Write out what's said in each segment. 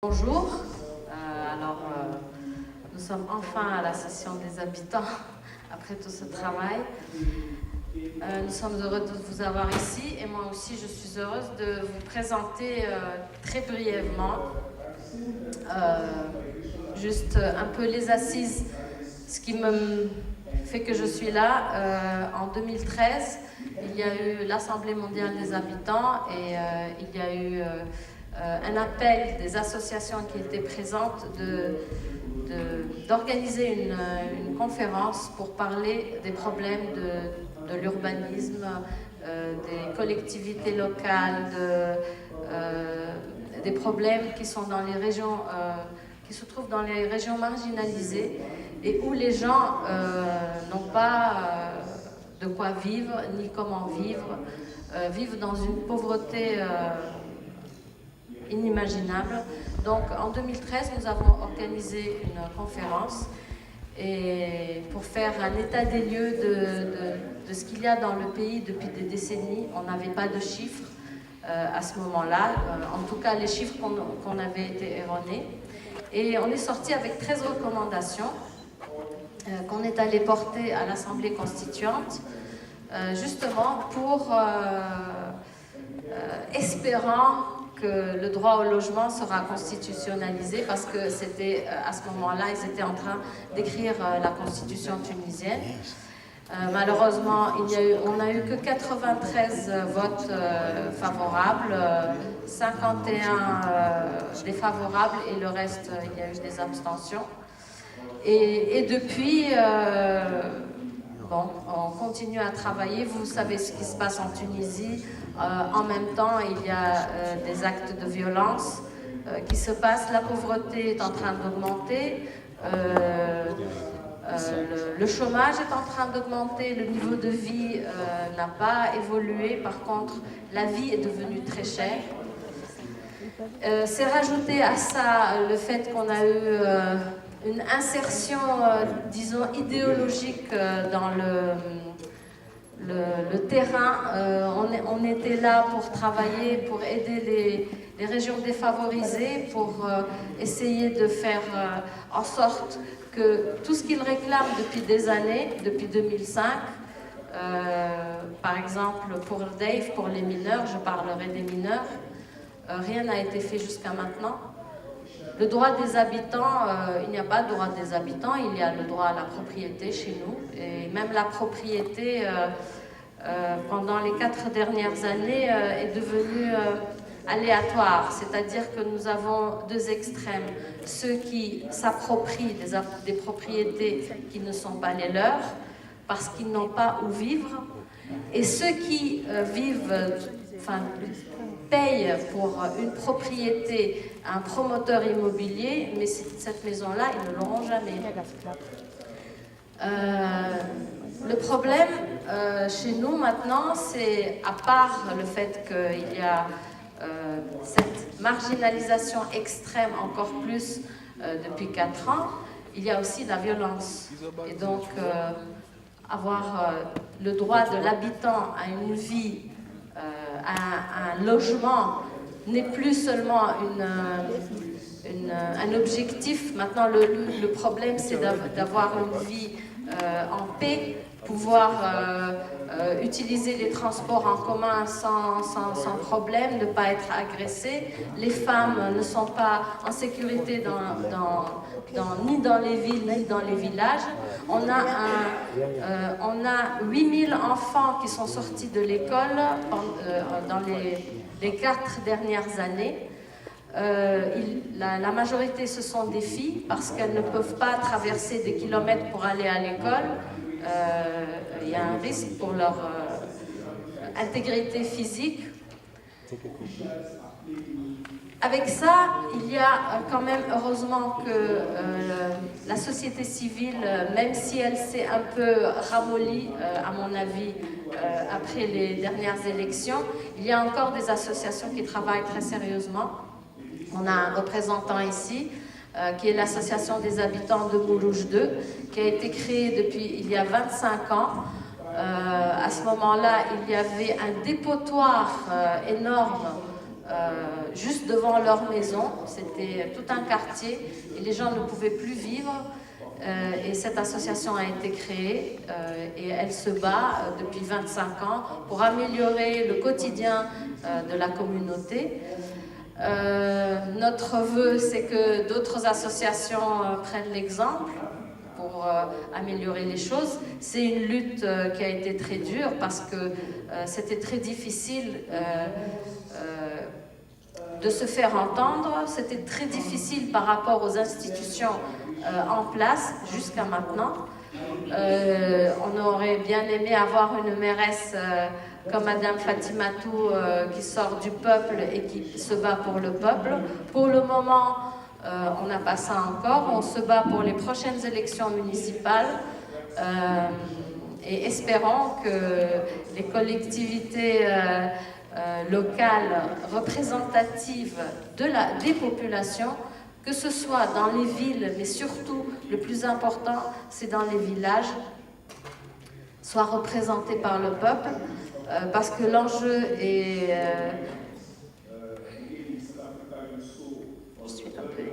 Bonjour, nous sommes enfin à la session des habitants après tout ce travail. Nous sommes heureux de vous avoir ici et moi aussi je suis heureuse de vous présenter très brièvement juste un peu les assises, ce qui me fait que je suis là. En 2013, il y a eu l'Assemblée mondiale des habitants et il y a eu un appel des associations qui étaient présentes d'organiser une conférence pour parler des problèmes de l'urbanisme, des collectivités locales, des problèmes qui sont dans les régions, qui se trouvent dans les régions marginalisées et où les gens n'ont pas de quoi vivre ni comment vivre, vivent dans une pauvreté inimaginable. Donc en 2013, nous avons organisé une conférence et pour faire un état des lieux de ce qu'il y a dans le pays depuis des décennies. On n'avait pas de chiffres à ce moment-là, en tout cas les chiffres qu'on avait été erronés. Et on est sorti avec 13 recommandations qu'on est allé porter à l'Assemblée constituante, justement pour espérant que le droit au logement sera constitutionnalisé, parce que c'était à ce moment-là, ils étaient en train d'écrire la constitution tunisienne. Malheureusement, on n'a eu que 93 votes favorables, 51 défavorables et le reste, il y a eu des abstentions. Et depuis, on continue à travailler. Vous savez ce qui se passe en Tunisie. En même temps, il y a des actes de violence qui se passent. La pauvreté est en train d'augmenter. Le chômage est en train d'augmenter. Le niveau de vie n'a pas évolué. Par contre, la vie est devenue très chère. C'est rajouté à ça le fait qu'on a eu une insertion, disons, idéologique dans le terrain. On était là pour travailler, pour aider les régions défavorisées, pour essayer de faire en sorte que tout ce qu'ils réclament depuis des années, depuis 2005, par exemple pour Dave, pour les mineurs, je parlerai des mineurs, rien n'a été fait jusqu'à maintenant. Le droit des habitants, il n'y a pas de droit des habitants, il y a le droit à la propriété chez nous. Et même la propriété, pendant les 4 dernières années, est devenue aléatoire. C'est-à-dire que nous avons deux extrêmes. Ceux qui s'approprient des propriétés qui ne sont pas les leurs, parce qu'ils n'ont pas où vivre. Et ceux qui payent pour une propriété à un promoteur immobilier, mais cette maison-là, ils ne l'auront jamais. Le problème chez nous maintenant, c'est, à part le fait qu'il y a cette marginalisation extrême encore plus depuis 4 ans, il y a aussi la violence. Et donc, avoir le droit de l'habitant à une vie, à un logement, n'est plus seulement un objectif. Maintenant, le problème, c'est d'avoir une vie en paix, pouvoir utiliser les transports en commun sans problème, ne pas être agressé. Les femmes ne sont pas en sécurité ni dans les villes ni dans les villages. On a 8000 enfants qui sont sortis de l'école dans les 4 dernières années. La majorité, ce sont des filles, parce qu'elles ne peuvent pas traverser des kilomètres pour aller à l'école. Il y a un risque pour leur intégrité physique. Avec ça, il y a quand même, heureusement, que la société civile, même si elle s'est un peu ramollie, à mon avis, après les dernières élections, il y a encore des associations qui travaillent très sérieusement. On a un représentant ici, qui est l'association des habitants de Moulouche 2, qui a été créée depuis il y a 25 ans. À ce moment-là, il y avait un dépotoir énorme juste devant leur maison. C'était tout un quartier et les gens ne pouvaient plus vivre. Et cette association a été créée et elle se bat depuis 25 ans pour améliorer le quotidien de la communauté. Notre vœu, c'est que d'autres associations prennent l'exemple pour améliorer les choses. C'est une lutte qui a été très dure parce que c'était très difficile de se faire entendre. C'était très difficile par rapport aux institutions en place jusqu'à maintenant. On aurait bien aimé avoir une mairesse comme Madame Fatimatou qui sort du peuple et qui se bat pour le peuple. Pour le moment, on n'a pas ça encore. On se bat pour les prochaines élections municipales et espérons que les collectivités locales représentatives des populations, que ce soit dans les villes, mais surtout, le plus important, c'est dans les villages, soient représentées par le peuple, parce que l'enjeu est... je suis un peu...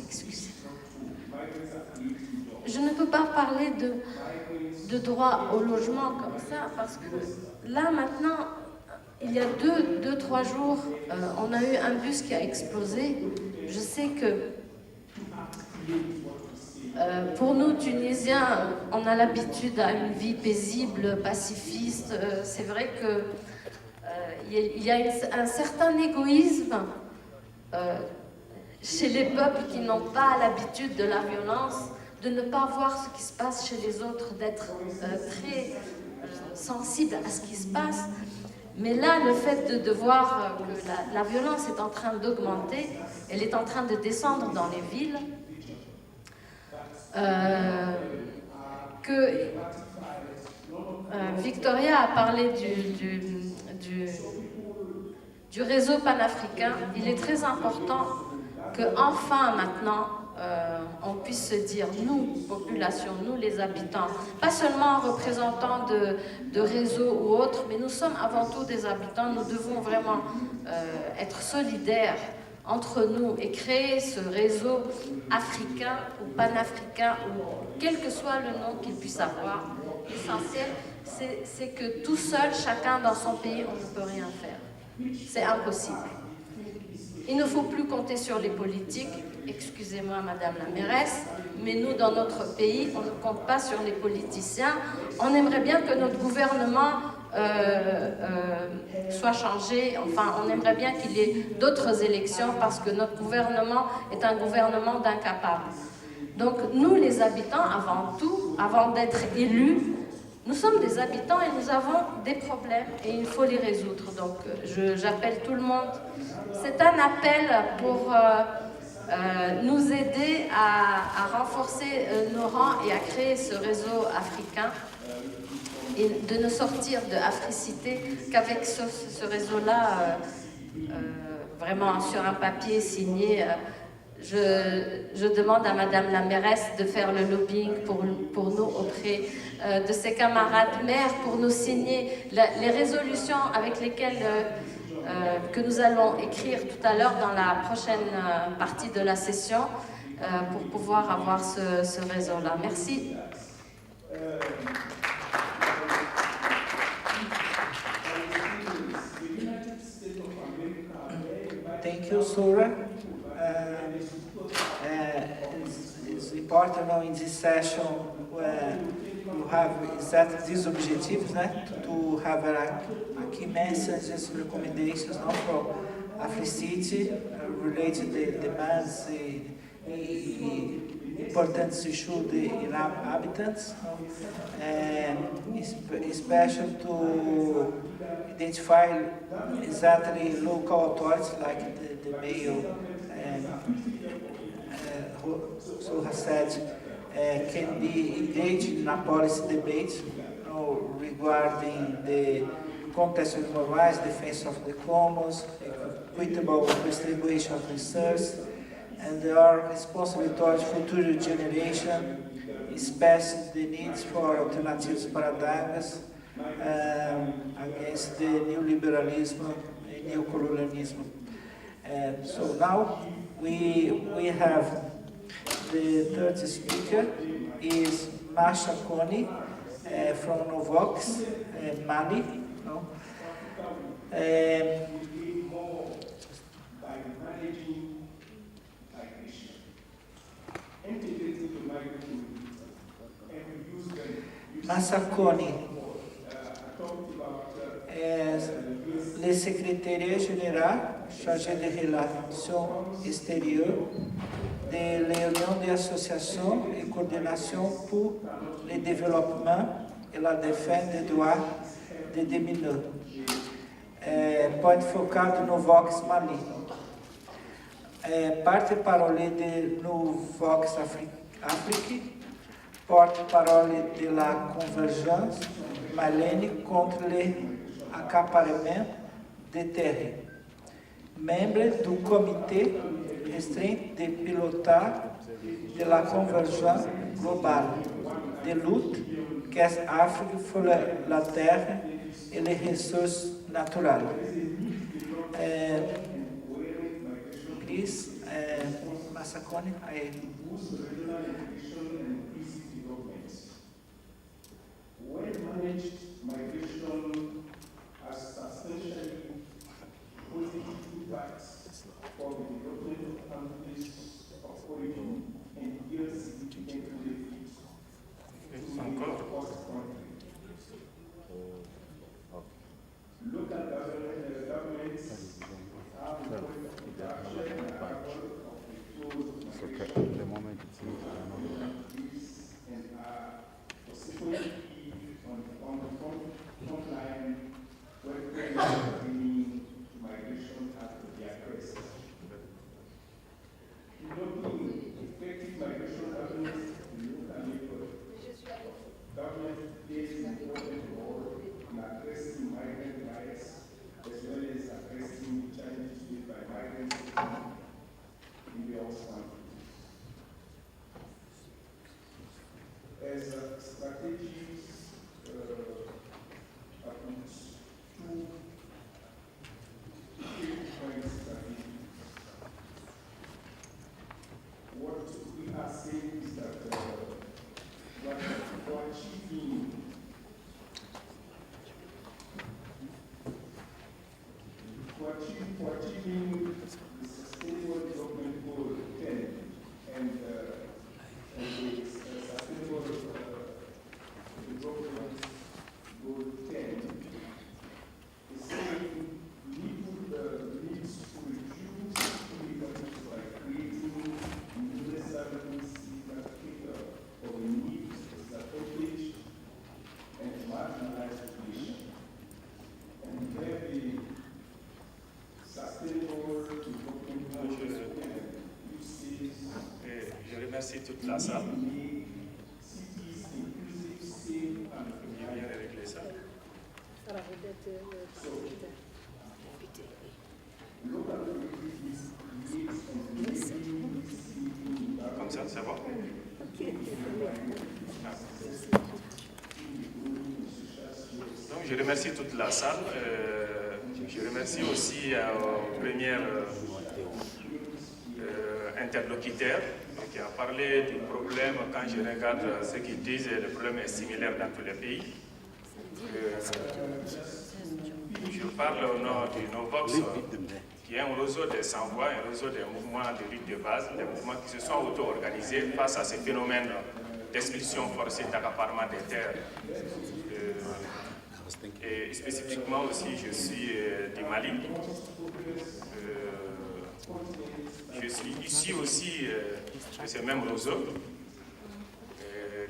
Excusez-moi. Je ne peux pas parler de droit au logement comme ça, parce que là, maintenant, il y a 2-3 jours, on a eu un bus qui a explosé. Je sais que pour nous, Tunisiens, on a l'habitude à une vie paisible, pacifiste. C'est vrai qu'il y a un certain égoïsme chez les peuples qui n'ont pas l'habitude de la violence, de ne pas voir ce qui se passe chez les autres, d'être très sensible à ce qui se passe. Mais là, le fait de voir que la violence est en train d'augmenter, elle est en train de descendre dans les villes, que Victoria a parlé du réseau panafricain. Il est très important qu'enfin maintenant on puisse se dire, nous, population, nous les habitants, pas seulement représentants de réseaux ou autres, mais nous sommes avant tout des habitants. Nous devons vraiment être solidaires entre nous et créer ce réseau africain ou panafricain, ou quel que soit le nom qu'il puisse avoir. L'essentiel, c'est que tout seul, chacun dans son pays, on ne peut rien faire. C'est impossible. Il ne faut plus compter sur les politiques. Excusez-moi, Madame la mairesse, mais nous, dans notre pays, on ne compte pas sur les politiciens. On aimerait bien que notre gouvernement soit changé. Enfin, on aimerait bien qu'il y ait d'autres élections parce que notre gouvernement est un gouvernement d'incapables. Donc, nous, les habitants, avant tout, avant d'être élus, nous sommes des habitants et nous avons des problèmes et il faut les résoudre. Donc, j'appelle tout le monde. C'est un appel pour nous aider à renforcer nos rangs et à créer ce réseau africain et de ne sortir de Africités qu'avec ce réseau-là, vraiment sur un papier signé. Je demande à Madame la mairesse de faire le lobbying pour nous auprès de ses camarades maires pour nous signer les résolutions avec lesquelles que nous allons écrire tout à l'heure dans la prochaine partie de la session pour pouvoir avoir ce réseau-là. Merci. Thank you, Sora. It's important now in this session where you have exactly these objectives, né? To have a key messages, recommendations now from Africity related to the demands, important issues in our inhabitants, and especially to identify exactly local authorities like the mayor who has said can be engaged in a policy debate regarding the context of human rights, defense of the commons, equitable distribution of resources, and they are responsible towards future generation especially the needs for alternative paradigms against the neoliberalism and neocolonialism. So now we have the third speaker is Masha Koni from Novox, Mali. No? Massaconi est le secrétaire général chargé des relations extérieures de l'Union des associations et coordination pour le développement et la défense des droits des mineurs. Pode focar no Vox Mali. Porte-parole no Vox Afrique, porte-parole de la convergence malienne contre l'accaparement des terres. Membre du comité restreint de pilotage de la convergence globale de lutte qu'est Afrique pour la terre et les ressources naturelles. Chris Massaconi, well-managed migration has substantially positive impacts for the development of countries of origin and yields significant benefits to the host country. Local governments have important production and control of the flows of migration the moment it seems and are consequently on the front line where bringing migration has to be addressed. Developing effective migration governance in local level, government plays an important role in addressing migrant rights as well as addressing the challenges faced by migrants in the host country. As strategies two points strategies. What we are saying is that for achieving the sustainable development goal 10 and the sustainable development goal 10 is saying needs to reduce inequalities by creating universal indicator of the needs of disadvantaged and marginalized population, and have a sustainable development goal Je remercie toute la salle. Comme ça, c'est bon. Donc, je remercie toute la salle. Je remercie aussi aux premières interlocuteurs qui ont parlé du problème. Quand je regarde ce qu'ils disent, le problème est similaire dans tous les pays. Je parle au nom du Novox, qui est un réseau des sans-voix, un réseau des mouvements de lutte de base, des mouvements qui se sont auto-organisés face à ces phénomènes d'expulsion forcée, d'accaparement des terres. Et spécifiquement aussi, je suis du Mali. Je suis issu aussi de ces mêmes réseaux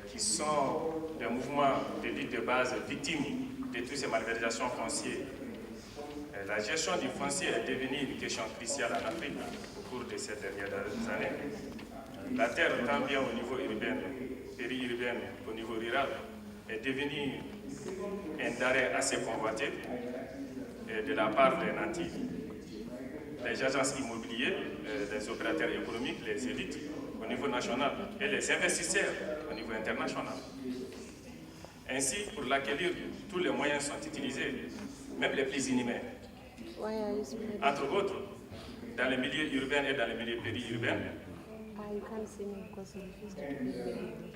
qui sont des mouvements de lutte de base victimes de toutes ces malversations foncières. La gestion du foncier est devenue une question cruciale en Afrique au cours de ces dernières années. La terre, tant bien au niveau urbain, périurbain, au niveau rural, est devenue un denrée assez convoité de la part des nantis. Les agences immobilières, les opérateurs économiques, les élites au niveau national et les investisseurs au niveau international. Ainsi, pour l'acquérir, tous les moyens sont utilisés, même les plus inhumains. Entre autres, dans les milieux urbains et dans les milieux périurbains.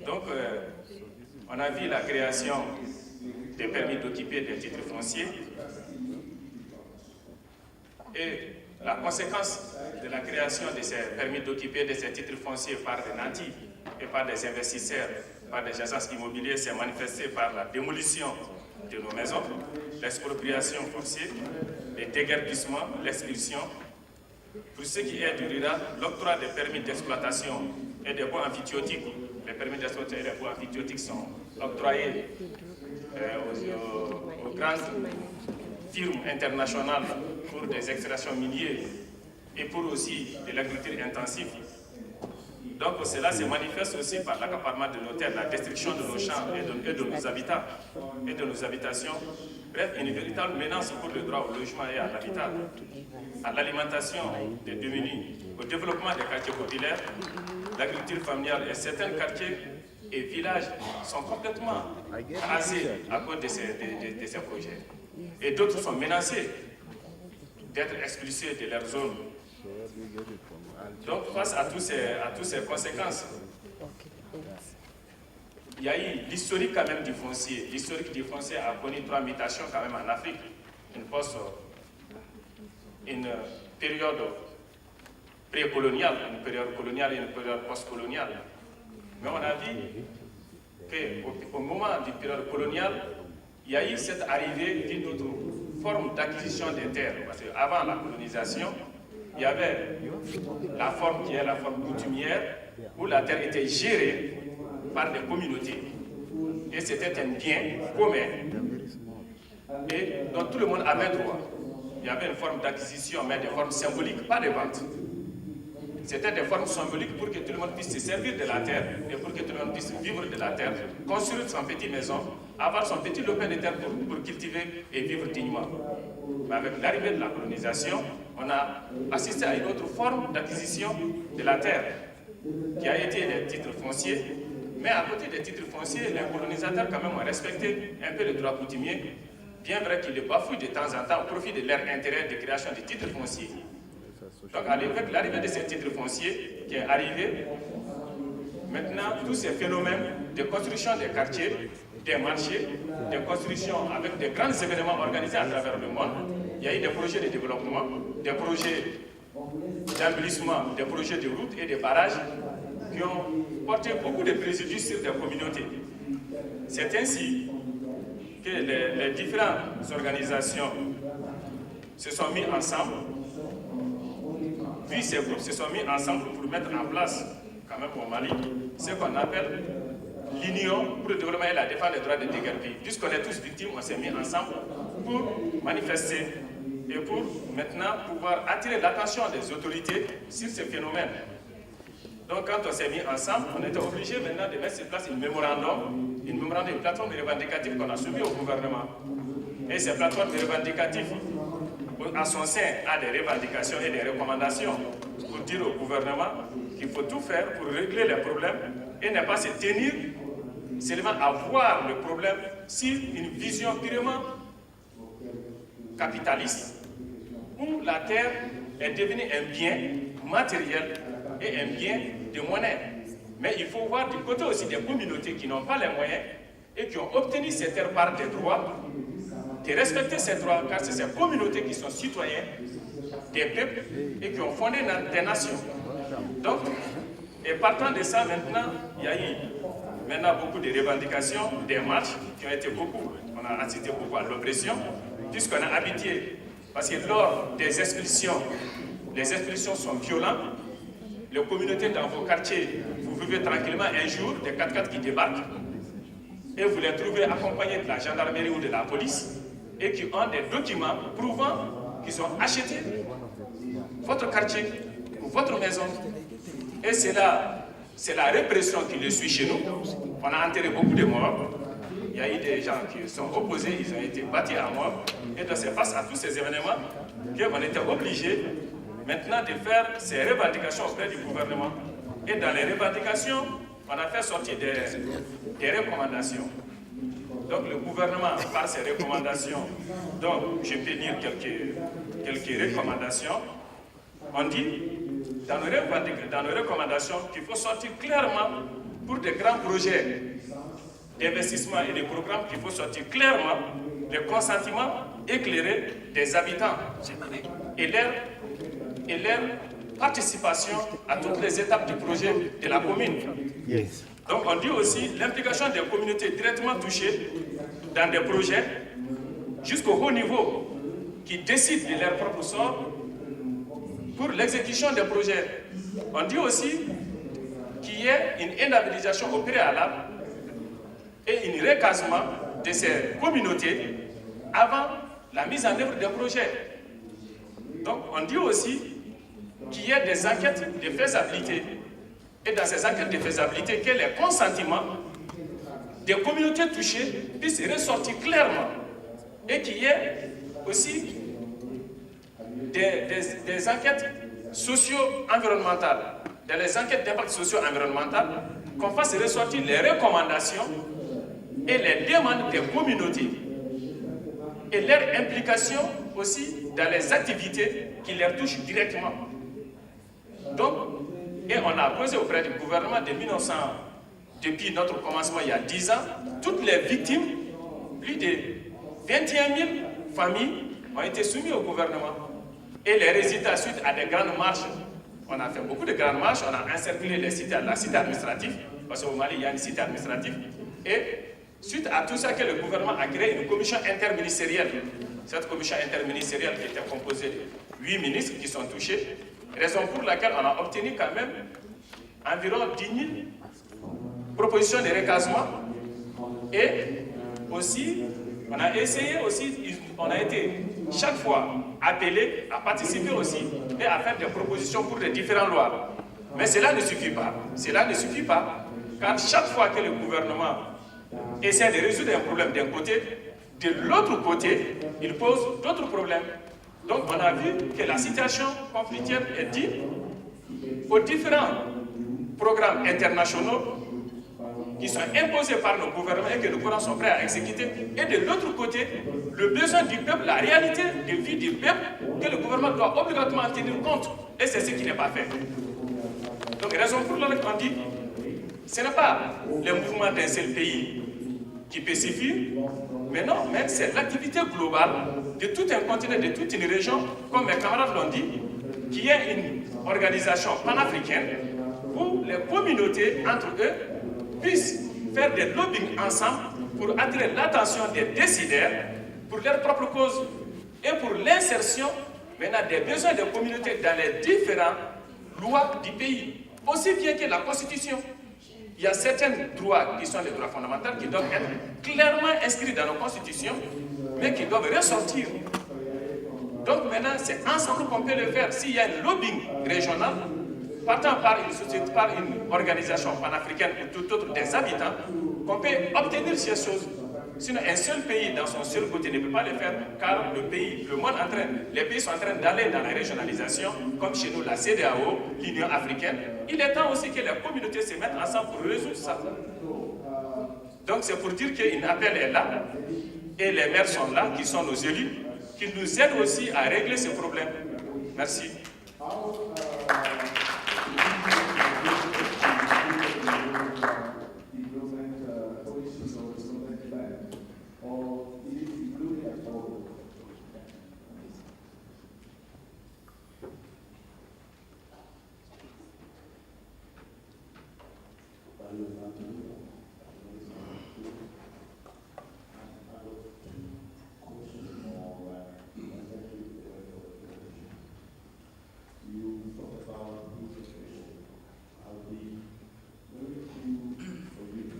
Donc, on a vu la création des permis d'occuper des titres fonciers et la conséquence de la création de ces permis d'occuper de ces titres fonciers par des natifs et par des investisseurs, par des agences immobilières, s'est manifestée par la démolition de nos maisons, l'expropriation forcée, les déguerpissements, l'expulsion. Pour ce qui est du rural, l'octroi des permis d'exploitation et des bois amphithéotiques. Les permis d'exploitation et des bois amphithéotiques sont octroyés aux grandes firmes internationales pour des extractions minières et pour aussi de l'agriculture intensive. Donc cela se manifeste aussi par l'accaparement de nos terres, la destruction de nos champs et de nos habitats et de nos habitations. Bref, une véritable menace pour le droit au logement et à l'habitat, à l'alimentation des démunis, au développement des quartiers populaires, l'agriculture familiale et certains quartiers et villages sont complètement rasés à cause de ces projets. Et d'autres sont menacés d'être expulsés de leur zone. Donc, face à toutes ces conséquences, il y a eu l'historique quand même du foncier. L'historique du foncier a connu 3 mutations quand même en Afrique. Une période précoloniale, une période coloniale et une période postcoloniale. Mais on a vu qu'au moment d'une période coloniale, il y a eu cette arrivée d'une autre forme d'acquisition des terres. Parce qu'avant la colonisation, il y avait la forme qui est la forme coutumière, où la terre était gérée par des communautés. Et c'était un bien commun, et dont tout le monde avait droit. Il y avait une forme d'acquisition, mais des formes symboliques, pas de vente. C'était des formes symboliques pour que tout le monde puisse se servir de la terre et pour que tout le monde puisse vivre de la terre, construire son petite maison, avoir son petit lopin de terre pour cultiver et vivre dignement. Mais avec l'arrivée de la colonisation, on a assisté à une autre forme d'acquisition de la terre, qui a été les titres fonciers. Mais à côté des titres fonciers, les colonisateurs quand même ont respecté un peu le droit coutumier, bien vrai qu'ils le bafouillent de temps en temps au profit de leur intérêt de création de titres fonciers. Donc avec l'arrivée de ces titres fonciers qui est arrivé, maintenant tous ces phénomènes de construction des quartiers, des marchés, des constructions avec de grands événements organisés à travers le monde, il y a eu des projets de développement, des projets d'embellissement, des projets de routes et de barrages qui ont porté beaucoup de préjudices sur des communautés. C'est ainsi que les différentes organisations se sont mis ensemble. Puis ces groupes se sont mis ensemble pour mettre en place, quand même au Mali, ce qu'on appelle l'Union pour le développement et la défense des droits des déguerpis. Puisqu'on est tous victimes, on s'est mis ensemble pour manifester et pour maintenant pouvoir attirer l'attention des autorités sur ces phénomènes. Donc quand on s'est mis ensemble, on était obligé maintenant de mettre sur place une plateforme revendicative qu'on a soumise au gouvernement. Et ces plateformes revendicatives, en son sein, a des revendications et des recommandations pour dire au gouvernement qu'il faut tout faire pour régler les problèmes et ne pas se tenir seulement à voir le problème sur une vision purement capitaliste, où la terre est devenue un bien matériel et un bien de monnaie. Mais il faut voir du côté aussi des communautés qui n'ont pas les moyens et qui ont obtenu ces terres par des droits, de respecter ces droits, car c'est ces communautés qui sont citoyens des peuples et qui ont fondé des nations. Donc, et partant de ça, maintenant, il y a eu beaucoup de revendications, des marches qui ont été beaucoup, on a assisté beaucoup à l'oppression, puisqu'on a habité, parce que lors des expulsions, les expulsions sont violentes. Les communautés dans vos quartiers, vous vivez tranquillement un jour, des 4x4 qui débarquent, et vous les trouvez accompagnés de la gendarmerie ou de la police, et qui ont des documents prouvant qu'ils ont acheté votre quartier ou votre maison. Et c'est la répression qui le suit chez nous. On a enterré beaucoup de morts. Il y a eu des gens qui sont opposés, ils ont été battus à mort. Et donc c'est face à tous ces événements qu'on était obligé maintenant de faire ces revendications auprès du gouvernement. Et dans les revendications, on a fait sortir des recommandations. Donc le gouvernement, par ses recommandations, donc je peux lire quelques recommandations, on dit dans nos recommandations qu'il faut sortir clairement pour des grands projets d'investissement et de programmes, qu'il faut sortir clairement le consentement éclairé des habitants et leur participation à toutes les étapes du projet de la commune. Yes. Donc on dit aussi l'implication des communautés directement touchées dans des projets jusqu'au haut niveau qui décident de leur propre sort pour l'exécution des projets. On dit aussi qu'il y ait une indemnisation au préalable et un recasement de ces communautés avant la mise en œuvre des projets. Donc on dit aussi qu'il y ait des enquêtes de faisabilité et dans ces enquêtes de faisabilité que les consentiments des communautés touchées puissent ressortir clairement et qu'il y ait aussi des enquêtes socio-environnementales, dans les enquêtes d'impact socio-environnemental, qu'on fasse ressortir les recommandations et les demandes des communautés et leur implication aussi dans les activités qui les touchent directement. Donc, et on a posé auprès du gouvernement depuis notre commencement il y a 10 ans, toutes les victimes, plus de 21 000 familles ont été soumises au gouvernement. Et les résultats suite à des grandes marches, on a fait beaucoup de grandes marches, on a encerclé la cité administrative, parce qu'au Mali il y a une cité administrative, et suite à tout ça que le gouvernement a créé une commission interministérielle. Cette commission interministérielle qui était composée de 8 ministres qui sont touchés, raison pour laquelle on a obtenu quand même environ 10 000 propositions de recasement et aussi on a essayé aussi, on a été chaque fois appelé à participer aussi et à faire des propositions pour les différentes lois. Mais cela ne suffit pas. Cela ne suffit pas car chaque fois que le gouvernement essaie de résoudre un problème d'un côté, de l'autre côté, il pose d'autres problèmes. Donc on a vu que la situation conflictuelle est due aux différents programmes internationaux qui sont imposés par nos gouvernements et que nos gouvernements sont prêts à exécuter. Et de l'autre côté, le besoin du peuple, la réalité de vie du peuple que le gouvernement doit obligatoirement tenir compte. Et c'est ce qui n'est pas fait. Donc raison pour laquelle on dit, ce n'est pas le mouvement d'un seul pays qui peut suffire, mais non, mais c'est l'activité globale de tout un continent, de toute une région, comme mes camarades l'ont dit, qui est une organisation panafricaine où les communautés, entre eux, puissent faire des lobbying ensemble pour attirer l'attention des décideurs pour leur propre cause et pour l'insertion maintenant des besoins des communautés dans les différentes lois du pays, aussi bien que la Constitution. Il y a certains droits qui sont les droits fondamentaux qui doivent être clairement inscrits dans nos constitutions, mais qui doivent ressortir. Donc maintenant, c'est ensemble qu'on peut le faire. S'il y a un lobbying régional, partant par une société, par une organisation panafricaine ou tout autre des habitants, qu'on peut obtenir ces choses. Sinon, un seul pays dans son seul côté ne peut pas le faire, car le pays, le monde les pays sont en train d'aller dans la régionalisation, comme chez nous la CEDEAO, l'Union africaine. Il est temps aussi que les communautés se mettent ensemble pour résoudre ça. Donc c'est pour dire qu'un appel est là, et les maires sont là, qui sont nos élus, qui nous aident aussi à régler ce problème. Merci.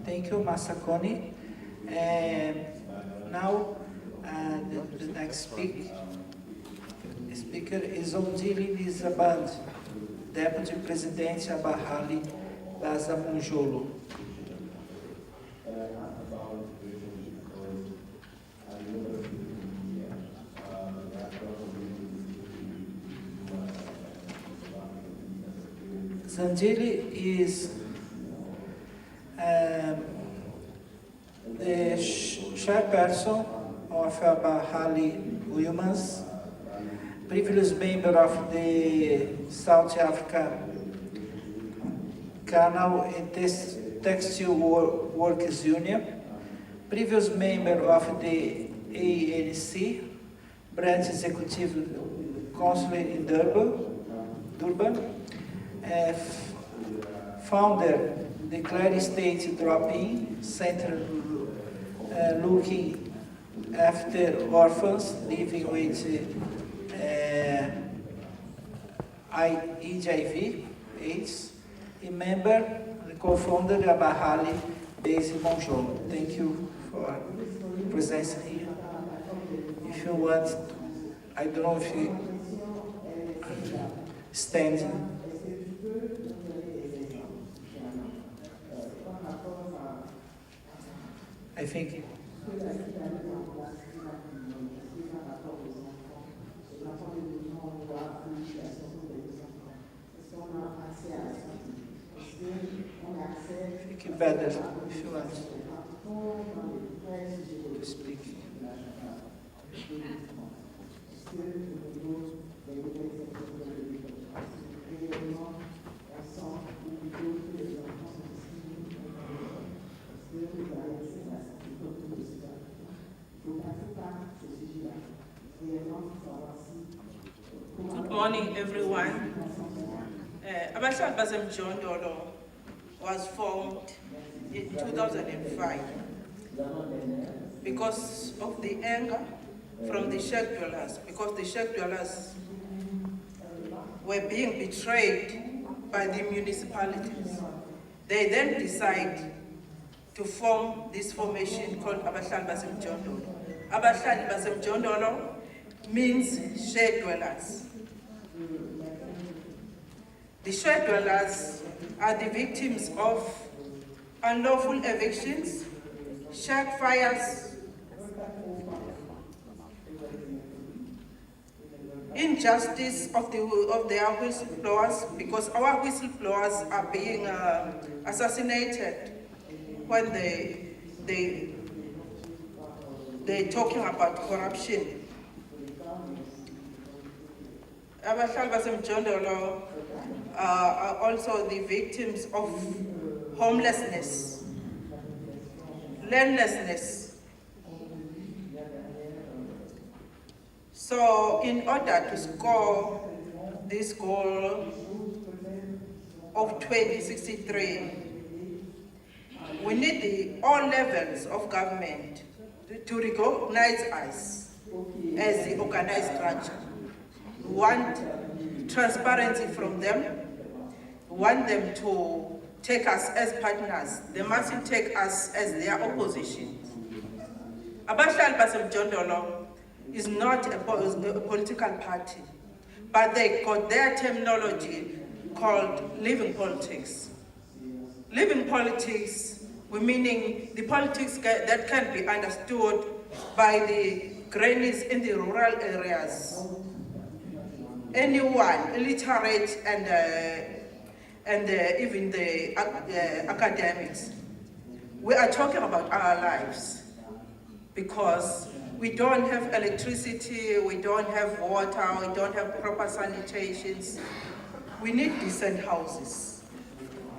Thank you, Masakoni. Now, the next speaker is Ondili Nizaband, Deputy President Abahali Bazamunjolo. Zandili is person of Bahali Women's, previous member of the South Africa Canal and Textile Workers Union, previous member of the ANC, branch executive council in Durban, founder the Clare State Drop-In Center looking after orphans living with HIV, AIDS, a member, the co-founder of Bahali based in Monjolo. Thank you for presence here. If you want, I don't know if you stand. I think. Fique better if you want to speak. Good morning, everyone. Africities was formed in 2005 because of the anger from the shack dwellers, because the shack dwellers were being betrayed by the municipalities. They then decide to form this formation called Abahlali Basemjondolo. Abahlali Basemjondolo means shack dwellers. The shack dwellers are the victims of unlawful evictions, shack fires, injustice of their whistleblowers, because our whistleblowers are being assassinated when they're talking about corruption. Abahlali Basemjondolo are also the victims of homelessness, landlessness. So in order to score this goal of 2063, we need all levels of government to recognize us as the organized structure. We want transparency from them. We want them to take us as partners. They mustn't take us as their opposition. Abahlali Basemjondolo is not a political party, but they got their terminology called living politics. Living politics, we meaning the politics that can be understood by the grannies in the rural areas. Anyone illiterate and even the academics. We are talking about our lives because we don't have electricity, we don't have water, we don't have proper sanitations. We need decent houses.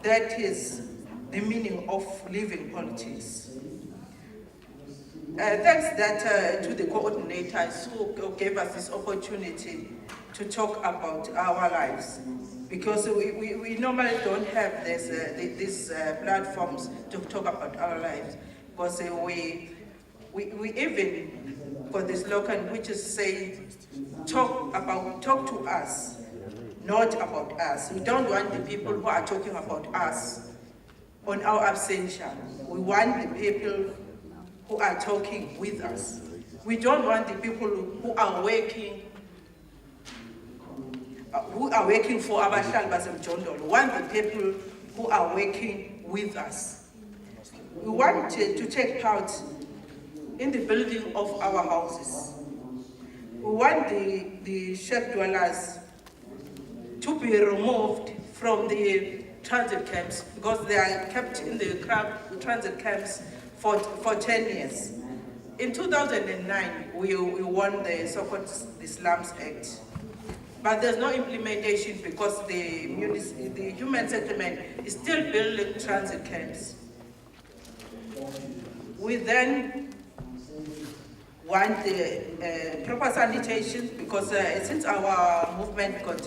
That is the meaning of living politics. Thanks to the coordinators who gave us this opportunity to talk about our lives, because we normally don't have these platforms to talk about our lives, because we even got this slogan which is saying, talk to us, not about us. We don't want the people who are talking about us on our absentia. We want the people who are talking with us. We don't want the people who are working for Abahlali Basemjondolo. We want the people who are working with us. We want to take part in the building of our houses. We want the shack dwellers to be removed from the transit camps, because they are kept in the transit camps for 10 years. In 2009, we won the so-called the Slums Act, but there's no implementation because the human settlement is still building transit camps. We then want the proper sanitation because since our movement got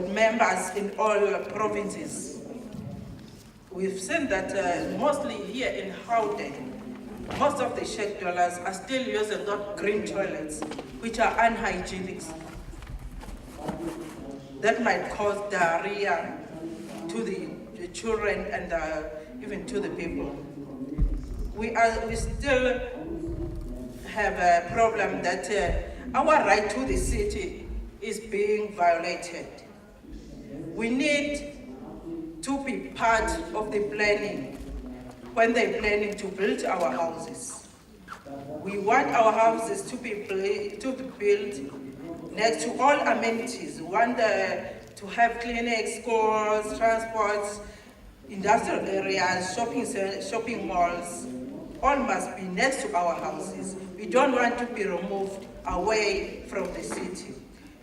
members in all provinces, we've seen that mostly here in Gauteng, most of the shack dwellers are still using those green toilets, which are unhygienic. That might cause diarrhea to the children and even to the people. We still have a problem that our right to the city is being violated. We need to be part of the planning when they're planning to build our houses. We want our houses to be built next to all amenities. We want to have clinics, schools, transports, industrial areas, shopping malls. All must be next to our houses. We don't want to be removed away from the city.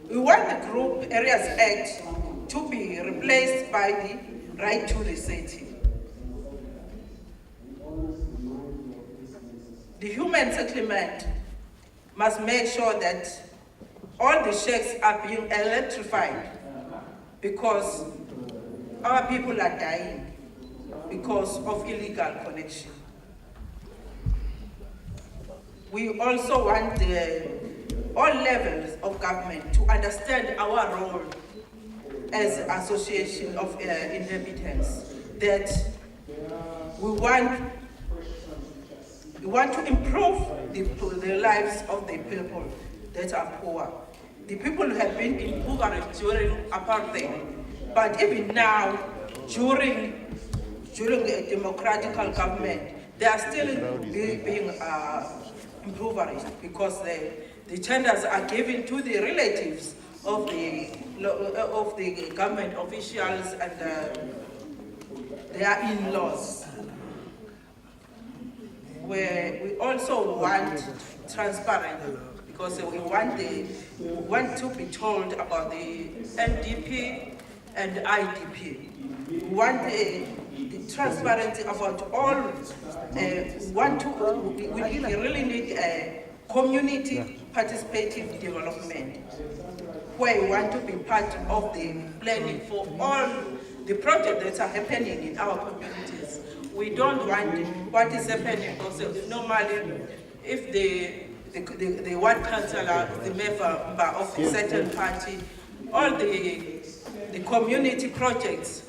We want the Group Areas Act to be replaced by the right to the city. The human settlement must make sure that all the shacks are being electrified because our people are dying because of illegal connection. We also want all levels of government to understand our role as association of inhabitants, that we want to improve the lives of the people that are poor. The people who have been impoverished during apartheid, but even now, during a democratical government, they are still being impoverished because the tenders are given to the relatives of the government officials and their in-laws. Where we also want transparent because we want to be told about the NDP and IDP. We want the transparency about all. We really need a community participative development where we want to be part of the planning for all the projects that are happening in our communities. We don't want what is happening because normally if the one councillor is the member of a certain party, all the community projects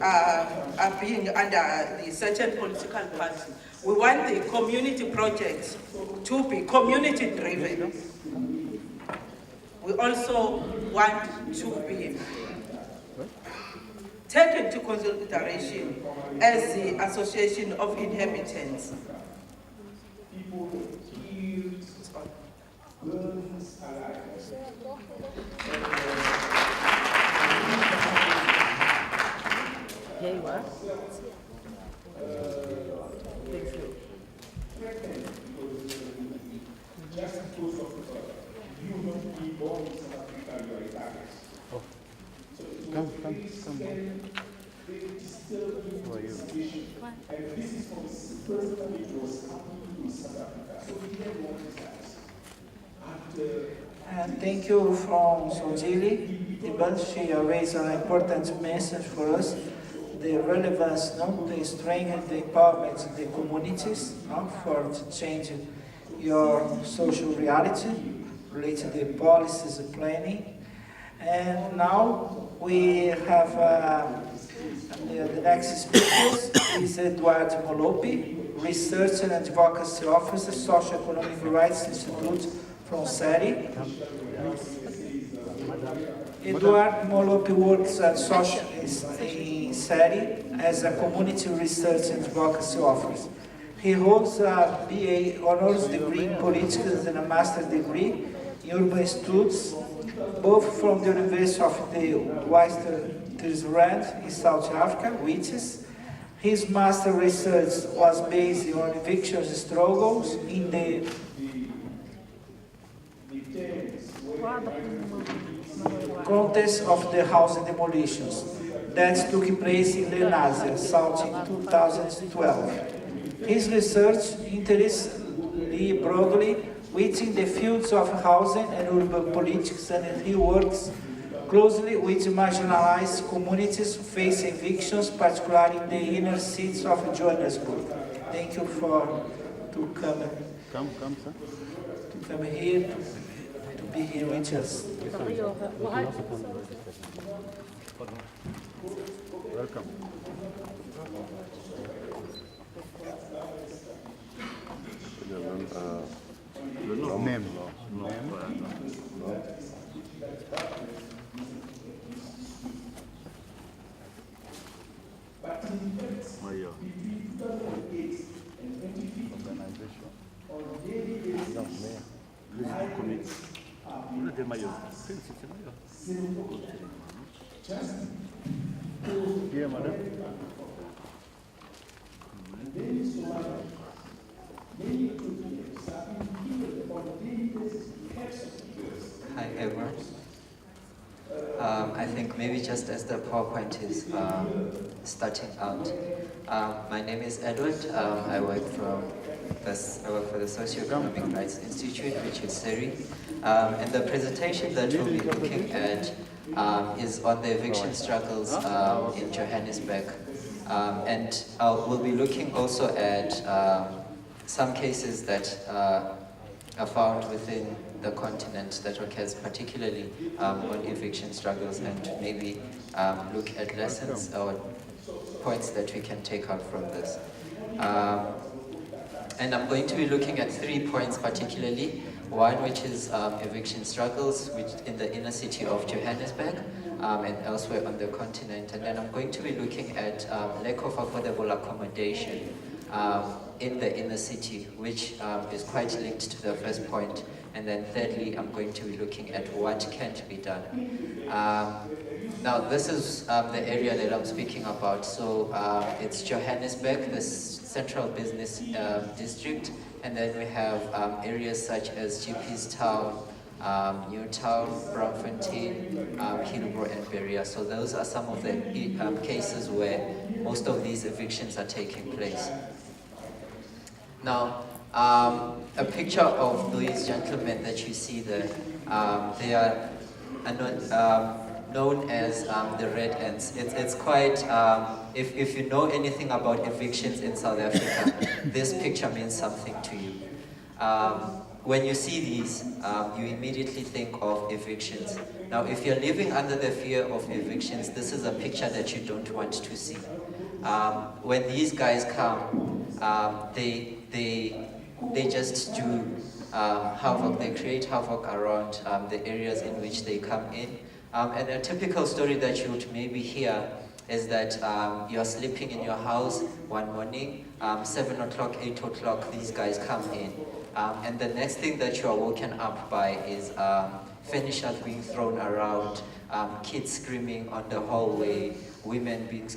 are being under the certain political party. We want the community projects to be community driven. We also want to be taken into consideration as the Association of Inhabitants. Here you are. Thank you. Come. How are you? And this is from the first time it was happening in South Africa. So we didn't want that. And thank you from Sonjili. She raised an important message for us. The relevance, the strength and the empowerment of the communities for to change your social reality related to the policies and planning. And now we have the next speaker is Eduardo Molopi, Research and Advocacy Officer, Socio-Economic Rights Institute from SERI. Eduardo Molopi works at in SERI as a Community Research and Advocacy Officer. He holds a BA Honours degree in Politics and a Master's degree in Urban Studies, both from the University of the Witwatersrand in South Africa, His master research was based on eviction struggles in the context of the housing demolitions that took place in Lenasia, South in 2012. His research interests Lee broadly within the fields of housing and urban politics, and he works closely with marginalized communities facing evictions, particularly in the inner cities of Johannesburg. Thank you for to come sir. to come here to be here with us. Welcome. Le nom. Même. Yeah, madam. Hi everyone. I think maybe just as the PowerPoint is starting out, my name is Edward. I work for the Socioeconomic Rights Institute, which is SERI. And the presentation that we'll be looking at is on the eviction struggles in Johannesburg. And we'll be looking also at some cases that are found within the continent that occurs particularly on eviction struggles, and maybe look at lessons or points that we can take out from this. And I'm going to be looking at 3 points particularly. One, which is eviction struggles which in the inner city of Johannesburg and elsewhere on the continent. And then I'm going to be looking at lack of affordable accommodation in the inner city, which is quite linked to the first point. And then thirdly, I'm going to be looking at what can't be done. Now, this is the area that I'm speaking about. So it's Johannesburg, the central business district, and then we have areas such as GP's Town, Newtown, Braamfontein, Hillbrow, and Berea. So those are some of the cases where most of these evictions are taking place. Now, a picture of these gentlemen that you see there, they are known as the Red Ants. It's quite, if you know anything about evictions in South Africa, this picture means something to you. When you see these, you immediately think of evictions. Now, if you're living under the fear of evictions, this is a picture that you don't want to see. When these guys come, they just do havoc. They create havoc around the areas in which they come in. And a typical story that you would maybe hear is that you're sleeping in your house one morning, 7 o'clock, 8 o'clock, these guys come in. And the next thing that you are woken up by is furniture being thrown around, kids screaming on the hallway, women being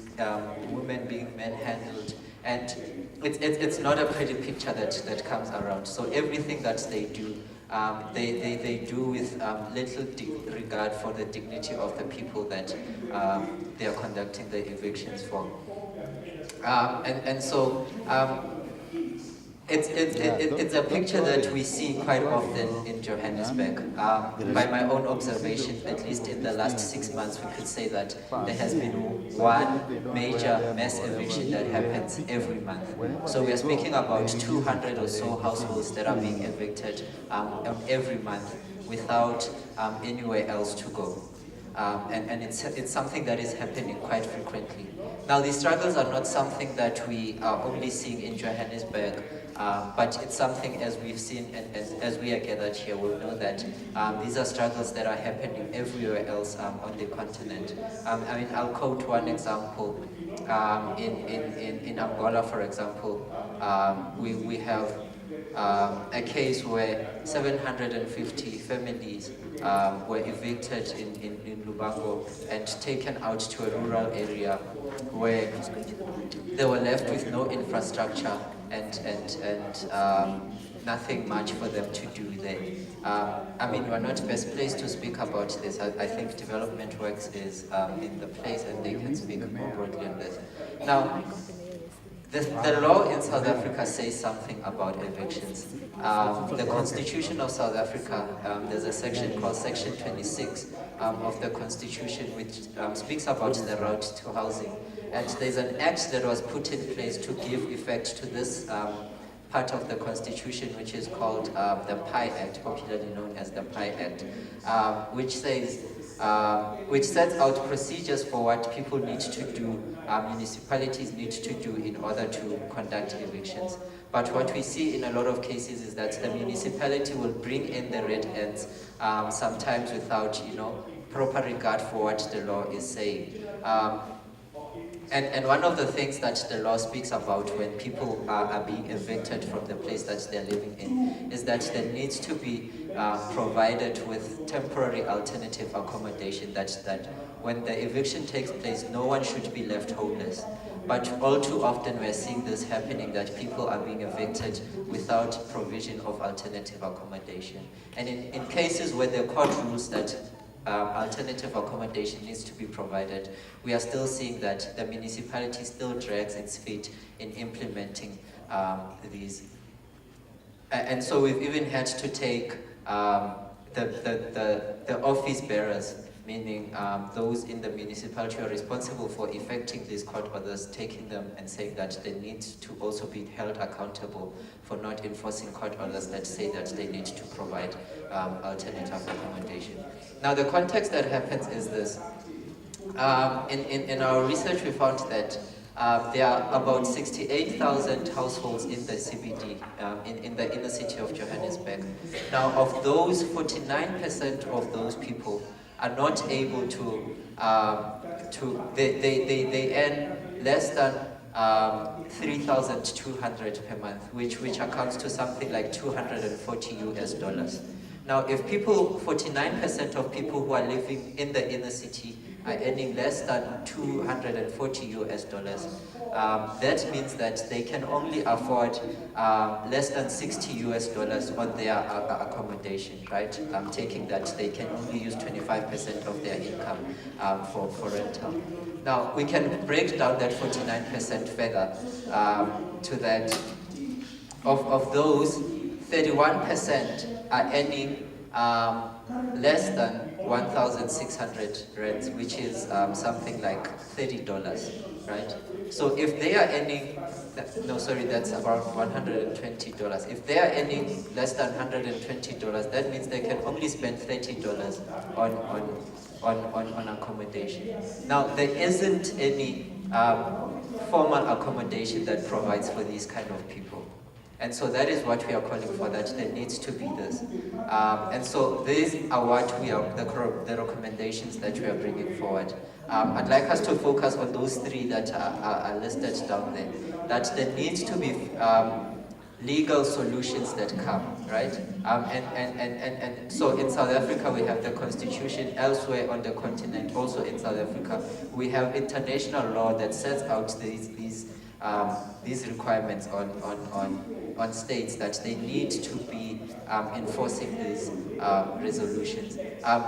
manhandled. And it's not a pretty picture that comes around. So everything that they do, they do with little regard for the dignity of the people that they are conducting the evictions for. So it's a picture that we see quite often in Johannesburg. By my own observation, at least in the last 6 months, we could say that there has been one major mass eviction that happens every month. So we are speaking about 200 or so households that are being evicted every month without anywhere else to go. And it's something that is happening quite frequently. Now, these struggles are not something that we are only seeing in Johannesburg, but it's something, as we've seen and as we are gathered here, we'll know that these are struggles that are happening everywhere else on the continent. I mean, I'll quote one example. In Angola, for example, we have a case where 750 families were evicted in Lubango and taken out to a rural area where they were left with no infrastructure and nothing much for them to do there. I mean, we're not best placed to speak about this. I think Development Works is in the place and they can speak more broadly on this. Now, the law in South Africa says something about evictions. The Constitution of South Africa, there's a section called Section 26 of the Constitution which speaks about the right to housing. And there's an act that was put in place to give effect to this part of the Constitution, which is called the PI Act, popularly known as the PI Act, which sets out procedures for what people need to do, municipalities need to do in order to conduct evictions. But what we see in a lot of cases is that the municipality will bring in the red ends, sometimes without, proper regard for what the law is saying. And one of the things that the law speaks about when people are being evicted from the place that they're living in is that there needs to be provided with temporary alternative accommodation, that when the eviction takes place, no one should be left homeless. But all too often we're seeing this happening, that people are being evicted without provision of alternative accommodation. And in cases where the court rules that alternative accommodation needs to be provided, we are still seeing that the municipality still drags its feet in implementing these. And so we've even had to take the office bearers, meaning those in the municipality who are responsible for effecting these court orders, taking them and saying that they need to also be held accountable for not enforcing court orders that say that they need to provide alternative accommodation. Now, the context that happens is this. In our research, we found that there are about 68,000 households in the CBD, in the inner city of Johannesburg. Now, of those, 49% of those people are not able to they earn less than 3,200 per month, which accounts to something like $240. Now, if 49% of people who are living in the inner city are earning less than $240, that means that they can only afford less than $60 on their accommodation, right? Taking that they can only use 25% of their income for rental. Now, we can break down that 49% further to that. Of those, 31% are earning less than 1,600 rands, which is something like $30, right? So if they are earning, that's about $120. If they are earning less than $120, that means they can only spend $30 on accommodation. Now, there isn't any formal accommodation that provides for these kind of people. And so that is what we are calling for, that there needs to be this. And so these are what we are, the recommendations that we are bringing forward. I'd like us to focus on those three that are listed down there. That there needs to be legal solutions that come, right? And so in South Africa we have the Constitution. Elsewhere on the continent, also in South Africa, we have international law that sets out these requirements on states that they need to be enforcing these resolutions.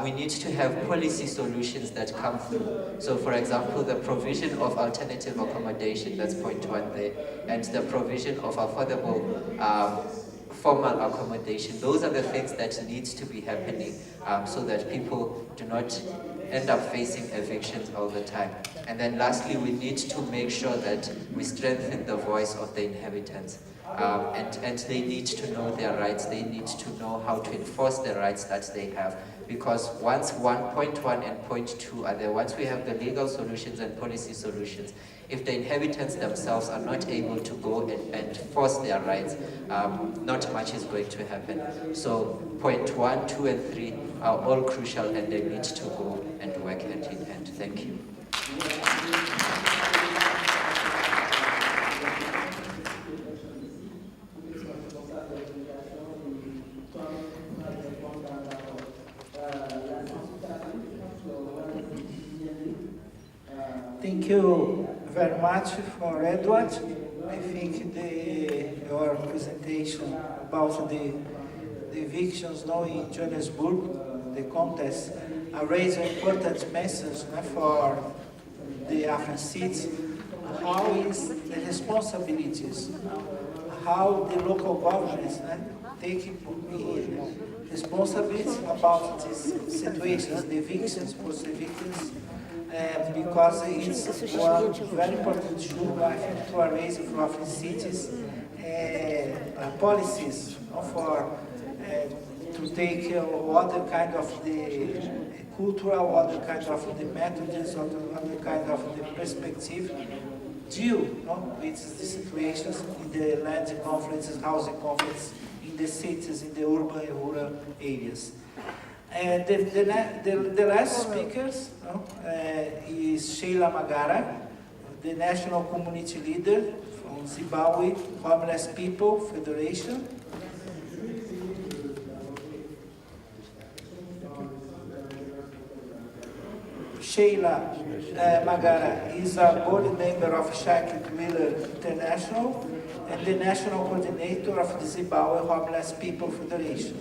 We need to have policy solutions that come through. So, for example, the provision of alternative accommodation, that's point one there, and the provision of affordable formal accommodation. Those are the things that needs to be happening so that people do not end up facing evictions all the time. And then lastly, we need to make sure that we strengthen the voice of the inhabitants. And they need to know their rights, they need to know how to enforce the rights that they have. Because once 1.1 and 0.2 are there, once we have the legal solutions and policy solutions, if the inhabitants themselves are not able to go and force their rights, not much is going to happen. So 0.1, 2, and 3 are all crucial, and they need to go and work hand in hand. Thank you. Thank you very much for Edward. I think your presentation about the evictions now in Johannesburg, the contest, raised an important message for the Africities. How is the responsibilities, how the local governments take responsibility about these situations, the evictions, post-evictions, because it's one very important issue, I think, to raise for Africities policies for to take other kind of the cultural, other kind of the methods, other kind of the perspective deal with the situations in the land conflicts, housing conflicts, in the cities, in the urban and rural areas. And the last speakers is Sheila Magara, the National Community Leader from Zimbabwe Homeless People Federation. Sheila Magara is a board member of Shackett Wheeler International and the national coordinator of the Zimbabwe Homeless People Federation,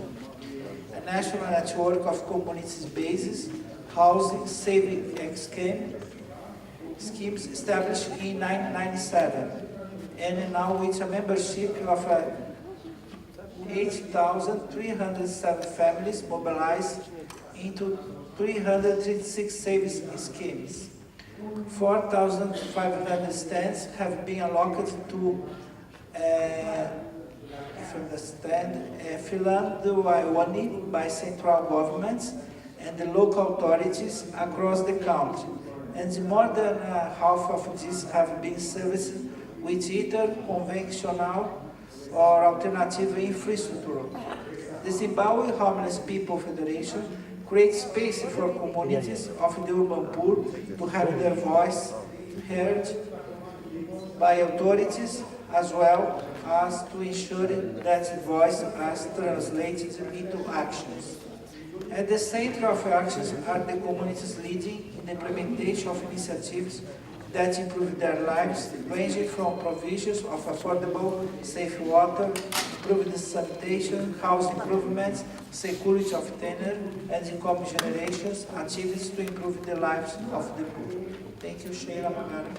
a national network of communities-based housing saving schemes established in 1997, and now with a membership of 8,307 families mobilized into 336 savings schemes. 4,500 stands have been allocated to, if you understand, Philanthropy by central governments and the local authorities across the country. And more than half of these have been serviced with either conventional or alternative infrastructure. The Zimbabwe Homeless People Federation creates space for communities of the urban poor to have their voice heard by authorities, as well as to ensure that voice is translated into actions. At the center of actions are the communities leading in the implementation of initiatives that improve their lives, ranging from provisions of affordable, safe water, improved sanitation, house improvements, security of tenure, and income generations, activities to improve the lives of the poor. Thank you, Sheila Magara.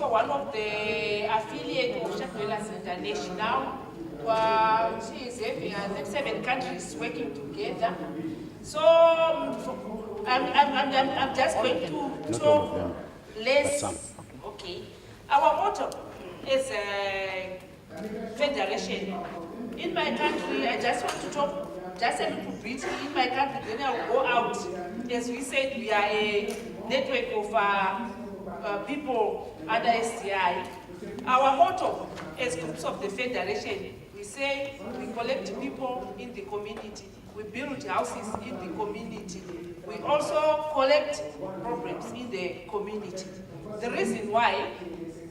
also one of the affiliates of Chef Dwellers International. She is having 7 countries working together. So I'm just going to talk less. Okay. Our motto is federation. In my country, I just want to talk just a little bit. In my country, then I'll go out. As we said, we are a network of people under STI. Our motto as groups of the federation, we say we collect people in the community. We build houses in the community. We also collect problems in the community. The reason why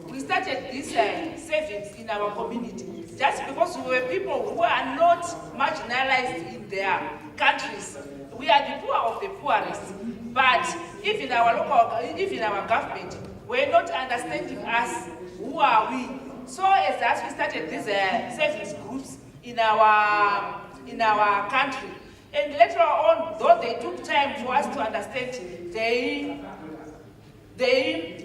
we started this savings in our community, just because we were people who are not marginalized in their countries. We are the poor of the poorest. But if in our government, we're not understanding us, who are we? So as we started these savings groups in our country, and later on, though they took time for us to understand, they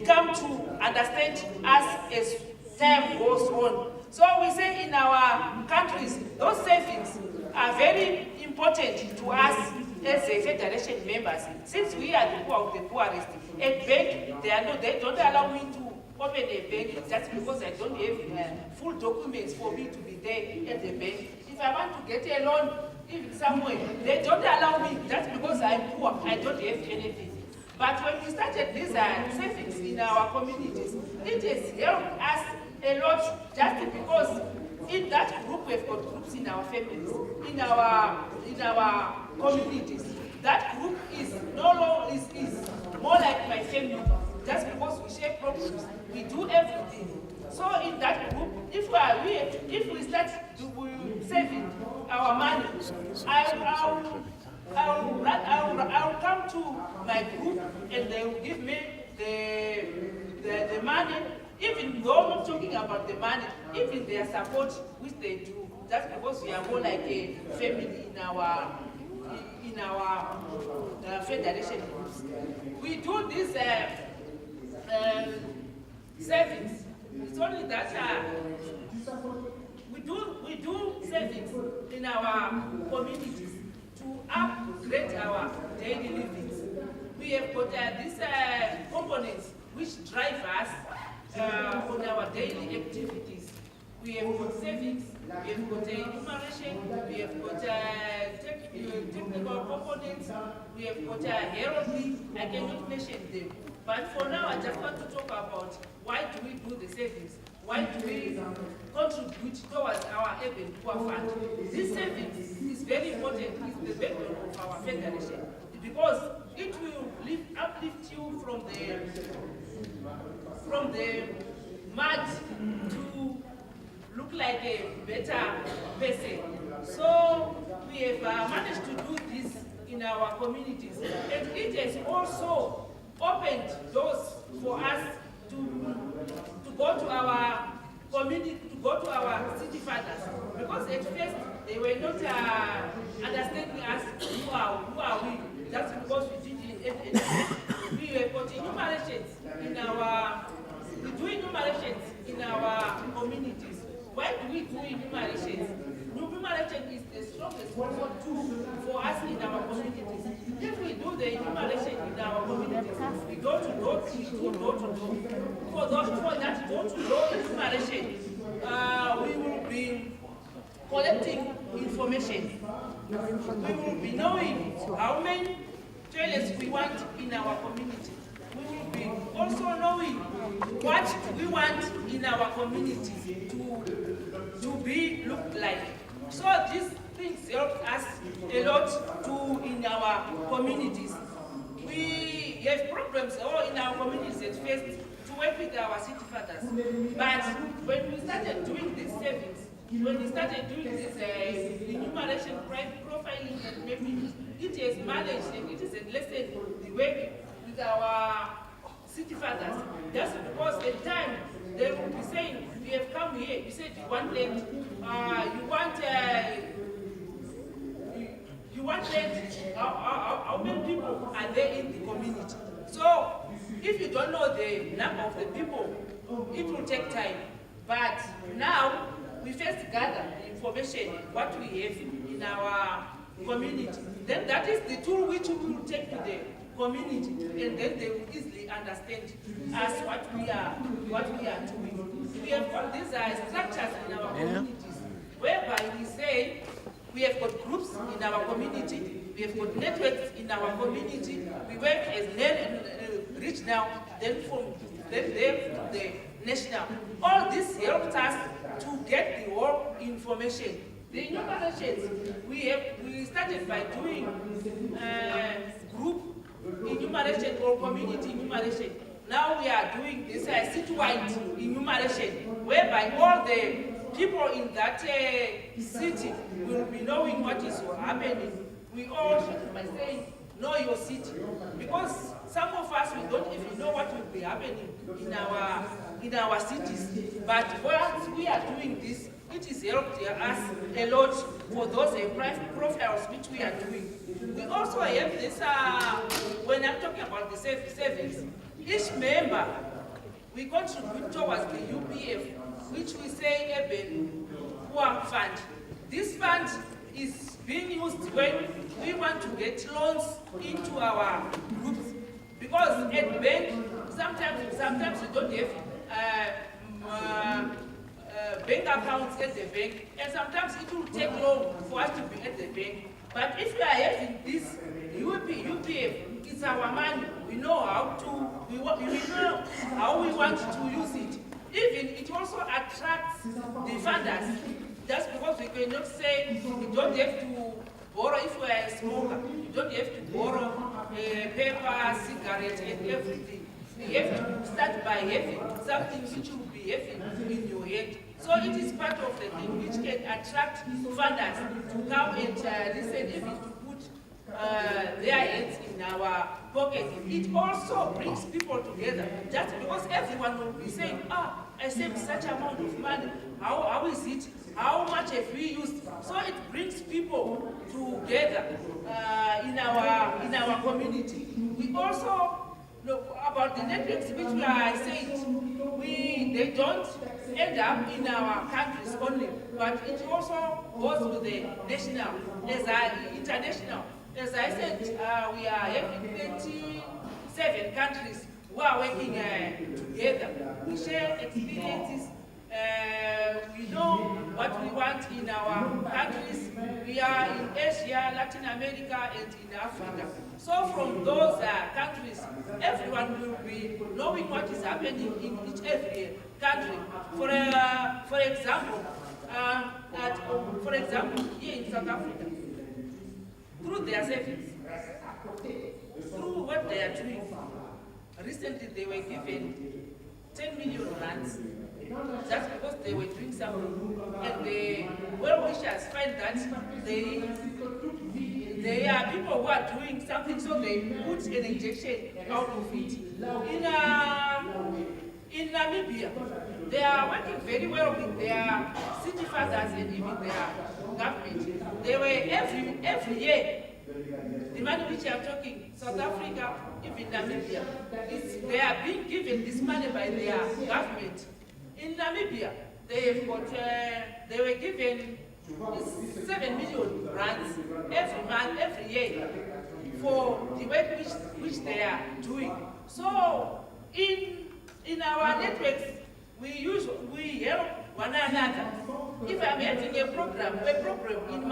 come to understand us as time goes on. So we say in our countries, those savings are very important to us as a federation members. Since we are the poor of the poorest, at bank, they don't allow me to open a bank just because I don't have full documents for me to be there at the bank. If I want to get a loan, even somewhere, they don't allow me just because I'm poor, I don't have anything. But when we started these savings in our communities, it has helped us a lot just because in that group we've got groups in our families, in our communities. That group is more like my family. Just because we share problems, we do everything. So in that group, if we start saving our money, I'll come to my group and they will give me the money. Even though I'm not talking about the money, even their support, which they do, that's because we are more like a family in our federation groups. We do this savings. It's only that we do savings in our communities to upgrade our daily livings. We have got these components which drive us on our daily activities. We have got savings, we have got enumeration, we have got technical components, we have got heraldry. I cannot mention them. But for now, I just want to talk about why do we do the savings? Why do we contribute towards our urban poor fund? This savings is very important. It's the backbone of our federation because it will uplift you from the mud to look like a better person. So we have managed to do this in our communities, and it has also opened doors for us to go to our community, to go to our city fathers, because at first they were not understanding us. Who are we? That's because we did it. We were got enumerations we do enumerations in our communities. Why do we do enumerations? Enumeration is the strongest tool for us in our communities. If we do the enumeration in our communities, we go to door to door. For that door-to-door enumeration, we will be collecting information. We will be knowing how many toilets we want in our community. We will be also knowing what we want in our community to be looked like. So these things help us a lot in our communities. We have problems in our communities at first to work with our city fathers. But when we started doing these savings, when we started doing this enumeration, profiling and mapping, it has managed and it has lessened the work with our city fathers. Just because the time they will be saying, we have come here, you said you want land, you want land, how many people are there in the community? So, if you don't know the number of the people it will take time. But now, we first gather the information, what we have in our community. Then that is the tool which we will take to the community, and then they will easily understand us what we are doing. We have got these structures in our communities, whereby we say we have got groups in our community, we have got networks in our community, we work as regional, then from then to the national. All this helped us to get the whole information. The enumerations, we started by doing group enumeration or community enumeration. Now we are doing this citywide enumeration, whereby all the people in that city will be knowing what is happening. We all should, by saying, know your city. Because some of us, we don't even know what will be happening in our cities. But once we are doing this, it is helped us a lot for those profiles which we are doing. We also have this, when I'm talking about the savings, each member, we contribute towards the UPF, which we say Urban Poor Fund. This fund is being used when we want to get loans into our groups. Because at bank, sometimes we don't have bank accounts at the bank, and sometimes it will take long for us to be at the bank. But if we are having this UPF, it's our money. We know how to, we know how we want to use it. Even it also attracts the funders. Just because we cannot say you don't have to borrow if you are a smoker. You don't have to borrow paper, cigarette, and everything. You have to start by having something which will be having in your head. So it is part of the thing which can attract funders to come and listen, even to put their heads in our pockets. It also brings people together, just because everyone will be saying, I saved such amount of money. How is it? How much have we used? So it brings people together in our community. We also look about the networks which we are saying, they don't end up in our countries only, but it also goes to the national, international. As I said, we are having 27 countries who are working together. We share experiences. We know what we want in our countries. We are in Asia, Latin America, and in Africa. So from those countries, everyone will be knowing what is happening in every country. For example, here in South Africa, through their savings, through what they are doing, recently they were given 10 million rands. Just because they were doing something, and the well-wishers find that they are people who are doing something, so they put an injection out of it. In Namibia, they are working very well with their city fathers and even their government. They were every year. The money which I am talking, South Africa, even Namibia, they are being given this money by their government. In Namibia, they were given 7 million rands every month, every year, for the work which they are doing. So, in our networks, we help one another. If I'm having a problem in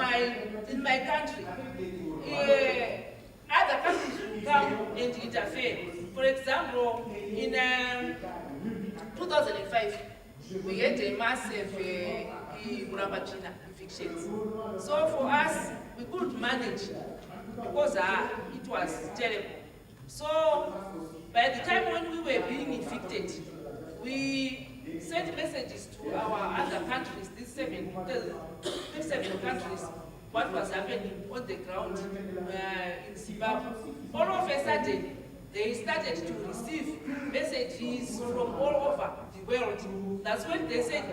my country, other countries will come and interfere. For example, in 2005, we had a massive Murambachina evictions. So for us, we couldn't manage because it was terrible. So by the time when we were being evicted, we sent messages to our other countries, these seven countries, what was happening on the ground in Zimbabwe. All of a sudden, they started to receive messages from all over the world. That's when they said,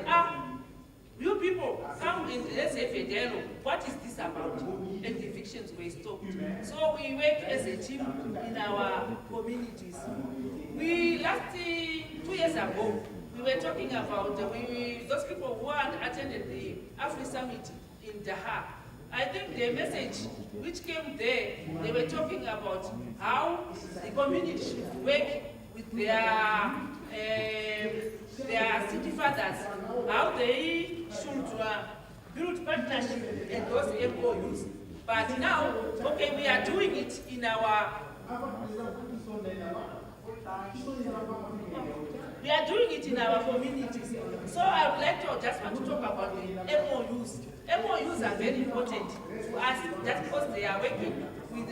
you people, come and let's have a dialogue. What is this about? And the evictions were stopped. So we work as a team in our communities. 2 years ago, we were talking about those people who had attended the Afri Summit in Dakar. I think the message which came there, they were talking about how the community should work with their city fathers, how they should build partnership and those MOUs. But now, okay, we are doing it in our communities. So I would like to just want to talk about the MOUs. MOUs are very important to us just because they are working with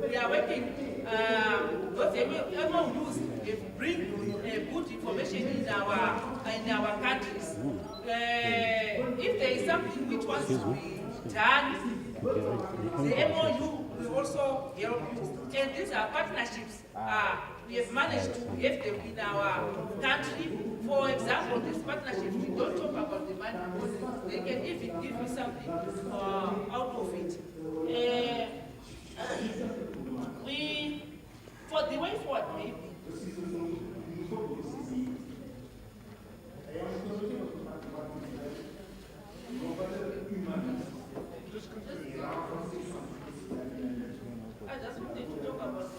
we are working those MOUs bring good information in our countries. If there is something which wants to be done, the MOU will also help you. And these are partnerships. We have managed to have them in our country. For example, this partnership, we don't talk about the money, they can even give you something out of it. For the way forward, maybe. I just wanted to talk about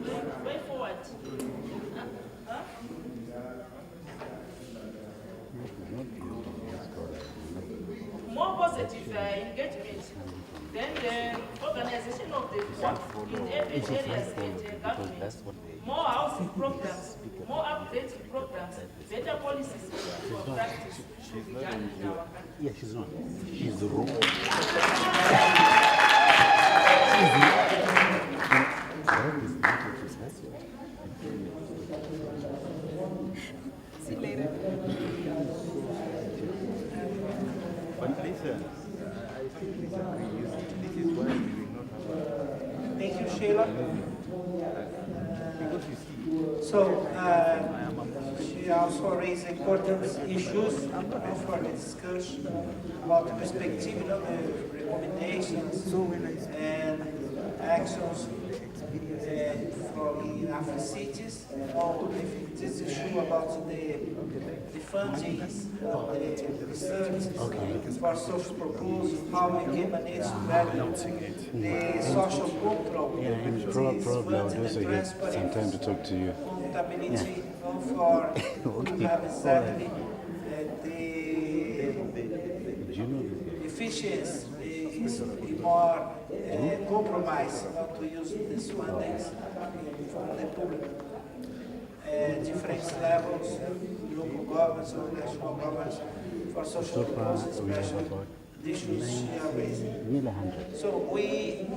the way forward. More positive engagement. Then the organization of the work in urban areas and government. More housing programs, more updated programs, better policies for practice should be done in our country. Yeah, she's not. She's the wrong. See you later. But listen, I think this is why we will not have Thank you, Sheila. because you see, So, she also raised important issues for the discussion about the perspective, the recommendations and actions from the Africities. If this issue about the funding, the research for social proposals, how we can manage better the social control. yeah, and probably I'll also get some time to talk to you. Accountability for to have exactly Do you know this? efficiency is more compromise not to use these fundings from the public. Different levels, local governments or national governments for social So far, proposals, we have special about issues she are raising. nearly 100 So we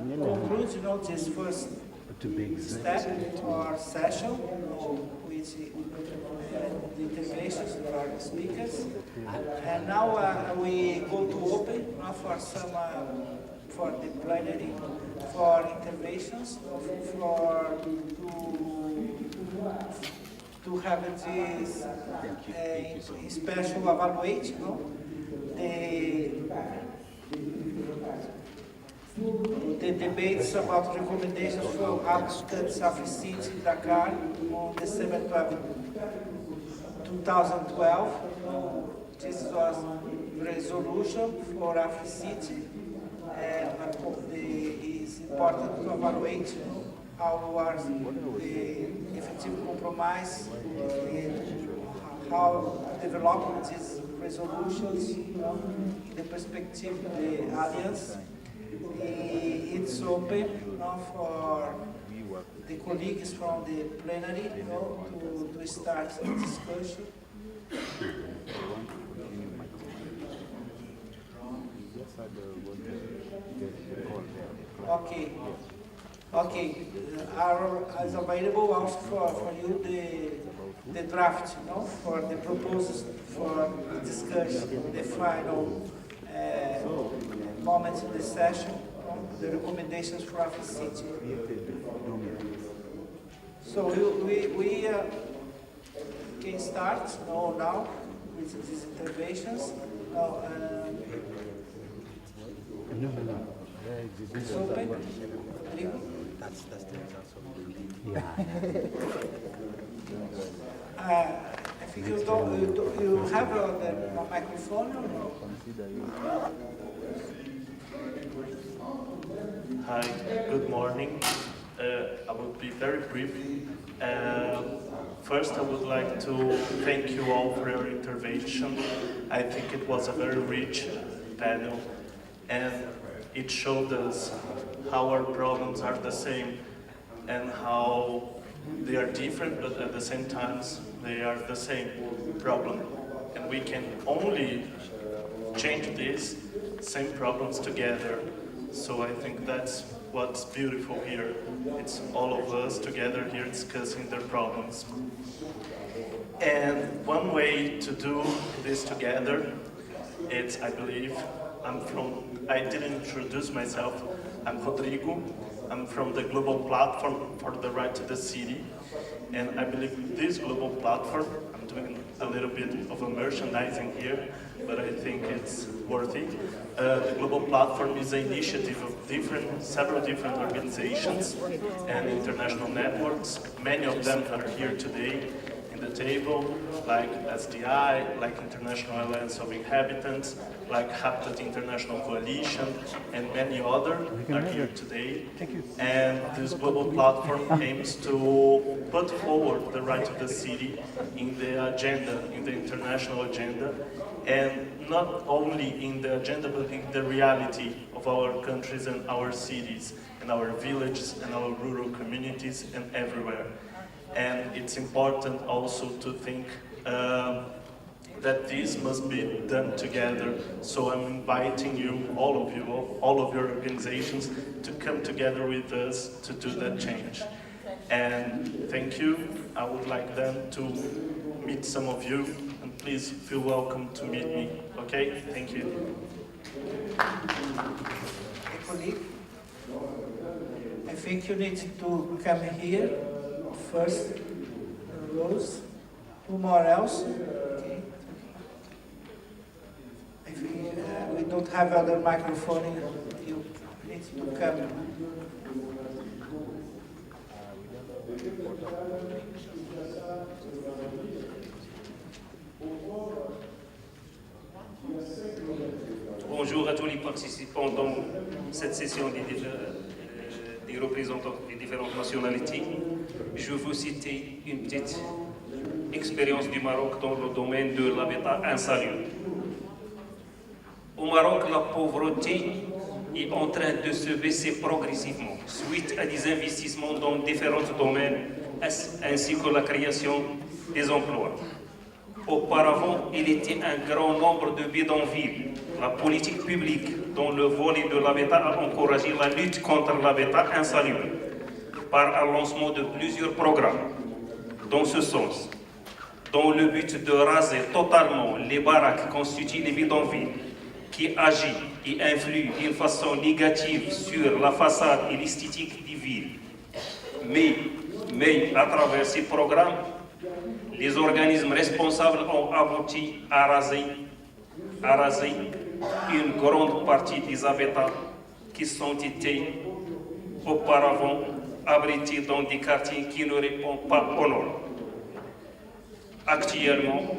conclude, this first to be exact. step or session with the interventions of our speakers. And now we go to open for some for the plenary for interventions to have this special evaluate the debates about recommendations for applicants Africities in Dakar on December 12, 2012. This was resolution for Africity, and it's important to evaluate how was the effective compromise, how developing these resolutions, the perspective of the alliance. It's open now for the colleagues from the plenary to start the discussion. Okay. Okay. Is available also for you the draft, for the proposals for the discussion, the final moments of the session, the recommendations for Africity. So we can start now with these interventions. Now, No. it's open. Rodrigo? That's the results of the meeting. Yeah. I think you have the microphone or no? Hi, good morning. I will be very brief. First, I would like to thank you all for your intervention. I think it was a very rich panel, and it showed us how our problems are the same and how they are different, but at the same time, they are the same problem. And we can only change these same problems together. So I think that's what's beautiful here. It's all of us together here discussing their problems. And one way to do this together, it's, I believe, I didn't introduce myself. I'm Rodrigo. I'm from the Global Platform for the Right to the City. And I believe this global platform, I'm doing a little bit of a merchandising here, but I think it's worthy. The global platform is an initiative of several different organizations and international networks. Many of them are here today in the table, like SDI, like International Alliance of Inhabitants, like Habitat International Coalition, and many others are here today. And this global platform aims to put forward the right of the city in the agenda, in the international agenda, and not only in the agenda, but in the reality of our countries and our cities, and our villages and our rural communities and everywhere. And it's important also to think that this must be done together. So I'm inviting you, all of your organizations, to come together with us to do that change. And thank you. I would like then to meet some of you, and please feel welcome to meet me. Okay? Thank you. I think you need to come here first, Rose. Who more else? Okay. I think we don't have other microphone. You need to come. Bonjour à tous les participants dans cette session des représentants des différentes nationalités. Je veux citer une petite expérience du Maroc dans le domaine de l'habitat insalubre. Au Maroc, la pauvreté est en train de se baisser progressivement suite à des investissements dans différents domaines ainsi que la création des emplois. Auparavant, il était un grand nombre de bidonvilles. La politique publique dans le volet de l'habitat a encouragé la lutte contre l'habitat insalubre par un lancement de plusieurs programmes dans ce sens, dans le but de raser totalement les baraques constituées des bidonvilles qui agissent et influent d'une façon négative sur la façade et l'esthétique des villes. Mais à travers ces programmes, les organismes responsables ont abouti à raser une grande partie des habitats qui sont été auparavant abrités dans des quartiers qui ne répondent pas aux normes. Actuellement,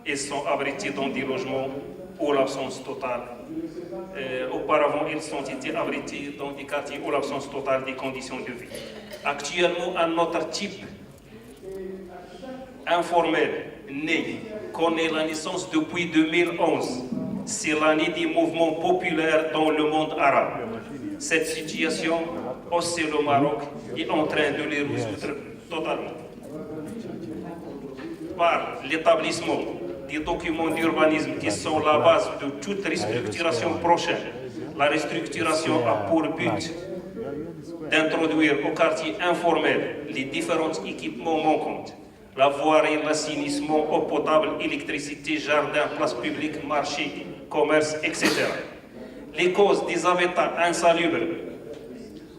ils sont abrités dans des logements où l'absence totale. Auparavant, ils ont été abrités dans des quartiers où l'absence totale des conditions de vie. Actuellement, un autre type informel né connaît la naissance depuis 2011. C'est l'année des mouvements populaires dans le monde arabe. Cette situation, aussi le Maroc, est en train de les résoudre totalement. Par l'établissement des documents d'urbanisme qui sont la base de toute restructuration prochaine. La restructuration a pour but d'introduire au quartier informel les différents équipements manquants. La voirie, l'assainissement, eau potable, électricité, jardin, place publique, marché, commerce, etc. Les causes des habitats insalubres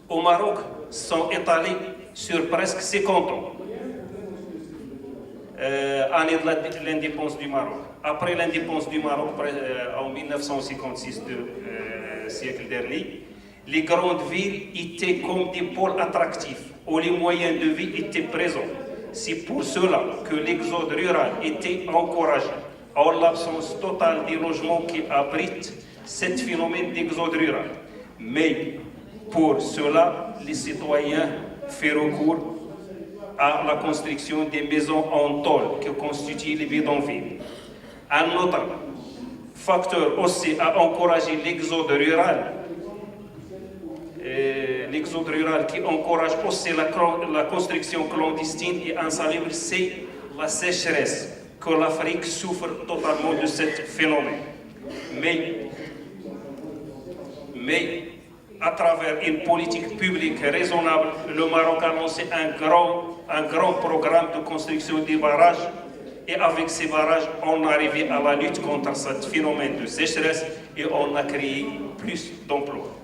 au Maroc sont étalées sur presque 50 ans. Année de l'indépendance du Maroc. Après l'indépendance du Maroc, en 1956 du siècle dernier, les grandes villes étaient comme des pôles attractifs où les moyens de vie étaient présents. C'est pour cela que l'exode rural était encouragé, en l'absence totale des logements qui abritent ce phénomène d'exode rural. Mais pour cela, les citoyens font recours à la construction des maisons en tôle qui constituent les bidonvilles. Un autre facteur aussi a encouragé l'exode rural qui encourage aussi la construction clandestine et insalubre, c'est la sécheresse, que l'Afrique souffre totalement de ce phénomène. Mais à travers une politique publique raisonnable, le Maroc a lancé un grand programme de construction des barrages, et avec ces barrages, on est arrivé à la lutte contre ce phénomène de sécheresse et on a créé plus d'emplois.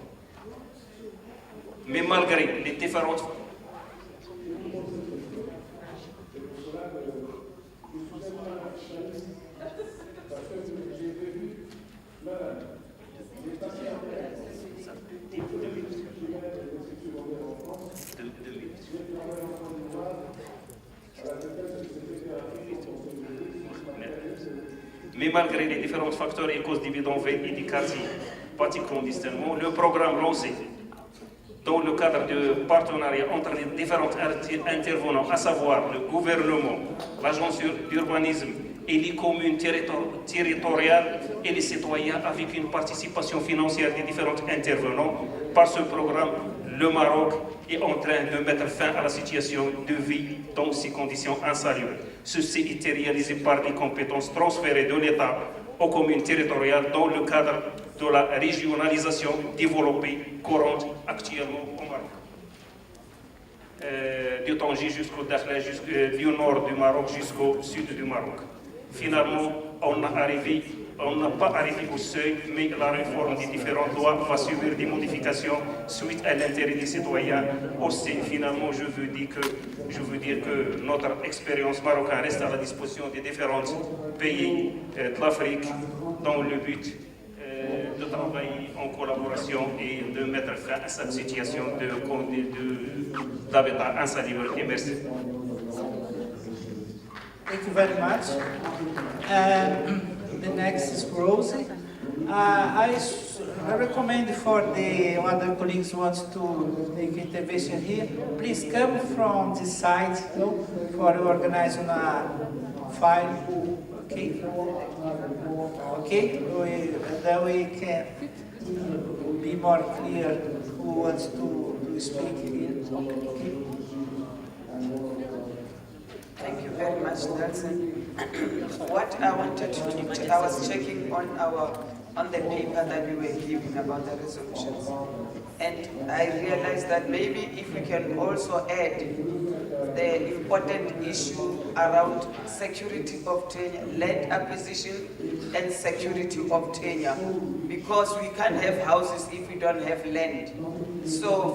Mais malgré les différentes... Mais malgré les différents facteurs et causes des bidonvilles et des quartiers bâtis clandestinement, le programme lancé dans le cadre de partenariat entre les différents intervenants, à savoir le gouvernement, l'agence d'urbanisme et les communes territoriales et les citoyens, avec une participation financière des différents intervenants, par ce programme, le Maroc est en train de mettre fin à la situation de vie dans ces conditions insalubres. Ceci était réalisé par des compétences transférées de l'État aux communes territoriales dans le cadre de la régionalisation développée courante actuellement au Maroc. Du Tanger jusqu'au Dakhla, du nord du Maroc jusqu'au sud du Maroc. Finalement, on n'a pas arrivé au seuil, mais la réforme des différentes lois va subir des modifications suite à l'intérêt des citoyens. Aussi, finalement, je veux dire que notre expérience marocaine reste à la disposition des différents pays de l'Afrique dans le but de travailler en collaboration et de mettre fin à cette situation d'habitat insalubre. Merci. Thank you very much. The next is Rosie. I recommend for the other colleagues who want to take intervention here, please come from this side, for organize on a file. Okay? Okay? Then we can be more clear who wants to speak here. Okay? Thank you very much, Nelson. What I wanted to do, I was checking on the paper that we were giving about the resolutions, and I realized that maybe if we can also add the important issue around security of tenure, land acquisition and security of tenure, because we can't have houses if we don't have land. So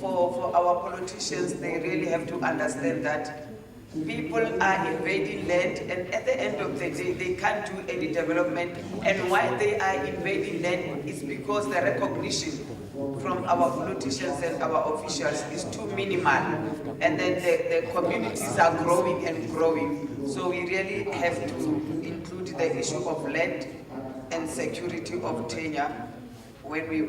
for our politicians, they really have to understand that people are invading land, and at the end of the day, they can't do any development. And why they are invading land is because the recognition from our politicians and our officials is too minimal. And then the communities are growing and growing. So we really have to include the issue of land and security of tenure when we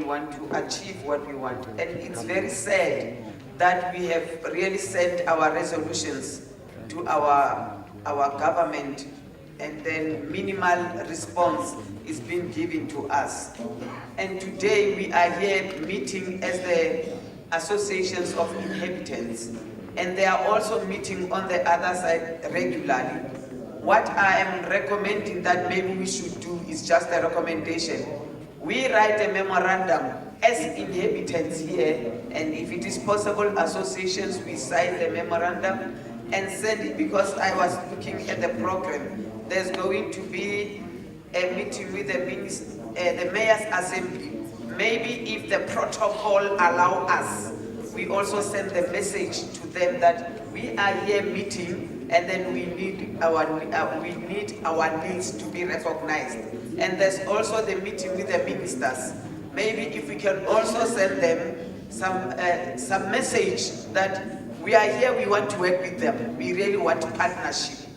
want to achieve what we want. And it's very sad that we have really sent our resolutions to our government, and then minimal response is being given to us. And today we are here meeting as the associations of inhabitants, and they are also meeting on the other side regularly. What I am recommending that maybe we should do is just a recommendation. We write a memorandum as inhabitants here, and if it is possible, associations, we sign the memorandum and send it, because I was looking at the program. There's going to be a meeting with the Mayor's Assembly. Maybe if the protocol allow us, we also send the message to them that we are here meeting, and then we need our needs to be recognized. And there's also the meeting with the ministers. Maybe if we can also send them some message that We are here, we want to work with them. We really want partnership.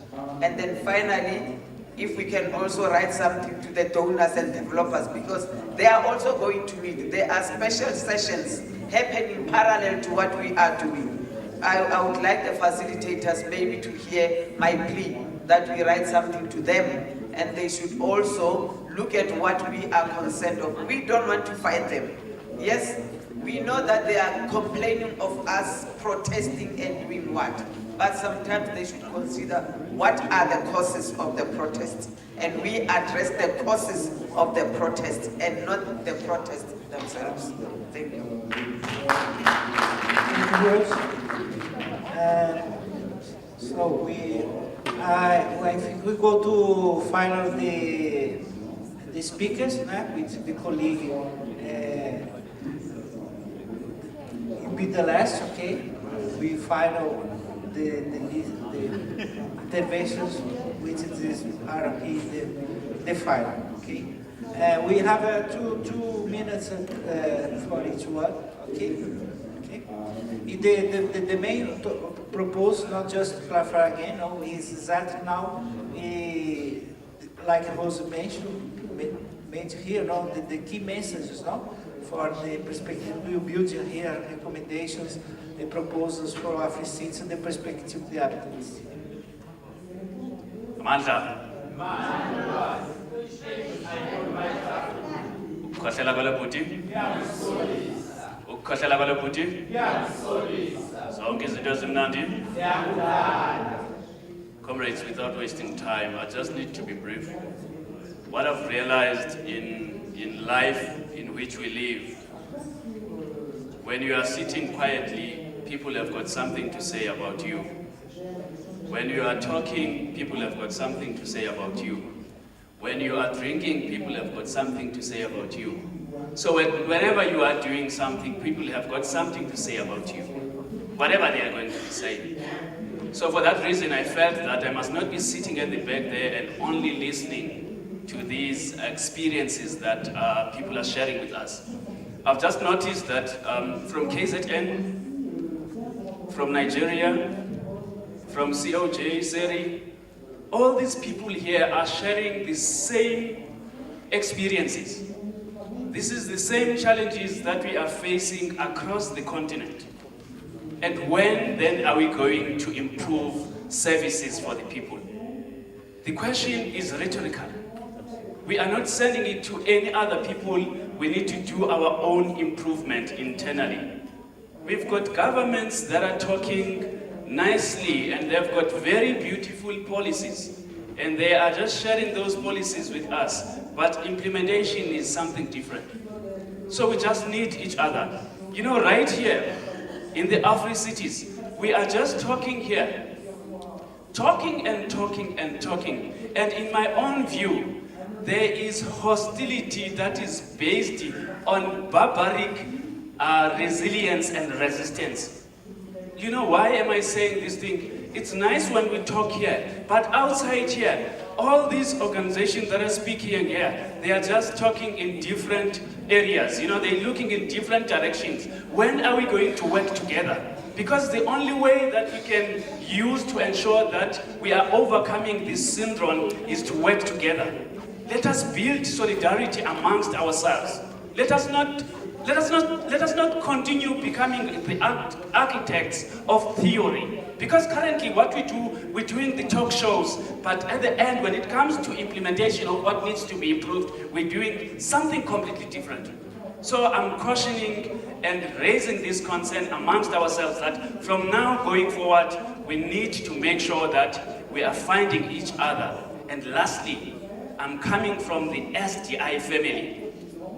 And then finally, if we can also write something to the donors and developers, because they are also going to meet. There are special sessions happening parallel to what we are doing. I would like the facilitators maybe to hear my plea that we write something to them, and they should also look at what we are concerned of. We don't want to fight them. Yes, we know that they are complaining of us protesting and doing what, but sometimes they should consider what are the causes of the protest, and we address the causes of the protest and not the protest themselves. Thank you. So I think we go to final the speakers, with the colleague. You be the last, okay? We final the interventions, which is RP, the final, okay? We have 2 minutes for each one, okay? The main proposal, not just to clarify again, no, is that now, like Rose made here, no, the key messages, no, for the perspective we build here, recommendations, the proposals for Africities and the perspective of the habitants. Amandla. Ukukhohlela kwalebhuti? Ukukhohlela kwalebhuti? Zonke izinto ezimnandi? Comrades, without wasting time, I just need to be brief. What I've realized in life in which we live, when you are sitting quietly, people have got something to say about you. When you are talking, people have got something to say about you. When you are drinking, people have got something to say about you. So whenever you are doing something, people have got something to say about you, whatever they are going to be saying. So for that reason, I felt that I must not be sitting at the back there and only listening to these experiences that people are sharing with us. I've just noticed that from KZN, from Nigeria, from COJ, SERI, all these people here are sharing the same experiences. This is the same challenges that we are facing across the continent. And when then are we going to improve services for the people? The question is rhetorical. We are not sending it to any other people. We need to do our own improvement internally. We've got governments that are talking nicely and they've got very beautiful policies. And they are just sharing those policies with us. But implementation is something different. So we just need each other. You know, right here in the Africities, we are just talking here. Talking and talking and talking. And in my own view, there is hostility that is based on barbaric resilience and resistance. You know, why am I saying this thing? It's nice when we talk here, but outside here, all these organizations that are speaking here, they are just talking in different areas. You know, they're looking in different directions. When are we going to work together? Because the only way that we can use to ensure that we are overcoming this syndrome is to work together. Let us build solidarity amongst ourselves. Let us not continue becoming the architects of theory. Because currently what we do, we're doing the talk shows, but at the end, when it comes to implementation of what needs to be improved, we're doing something completely different. So I'm cautioning and raising this concern amongst ourselves that from now going forward, we need to make sure that we are finding each other. And lastly, I'm coming from the SDI family.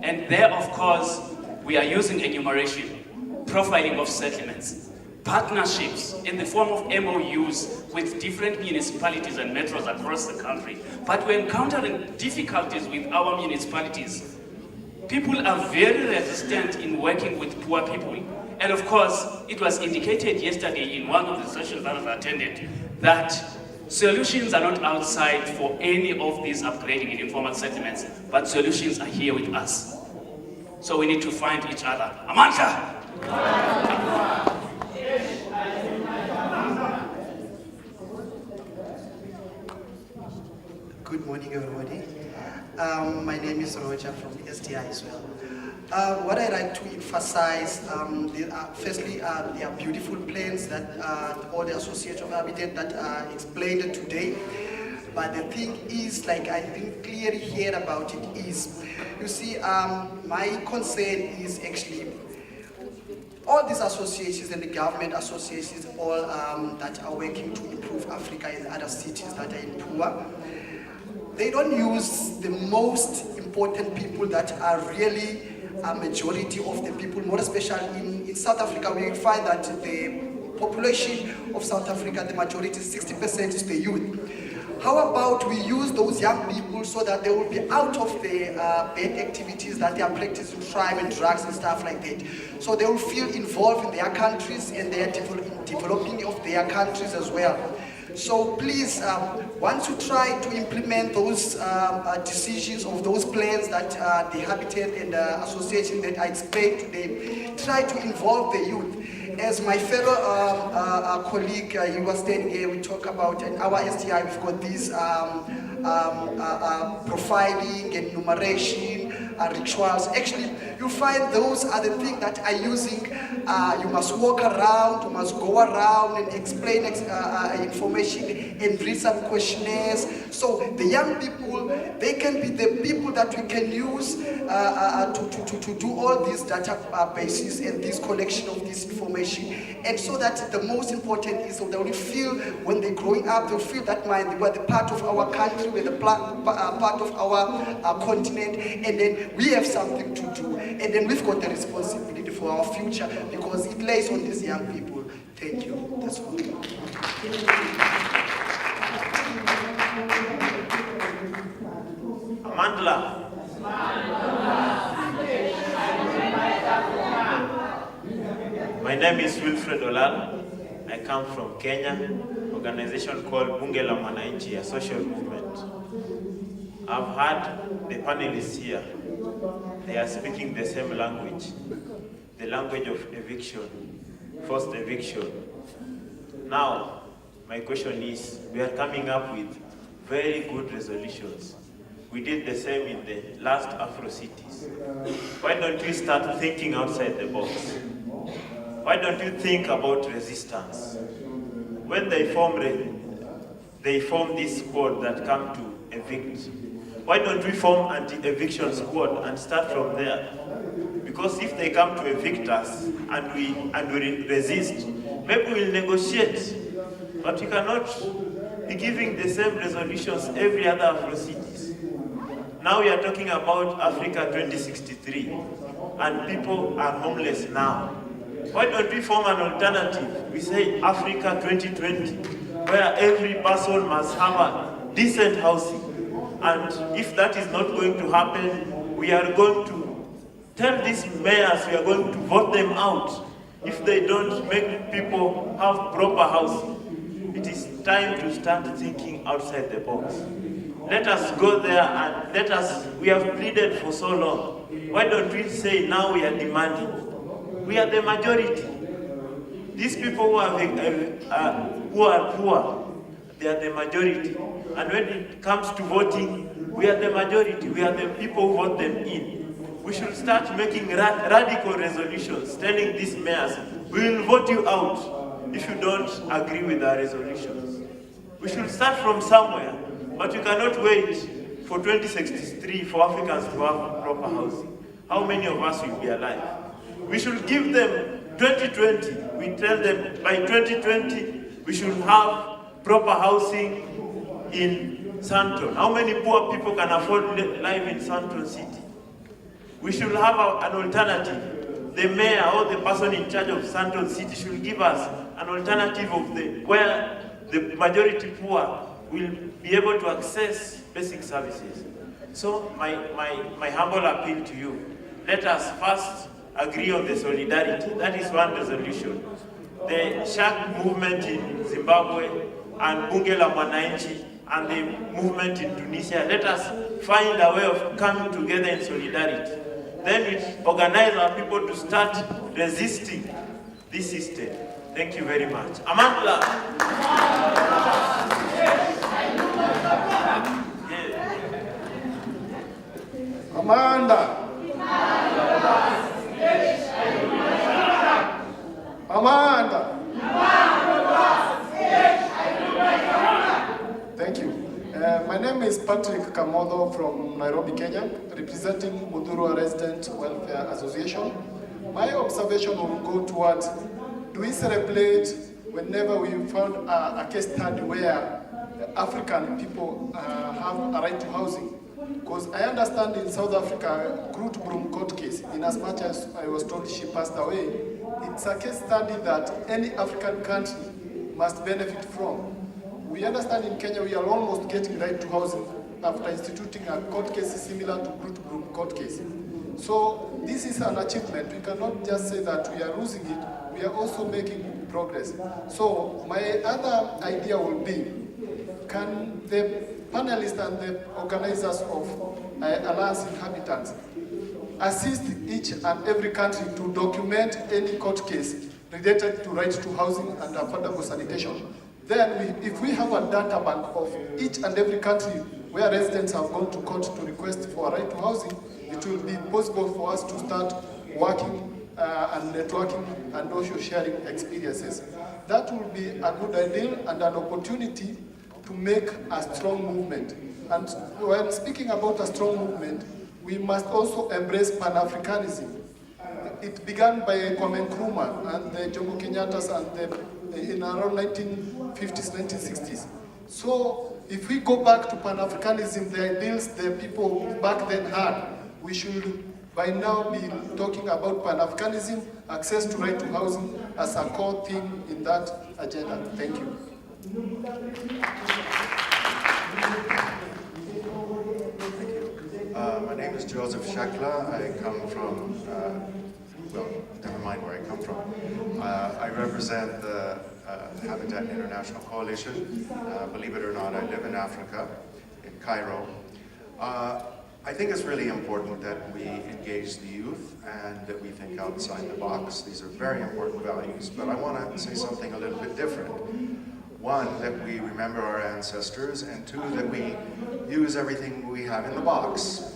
And there, of course, we are using enumeration, profiling of settlements, partnerships in the form of MOUs with different municipalities and metros across the country. But we're encountering difficulties with our municipalities. People are very resistant in working with poor people. And of course, it was indicated yesterday in one of the sessions that I've attended that solutions are not outside for any of these upgrading in informal settlements, but solutions are here with us. So we need to find each other. Amandla! morning, everybody. My name is Roger from SDI as well. What I'd like to emphasize, firstly, there are beautiful plans that all the Association of Habitat that are explained today. But the thing is, like I think clearly here about it is, you see, my concern is actually all these associations and the government associations, all that are working to improve Africa and other cities that are in poor, they don't use the most important people that are really a majority of the people, more especially in South Africa. We find that the population of South Africa, the majority, 60% is the youth. How about we use those young people so that they will be out of the bad activities that they are practicing, crime and drugs and stuff like that. So they will feel involved in their countries and they are developing of their countries as well. So please, once you try to implement those decisions of those plans that the Habitat and the association that I explained today, try to involve the youth. As my fellow colleague, he was standing here, we talk about in our STI, we've got these profiling and enumeration, rituals. Actually, you find those are the things that are using, you must walk around, you must go around and explain information and read some questionnaires. So the young people, they can be the people that we can use to do all these databases and this collection of this information. And so that the most important is that they will feel, when they're growing up, they'll feel that mind, they were the part of our country, we're the part of our continent, and then we have something to do. And then we've got the responsibility for our future because it lays on these young people. Thank you. That's all. Amandla. My name is Wilfred Olal. I come from Kenya, organization called Bunge la Mwananchi, a social movement. I've heard the panelists here. They are speaking the same language, the language of eviction, forced eviction. Now, my question is, we are coming up with very good resolutions. We did the same in the last Africities. Why don't we start thinking outside the box? Why don't you think about resistance? When they form this squad that come to evict, why don't we form anti-eviction squad and start from there? Because if they come to evict us and we resist, maybe we'll negotiate. But we cannot be giving the same resolutions every other Africities. Now we are talking about Africa 2063, and people are homeless now. Why don't we form an alternative? We say Africa 2020, where every person must have a decent housing. And if that is not going to happen, we are going to tell these mayors we are going to vote them out if they don't make people have proper housing. It is time to start thinking outside the box. Let us go there and we have pleaded for so long. Why don't we say now we are demanding? We are the majority. These people who are poor, they are the majority. And when it comes to voting, we are the majority. We are the people who vote them in. We should start making radical resolutions, telling these mayors, we will vote you out if you don't agree with our resolutions. We should start from somewhere, but you cannot wait for 2063 for Africans to have proper housing. How many of us will be alive? We should give them 2020. We tell them by 2020 we should have proper housing in Santon. How many poor people can afford life in Santon City? We should have an alternative. The mayor or the person in charge of Santon City should give us an alternative of where the majority poor will be able to access basic services. So my humble appeal to you, let us first agree on the solidarity. That is one resolution. The shark movement in Zimbabwe and Bunge la Mwananchi and the movement in Tunisia, let us find a way of coming together in solidarity. Then we organize our people to start resisting this system. Thank you very much. Amandla. Yeah. Amanda. Amanda. Thank you. My name is Patrick Kamodo from Nairobi, Kenya, representing Mudhurwa Resident Welfare Association. My observation will go towards, do we celebrate whenever we found a case study where African people have a right to housing? Because I understand in South Africa, Groot Broom court case, in as much as I was told she passed away, it's a case study that any African country must benefit from. We understand in Kenya we are almost getting right to housing after instituting a court case similar to Groot Broom court case. So this is an achievement. We cannot just say that we are losing it, we are also making progress. So my other idea will be, can the panelists and the organizers of Alliance Inhabitants assist each and every country to document any court case related to right to housing and affordable sanitation? Then if we have a data bank of each and every country where residents have gone to court to request for a right to housing, it will be possible for us to start working and networking and also sharing experiences. That will be a good idea and an opportunity to make a strong movement. And when speaking about a strong movement, we must also embrace Pan-Africanism. It began by Kwame Nkrumah and the Jomo Kenyattas and in around 1950s, 1960s. So if we go back to Pan-Africanism, the ideals the people back then had, we should by now be talking about Pan-Africanism, access to right to housing as a core theme in that agenda. Thank you. My name is Joseph Shekla. I come from, well, never mind where I come from. I represent the Habitat International Coalition. Believe it or not, I live in Africa, in Cairo. I think it's really important that we engage the youth and that we think outside the box. These are very important values, but I want to say something a little bit different. One, that we remember our ancestors, and two, that we use everything we have in the box.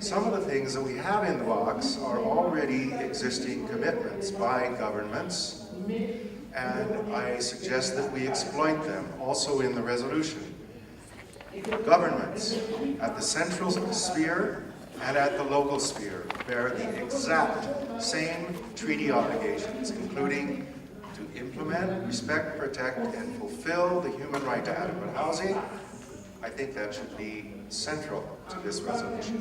Some of the things that we have in the box are already existing commitments by governments, and I suggest that we exploit them also in the resolution. Governments at the central sphere and at the local sphere bear the exact same treaty obligations, including to implement, respect, protect, and fulfill the human right to adequate housing. I think that should be central to this resolution.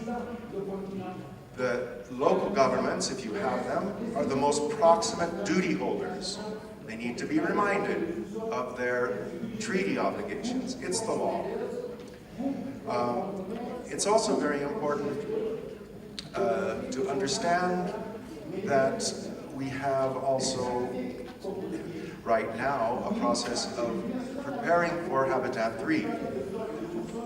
The local governments, if you have them, are the most proximate duty holders. They need to be reminded of their treaty obligations. It's the law. It's also very important to understand that we have also right now a process of preparing for Habitat 3.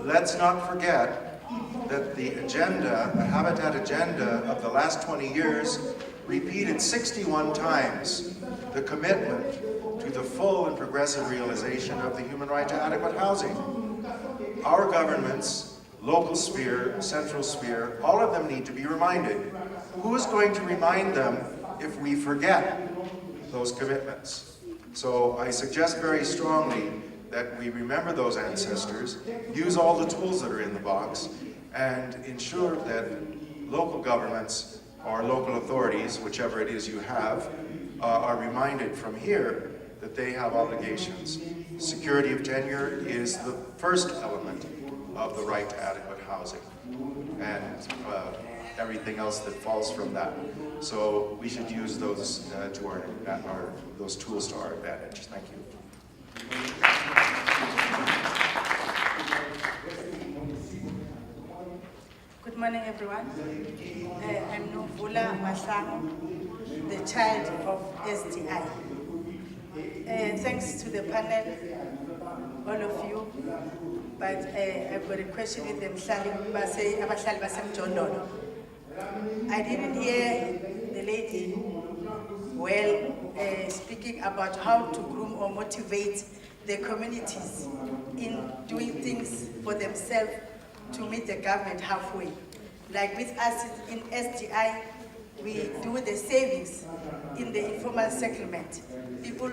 Let's not forget that the agenda, the Habitat agenda of the last 20 years repeated 61 times the commitment to the full and progressive realization of the human right to adequate housing. Our governments, local sphere, central sphere, all of them need to be reminded. Who is going to remind them if we forget those commitments? So I suggest very strongly that we remember those ancestors, use all the tools that are in the box, and ensure that local governments or local authorities, whichever it is you have, are reminded from here that they have obligations. Security of tenure is the first element of the right to adequate housing, and everything else that falls from that. So we should use those those tools to our advantage. Thank you. Good morning, everyone. I'm Novula Masang, the child of SDI. Thanks to the panel, all of you, but I've got a question with them. I didn't hear the lady well speaking about how to groom or motivate the communities in doing things for themselves to meet the government halfway. Like with us in SDI, we do the savings in the informal settlement. People,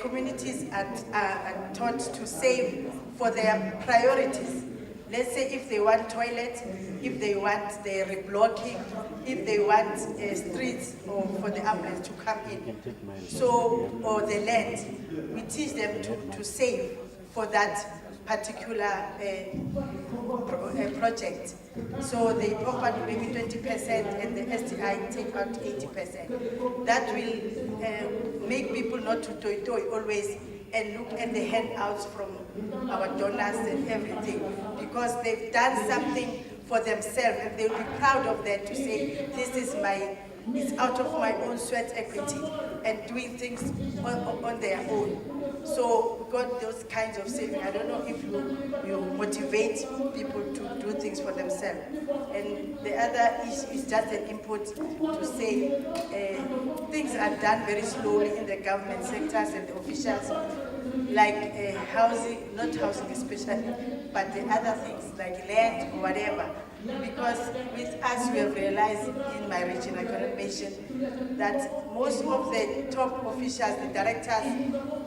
communities are taught to save for their priorities. Let's say if they want toilets, if they want the reblocking, if they want streets or for the ambulance to come in, so, or the land, we teach them to save for that particular project. So they pop out maybe 20% and the STI take out 80%. That will make people not to toy always and look at the handouts from our donors and everything, because they've done something for themselves and they'll be proud of that to say, this is it's out of my own sweat equity and doing things on their own. So we got those kinds of saving. I don't know if you motivate people to do things for themselves. And the other is just an input to say things are done very slowly in the government sectors and the officials, like housing, not housing especially, but the other things like land or whatever. Because with us, we have realized in my region, I cannot mention, that most of the top officials, the directors,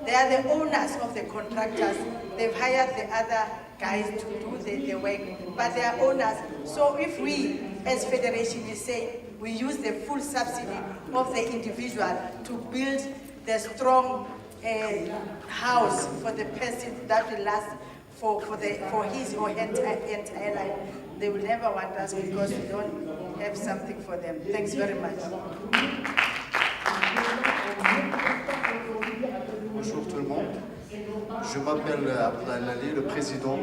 they are the owners of the contractors. They've hired the other guys to do the work, but they are owners. So if we, as federation, is saying we use the full subsidy of the individual to build the strong house for the person that will last for his or her entire life, they will never want us because we don't have something for them. Thanks very much. Bonjour tout le monde. Je m'appelle Abdel Ali, le président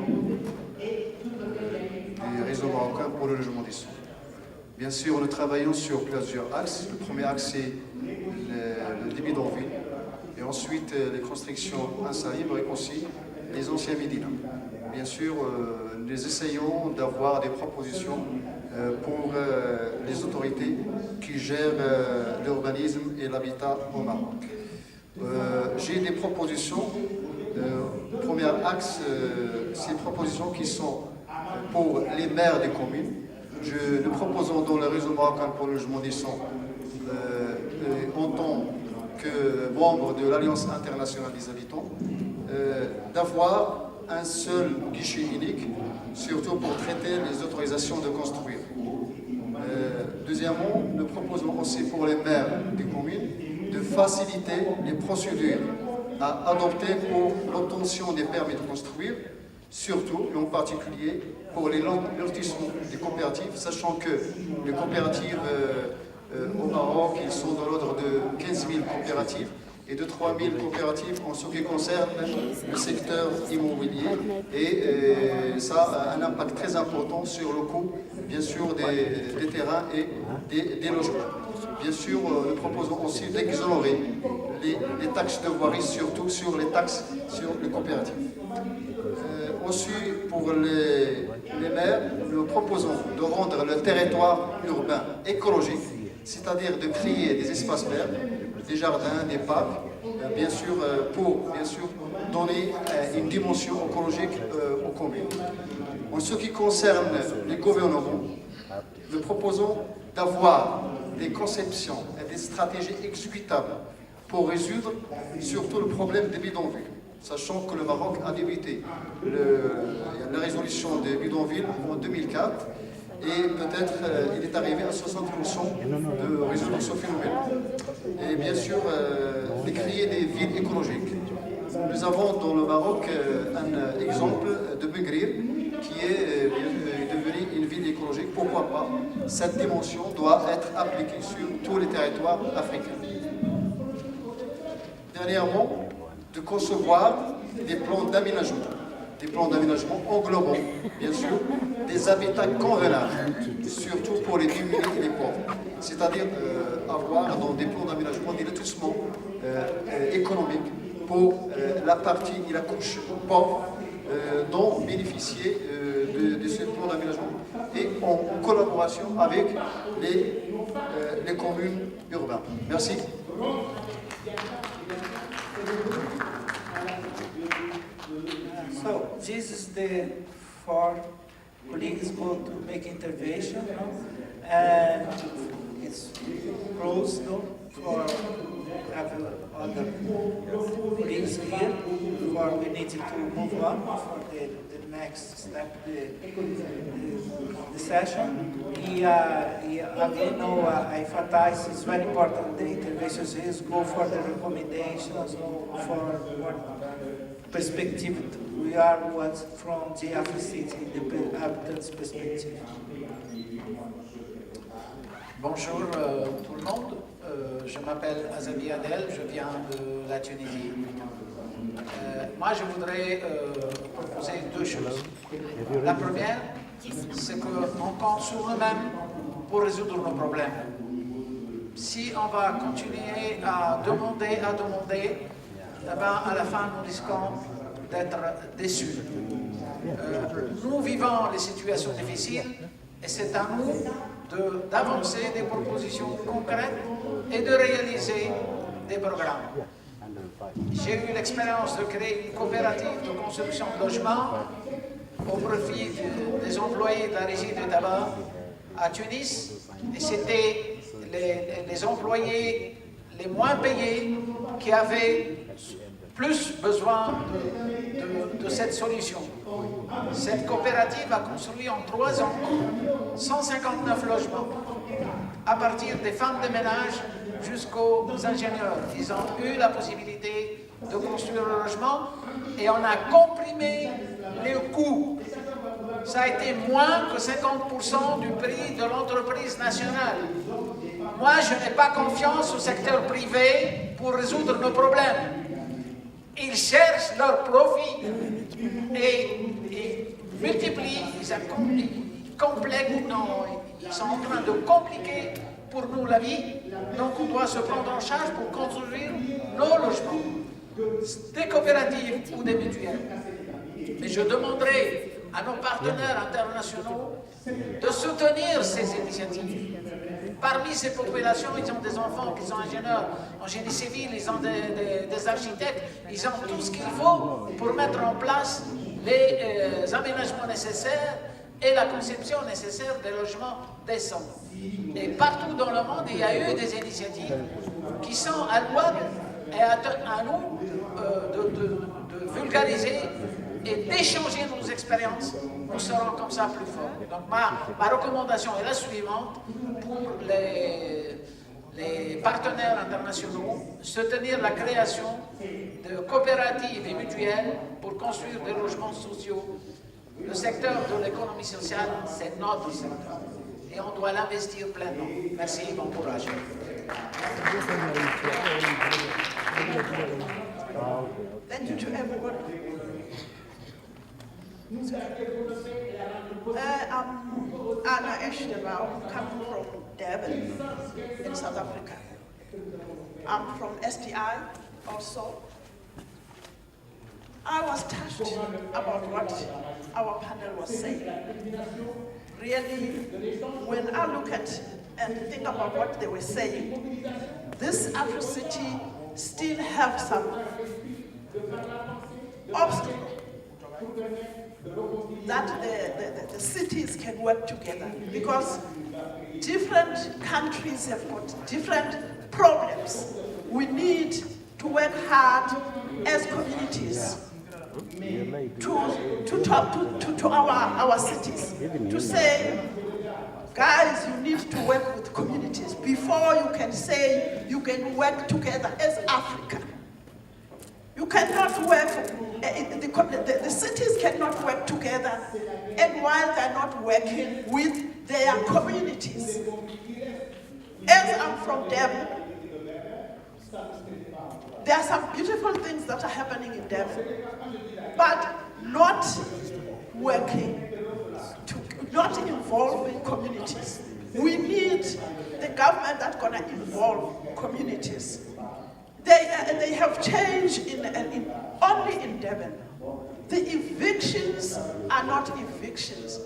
du réseau marocain pour le logement des soins. Bien sûr, nous travaillons sur plusieurs axes. Le premier axe, c'est le bidonville. Et ensuite, les constructions insalubres et aussi les anciens médinas. Bien sûr, nous essayons d'avoir des propositions pour les autorités qui gèrent l'urbanisme et l'habitat au Maroc. J'ai des propositions. Le premier axe, c'est des propositions qui sont pour les maires des communes. Nous proposons dans le réseau marocain pour le logement décent, en tant que membre de l'Alliance internationale des habitants, d'avoir un seul guichet unique, surtout pour traiter les autorisations de construire. Deuxièmement, nous proposons aussi pour les maires des communes de faciliter les procédures à adopter pour l'obtention des permis de construire, surtout et en particulier pour les lotissements des coopératives, sachant que les coopératives au Maroc, ils sont dans l'ordre de 15 000 coopératives et de 3 000 coopératives en ce qui concerne le secteur immobilier. Et ça a un impact très important sur le coût, bien sûr, des terrains et des logements. Bien sûr, nous proposons aussi d'exonérer les taxes de voirie, surtout sur les taxes sur les coopératives. Ensuite, pour les maires, nous proposons de rendre le territoire urbain écologique, c'est-à-dire de créer des espaces verts, des jardins, des parcs, bien sûr, pour donner une dimension écologique aux communes. En ce qui concerne les gouvernements, nous proposons d'avoir des conceptions et des stratégies exécutables pour résoudre surtout le problème des bidonvilles, sachant que le Maroc a débuté la résolution des bidonvilles en 2004 et peut-être il est arrivé à 60% de résoudre ce phénomène. Et bien sûr, de créer des villes écologiques. Nous avons dans le Maroc un exemple de Bengrir qui est devenu une ville écologique. Pourquoi pas? Cette dimension doit être appliquée sur tous les territoires africains. Dernièrement, de concevoir des plans d'aménagement. Des plans d'aménagement englobant, bien sûr, des habitats convenables, surtout pour les démunis et les pauvres. C'est-à-dire avoir dans des plans d'aménagement des lotissements économiques pour la partie et la couche pauvre dont bénéficier de ce plan d'aménagement et en collaboration avec les communes urbaines. Merci. So this is the 4 colleagues go to make intervention, and it's closed for have other colleagues here for we need to move on for the next step, the session. Again, I emphasize it's very important the interventions is go for the recommendations or for perspective. We are what from the Africities, the habitants' perspective. Bonjour tout le monde, je m'appelle Azabi Adel, je viens de la Tunisie. Moi je voudrais proposer deux choses. La première, c'est qu'on compte sur nous-mêmes pour résoudre nos problèmes. Si on va continuer à demander, eh ben, à la fin nous risquons d'être déçus. Nous vivons les situations difficiles et c'est à nous d'avancer des propositions concrètes et de réaliser des programmes. J'ai eu l'expérience de créer une coopérative de construction de logements au profit des employés de la régie de tabac à Tunis, et c'était les employés les moins payés qui avaient plus besoin de cette solution. Cette coopérative a construit en 3 ans 159 logements, à partir des femmes de ménage jusqu'aux ingénieurs. Ils ont eu la possibilité de construire le logement et on a comprimé les coûts. Ça a été moins que 50% du prix de l'entreprise nationale. Moi, je n'ai pas confiance au secteur privé pour résoudre nos problèmes. Ils cherchent leur profit et multiplient, ils sont en train de compliquer pour nous la vie, donc on doit se prendre en charge pour construire nos logements, des coopératives ou des mutuelles. Mais je demanderai à nos partenaires internationaux de soutenir ces initiatives. Parmi ces populations, ils ont des enfants qui sont ingénieurs en génie civil, ils ont des architectes, ils ont tout ce qu'il faut pour mettre en place les aménagements nécessaires et la conception nécessaire des logements décents. Et partout dans le monde, il y a eu des initiatives qui sont allouables et à nous de vulgariser et d'échanger nos expériences. Nous serons comme ça plus forts. Donc ma recommandation est la suivante pour les partenaires internationaux: soutenir la création de coopératives et mutuelles pour construire des logements sociaux. Le secteur de l'économie sociale, c'est notre secteur et on doit l'investir pleinement. Merci et bon courage. Thank you to everybody. I'm Anna Eshdeba, coming from Durban in South Africa. I'm from STI also. I was touched about what our panel was saying. Really, when I look at and think about what they were saying, this Africity still have some obstacles that the cities can work together, because different countries have got different problems. We need to work hard as communities to talk to our cities, to say, guys, you need to work with communities before you can say you can work together as Africa. You cannot work, the cities cannot work together, and while they're not working with their communities. As I'm from Durban, there are some beautiful things that are happening in Durban, but not working, not involving communities. We need the government that's going to involve communities. They have changed only in Durban. The evictions are not evictions,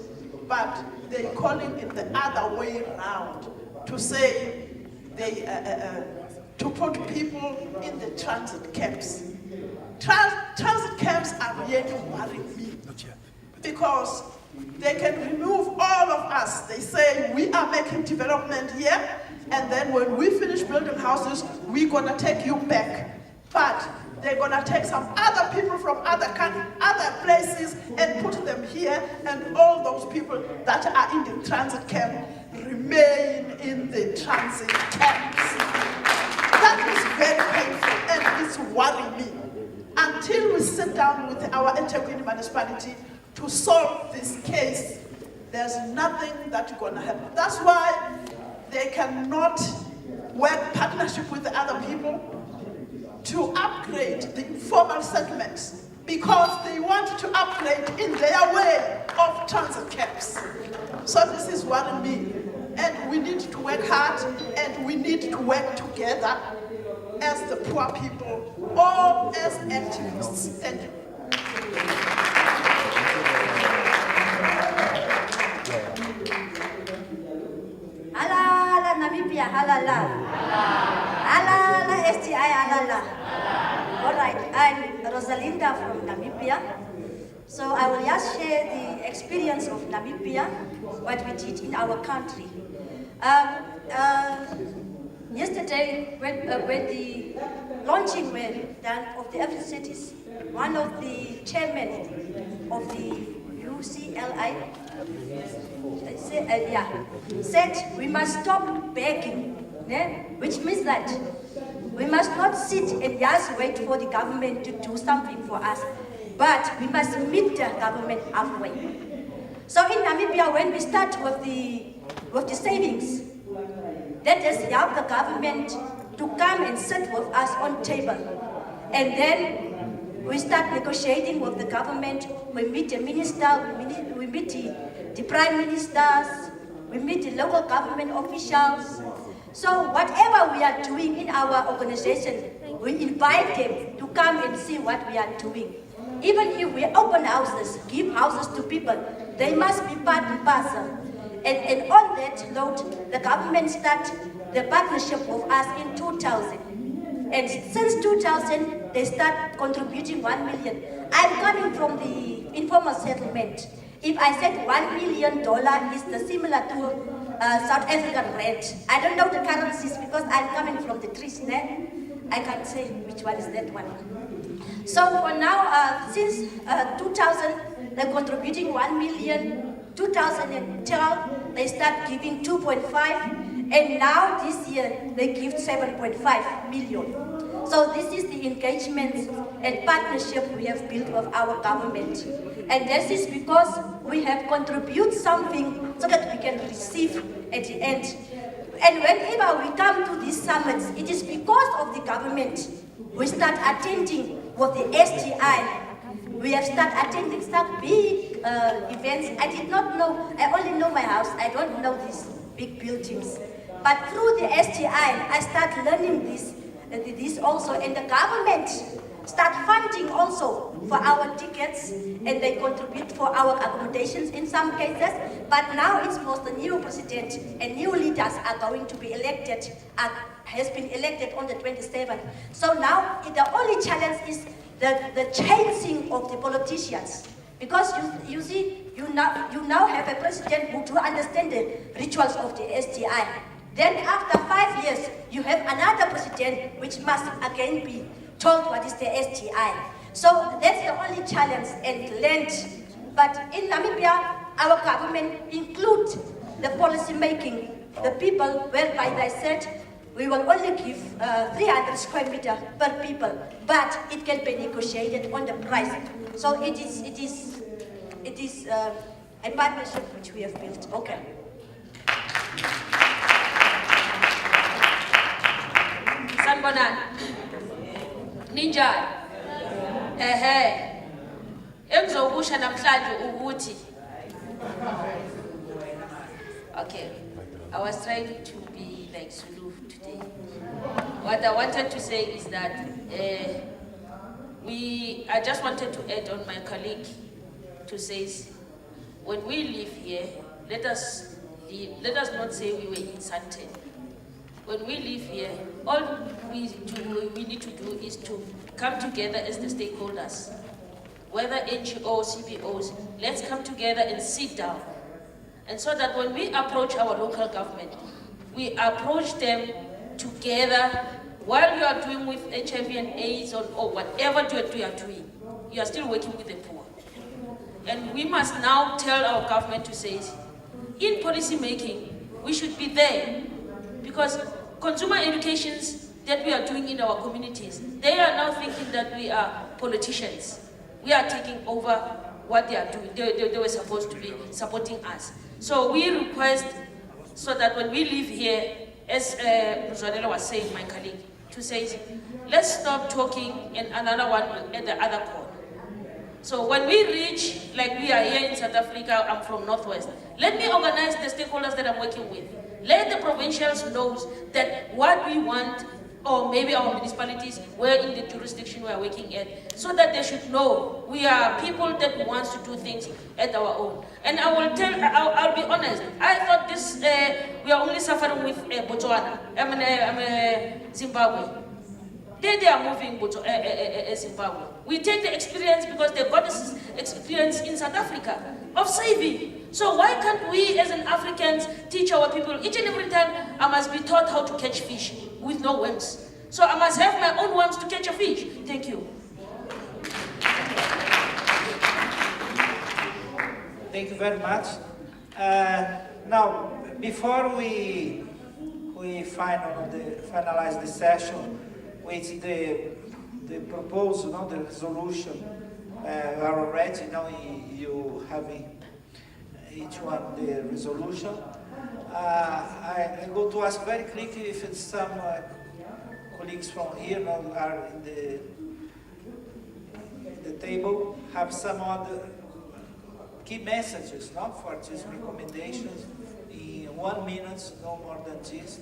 but they're calling it the other way around, to say to put people in the transit camps. Transit camps are really worrying me, because They can remove all of us. They say, we are making development here, and then when we finish building houses, we're gonna take you back. But they're gonna take some other people from other places and put them here, and all those people that are in the transit camp remain in the transit camps. That is very painful, and it's worrying me. Until we sit down with our eThekwini municipality to solve this case, there's nothing that's gonna happen. That's why they cannot work partnership with the other people to upgrade the informal settlements, because they want to upgrade in their way of transit camps. So this is worrying me, and we need to work hard, and we need to work together as the poor people or as activists. Thank you. Halala Namibia, halala. Halala STI, halala. All right, I'm Rosalinda from Namibia. So I will just share the experience of Namibia, what we did in our country. Yesterday, when the launching were done of the Africities, one of the chairmen of the UCLI said we must stop begging, which means that we must not sit and just wait for the government to do something for us, but we must meet the government halfway. So in Namibia, when we start with the savings, that is help the government to come and sit with us on table. And then we start negotiating with the government. We meet the minister, we meet the prime ministers, we meet the local government officials. So whatever we are doing in our organization, we invite them to come and see what we are doing. Even if we open houses, give houses to people, they must be part and parcel. And on that note, the government started the partnership with us in 2000. And since 2000, they start contributing 1 million. I'm coming from the informal settlement. If I said $1 million is similar to South African rent, I don't know the currencies because I'm coming from the trees there. I can't say which one is that one. So for now, since 2000, they're contributing 1 million. 2012, they start giving 2.5, and now this year they give 7.5 million. So this is the engagement and partnership we have built with our government. And this is because we have contributed something so that we can receive at the end. And whenever we come to these summits, it is because of the government. We start attending with the STI. We have started attending some big events. I did not know, I only know my house. I don't know these big buildings. But through the STI, I start learning this also. And the government start funding also for our tickets, and they contribute for our accommodations in some cases. But now it's because the new president and new leaders are going to be elected, has been elected on the 27th. So now the only challenge is the changing of the politicians. Because you see, you now have a president who do understand the rituals of the STI. Then after 5 years, you have another president which must again be told what is the STI. So that's the only challenge and land. But in Namibia, our government includes the policy making, the people, whereby they said we will only give 300 square meters per people, but it can be negotiated on the price. So it is a partnership which we have built. Okay. Sanbonan, Ninja, Engzokusha namhlanje ukuthi. Okay, I was trying to be like Zulu today. What I wanted to say is that I just wanted to add on my colleague to say, when we live here, let us not say we were in Santen. When we live here, all we need to do is to come together as the stakeholders. whether NGOs, CBOs, let's come together and sit down. And so that when we approach our local government, we approach them together while you are doing with HIV and AIDS or whatever you are doing, you are still working with the poor. And we must now tell our government to say, in policy making, we should be there. Because consumer educations that we are doing in our communities, they are now thinking that we are politicians. We are taking over what they are doing. They were supposed to be supporting us. So we request so that when we leave here, as Zwanela was saying, my colleague, to say, let's stop talking and another one at the other corner. So when we reach, like we are here in South Africa, I'm from Northwest, let me organize the stakeholders that I'm working with. Let the provincials know that what we want, or maybe our municipalities, where in the jurisdiction we are working at, so that they should know we are people that wants to do things at our own. And I will tell, I'll be honest, I thought this, we are only suffering with Botswana, Zimbabwe. They are moving Zimbabwe. We take the experience because they've got this experience in South Africa of saving. So why can't we as an Africans teach our people, each and every time I must be taught how to catch fish with no worms. So I must have my own worms to catch a fish. Thank you. Thank you very much. Now, before we finalize the session with the proposal, the resolution, are already now you have each one the resolution. I go to ask very quickly if it's some colleagues from here are in the table, have some other key messages for these recommendations in 1 minute, no more than this,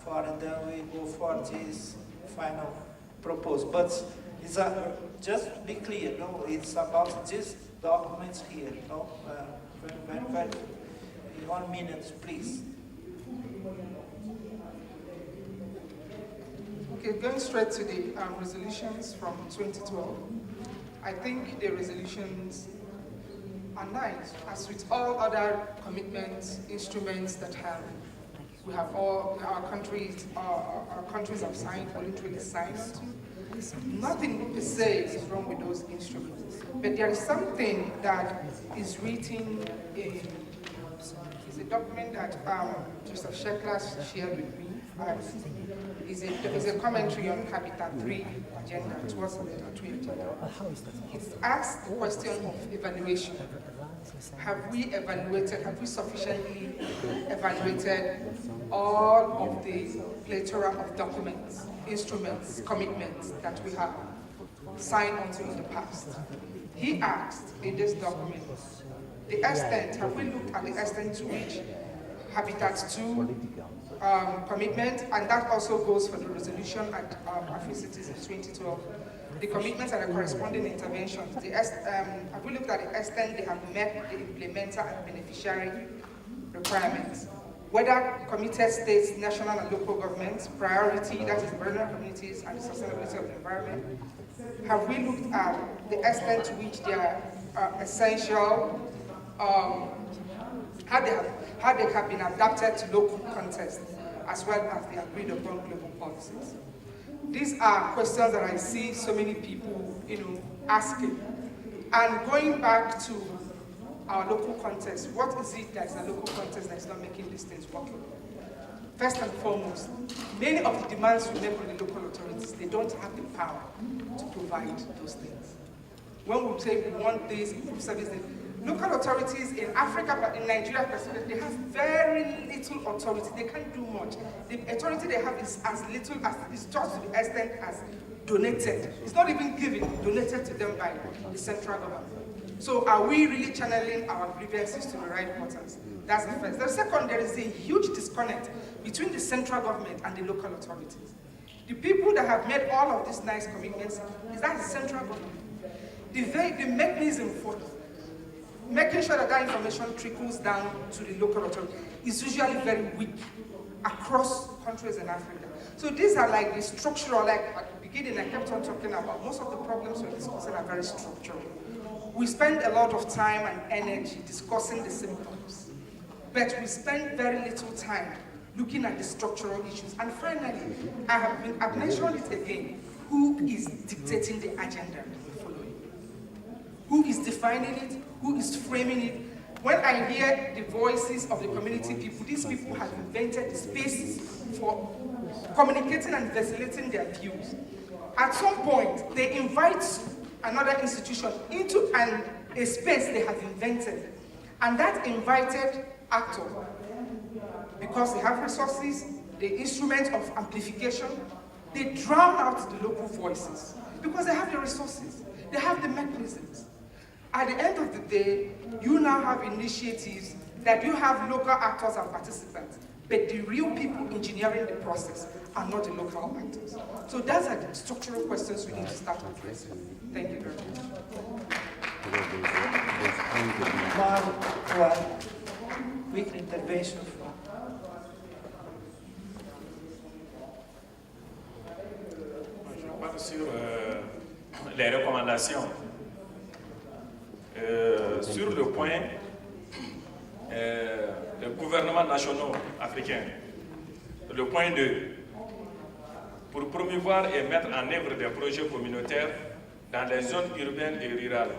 and then we go for this final proposal. But it's just to be clear, it's about these documents here, very, in 1 minute, please. Okay, going straight to the resolutions from 2012. I think the resolutions are nice, as with all other commitments, instruments that we have all our countries have signed, voluntarily signed onto. Nothing per se is wrong with those instruments, but there is something that is written in. It's a document that Joseph Sheklas shared with me. It's a commentary on Habitat 3 agenda, towards Habitat 3 agenda. It asks the question of evaluation. Have we sufficiently evaluated all of the plethora of documents, instruments, commitments that we have signed onto in the past? He asked in this document, the extent, have we looked at the extent to which Habitat 2 commitment, and that also goes for the resolution at Africities in 2012. The commitments and the corresponding interventions. Have we looked at the extent they have met the implementer and beneficiary requirements? Whether committed states, national and local governments, priority, that is vulnerable communities and the sustainability of the environment. Have we looked at the extent to which they are essential, how they have been adapted to local context, as well as the agreed upon global policies? These are questions that I see so many people, asking. And going back to our local context, what is it that is a local context that is not making these things working? First and foremost, many of the demands we make on the local authorities, they don't have the power to provide those things. When we say we want this, improve services, local authorities in Africa, but in Nigeria specifically, they have very little authority. They can't do much. The authority they have is as little as, it's just to the extent as donated. It's not even given, donated to them by the central government. So are we really channeling our grievances to the right buttons? That's the first. The second, there is a huge disconnect between the central government and the local authorities. The people that have made all of these nice commitments is that the central government. The mechanism for making sure that information trickles down to the local authority is usually very weak across countries in Africa. So these are like the structural, like at the beginning I kept on talking about, most of the problems we're discussing are very structural. We spend a lot of time and energy discussing the symptoms, but we spend very little time looking at the structural issues. And finally, I've mentioned it again, who is dictating the agenda we're following? Who is defining it? Who is framing it? When I hear the voices of the community people, these people have invented spaces for communicating and ventilating their views. At some point, they invite another institution into a space they have invented. And that invited actor, because they have resources, the instruments of amplification, they drown out the local voices because they have the resources, they have the mechanisms. At the end of the day, you now have initiatives that you have local actors and participants, but the real people engineering the process are not the local actors. So those are the structural questions we need to start addressing. Thank you very One quick intervention from. Je parle sur les recommandations. Sur le point des gouvernements nationaux africains, le point 2, pour promouvoir et mettre en œuvre des projets communautaires dans les zones urbaines et rurales.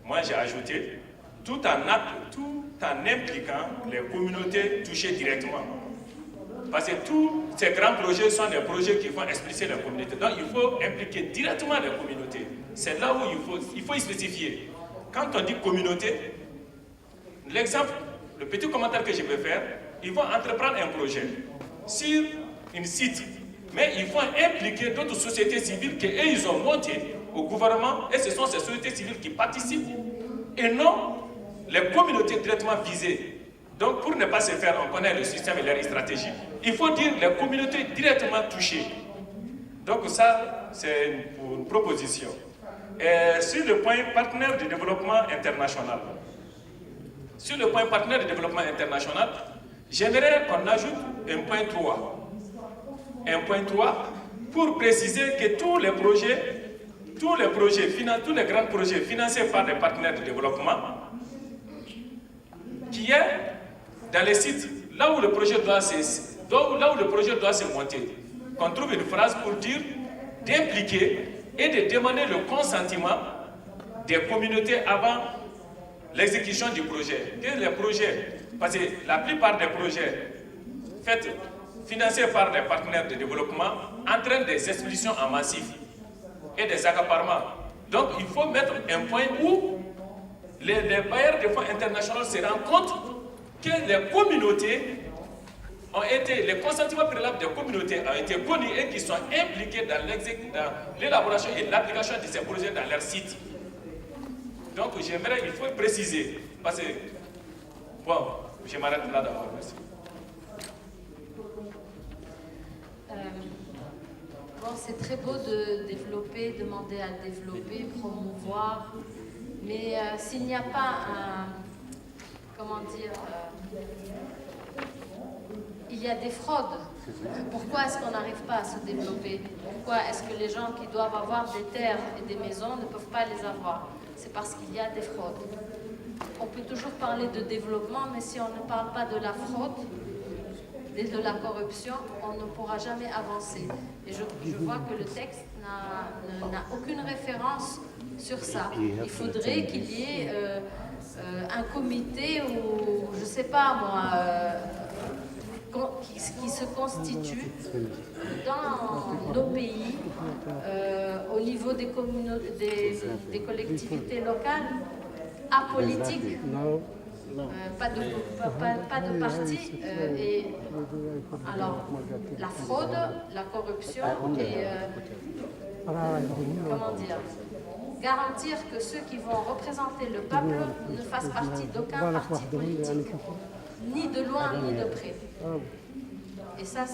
Moi j'ai ajouté, tout en impliquant les communautés touchées directement. Parce que tous ces grands projets sont des projets qui vont expliquer les communautés. Donc il faut impliquer directement les communautés. C'est là où il faut y spécifier. Quand on dit communauté, l'exemple, le petit commentaire que je vais faire, ils vont entreprendre un projet sur un site, mais ils vont impliquer d'autres sociétés civiles qu'eux, ils ont montées au gouvernement, et ce sont ces sociétés civiles qui participent, et non les communautés directement visées. Donc pour ne pas se faire, on connaît le système et leur stratégie, il faut dire les communautés directement touchées. Donc ça, c'est une proposition. Et sur le point partenaire de développement international. Sur le point partenaire de développement international, j'aimerais qu'on ajoute un point 3. Un point 3 pour préciser que tous les grands projets financés par des partenaires de développement, qui est dans les sites, là où le projet doit se monter, qu'on trouve une phrase pour dire d'impliquer et de demander le consentement des communautés avant l'exécution du projet. Que les projets, parce que la plupart des projets financés par des partenaires de développement entraînent des expulsions en massif et des accaparements. Donc il faut mettre un point où les bailleurs de fonds internationaux se rendent compte que les communautés les consentiments préalables des communautés ont été connus et qui sont impliqués dans l'élaboration et l'application de ces projets dans leur site. Donc il faut préciser, parce que, bon, je m'arrête là d'abord, merci. Bon, c'est très beau de développer, demander à développer, promouvoir, mais s'il n'y a pas il y a des fraudes. Pourquoi est-ce qu'on n'arrive pas à se développer? Pourquoi est-ce que les gens qui doivent avoir des terres et des maisons ne peuvent pas les avoir? C'est parce qu'il y a des fraudes. On peut toujours parler de développement, mais si on ne parle pas de la fraude et de la corruption, on ne pourra jamais avancer. Et je vois que le texte n'a aucune référence sur ça. Il faudrait qu'il y ait un comité ou, je ne sais pas moi, qui se constitue dans nos pays, au niveau des collectivités locales, apolitiques, pas de parti. Et alors, la fraude, la corruption et comment dire, garantir que ceux qui vont représenter le peuple ne fassent partie d'aucun parti politique, ni de loin ni de près. Et ça,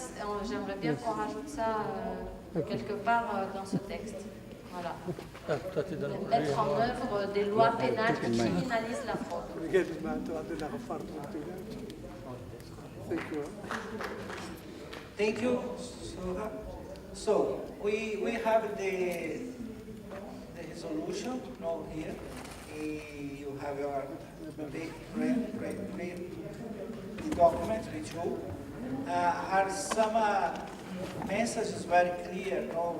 j'aimerais bien qu'on rajoute ça quelque part dans ce texte. Voilà. Mettre en œuvre des lois pénales qui criminalisent la fraude. Thank you. So we have the resolution now here You have your the document with you. Are some messages very clear, coming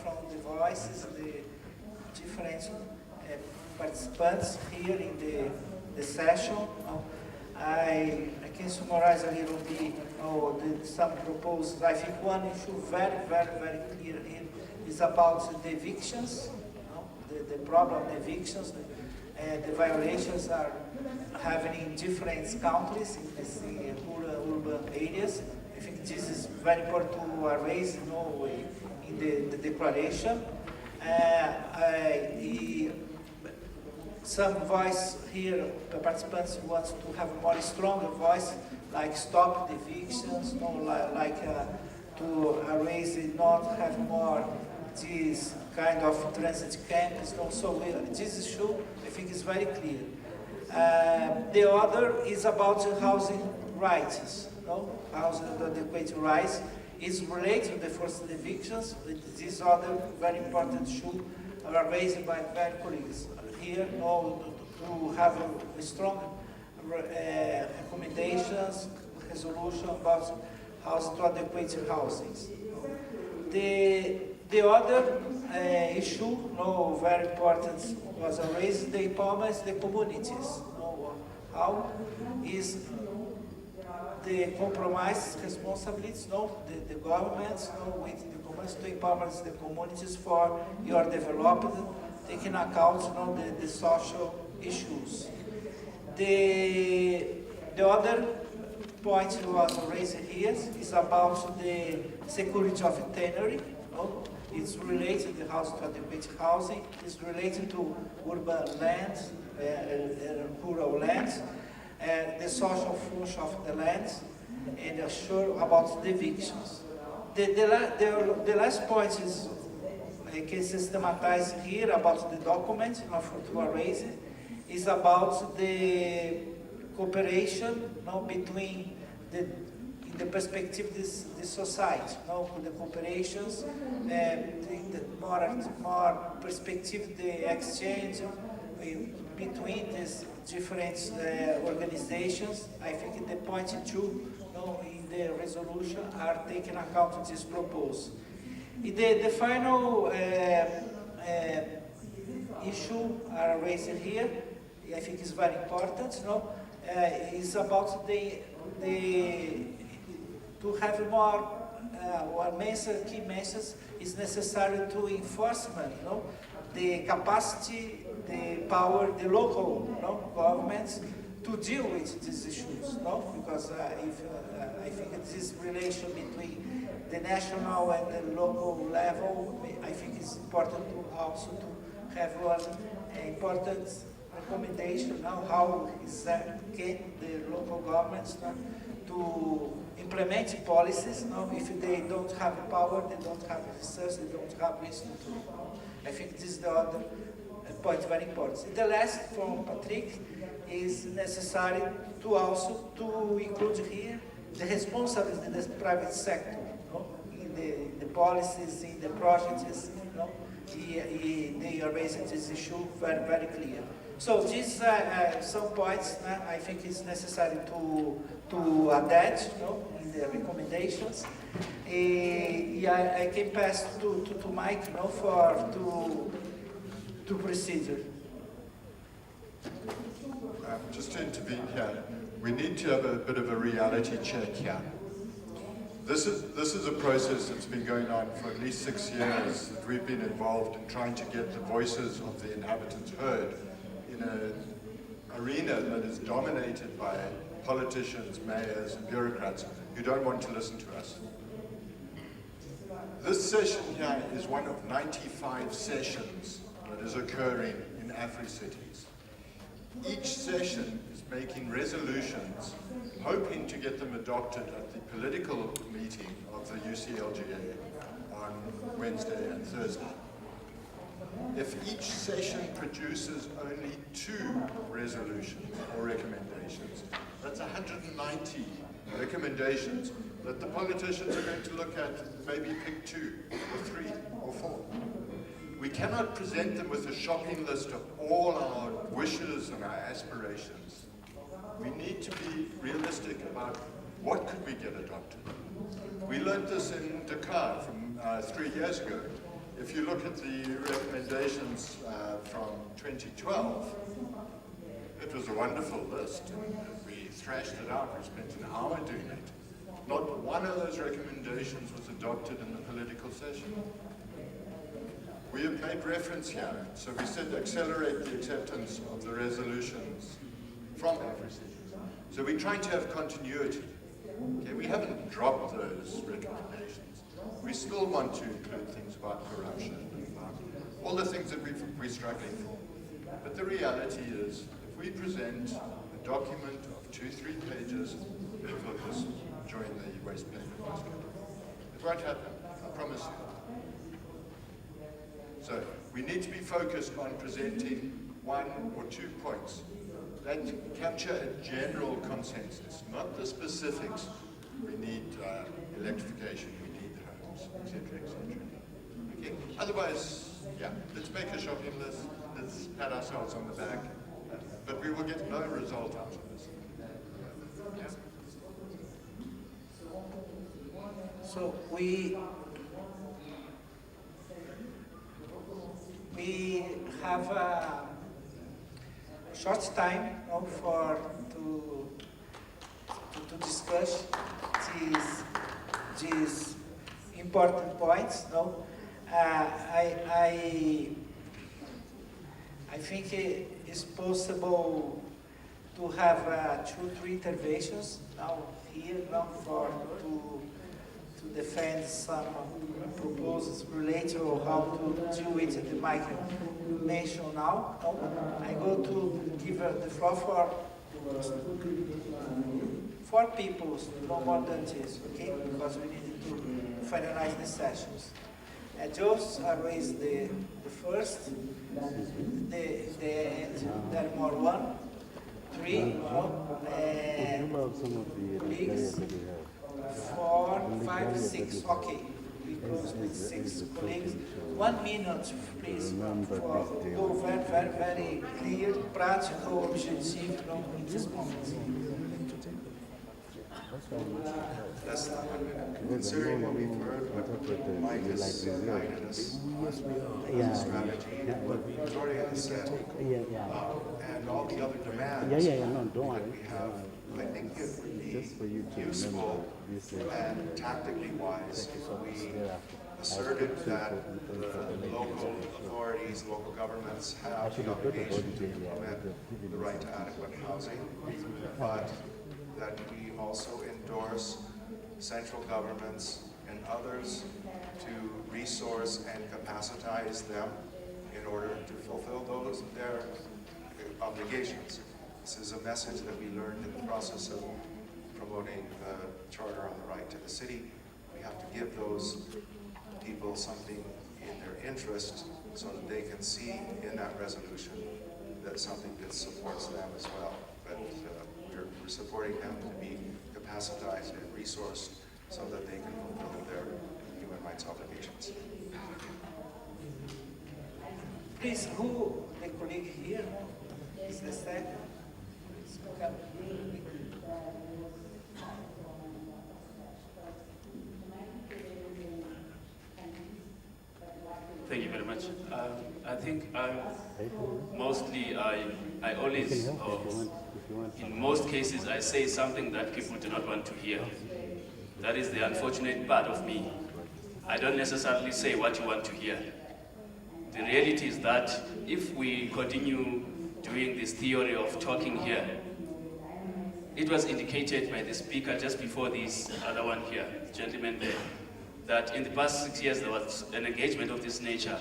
from the voices, the different participants here in the session. I can summarize a little bit some proposals. I think one issue very clear here is about the evictions, the problem of evictions. The violations are happening in different countries, in rural, urban areas. I think this is very important to raise in the declaration. Some voice here, the participants want to have a more stronger voice, like stop the evictions, to raise it, not have more this kind of transit camps. So this issue, I think, is very clear. The other is about housing rights. Housing adequate rights is related to the forced evictions. This other very important issue are raised by various colleagues here. To have a strong recommendations, resolution about housing to adequate housings. The other issue, very important, was raised the empowerment of the communities. How is the compromise responsibilities, the governments, with the communities to empower the communities for your development, taking account the social issues. The other point was raised here is about the security of tenure. It's related to housing to adequate housing. It's related to urban lands, rural lands, the social function of the lands, and assure about the evictions. The last point is I can systematize here about the document to raise it, is about the cooperation between in the perspective of the society, the cooperations, the more perspective, the exchange between these different organizations. I think the point 2 in the resolution are taken account of this proposal. The final issue are raised here, I think is very important, is about to have more key message is necessary to enforcement, the capacity, the power, the local governments to deal with these issues, because I think this relation between the national and the local level, I think it's important to also to have one important recommendation how can the local governments to implement policies. If they don't have power, they don't have research, they don't have institute. I think this is the other point very important. The last from Patrick is necessary to also to include here the responsibility in the private sector, in the policies, in the projects. They are raising this issue very clear. So these some points I think is necessary to adapt in the recommendations. I can pass to Mike to procedure. Just to intervene here, we need to have a bit of a reality check here. This is a process that's been going on for at least 6 years that we've been involved in trying to get the voices of the inhabitants heard in an arena that is dominated by politicians, mayors, and bureaucrats who don't want to listen to us. This session here is one of 95 sessions that is occurring in Africities. Each session is making resolutions, hoping to get them adopted at the political meeting of the UCLGA on Wednesday and Thursday. If each session produces only 2 resolutions or recommendations, that's 190 recommendations that the politicians are going to look at, maybe pick 2 or 3 or 4. We cannot present them with a shopping list of all our wishes and our aspirations. We need to be realistic about what could we get adopted. We learned this in Dakar from 3 years ago. If you look at the recommendations from 2012, it was a wonderful list. We thrashed it out. We spent an hour doing it. Not one of those recommendations was adopted in the political session. We have made reference here. So we said accelerate the acceptance of the resolutions from Africities. So we're trying to have continuity. Okay, we haven't dropped those recommendations. We still want to include things about corruption and about all the things that we're struggling for. But the reality is, if we present a document of 2-3 pages, it will just join the waste paper basket. It won't happen, I promise you. So we need to be focused on presenting 1 or 2 points that capture a general consensus, not the specifics. We need electrification, we need homes, etc., etc. Okay. Otherwise, yeah, let's make a shopping list, let's pat ourselves on the back, but we will get no result out of this. Yeah. So we have a short time now to discuss these important points. No, I think it is possible to have 2-3 interventions now here now to defend some proposals related to how to deal with the micro mentioned now. I go to give the floor for 4 people, no more than this, okay? Because we need to finalize the sessions. Just raise the first, then more 1, 3, and please. 4, 5, 6. Okay, we close with 6 colleagues. 1 minute, please, for go very clear, practical, objective in this moment. Less than 1 minute. Considering what we've heard, what Mike has guided us on strategy, and what the majority has said, and all the other demands that we have, I think it would be useful and tactically wise. We asserted that the local authorities, local governments have the obligation to implement the right to adequate housing, but that we also endorse central governments and others to resource and capacitize them in order to fulfill their obligations. This is a message that we learned in the process of promoting the Charter on the Right to the City. We have to give those people something in their interest so that they can see in that resolution that something that supports them as well. But we're supporting them to be capacitized and resourced so that they can fulfill their human rights obligations. Please, who the colleague here is the second? Thank you very much. I think mostly I always, in most cases, I say something that people do not want to hear. That is the unfortunate part of me. I don't necessarily say what you want to hear. The reality is that if we continue doing this theory of talking here, it was indicated by the speaker just before this other one here, the gentleman there, that in the past 6 years there was an engagement of this nature.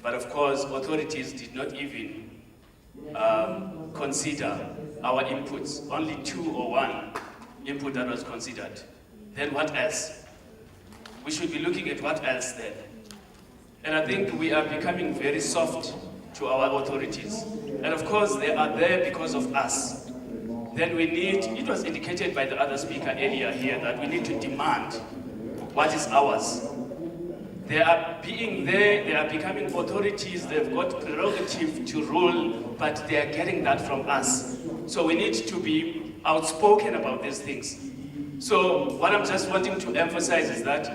But of course, authorities did not even consider our inputs. Only 2 or 1 input that was considered. Then what else? We should be looking at what else then. And I think we are becoming very soft to our authorities. And of course, they are there because of us. Then we need, it was indicated by the other speaker earlier here, that we need to demand what is ours. They are being there, they are becoming authorities, they've got prerogative to rule, but they are getting that from us. So we need to be outspoken about these things. So what I'm just wanting to emphasize is that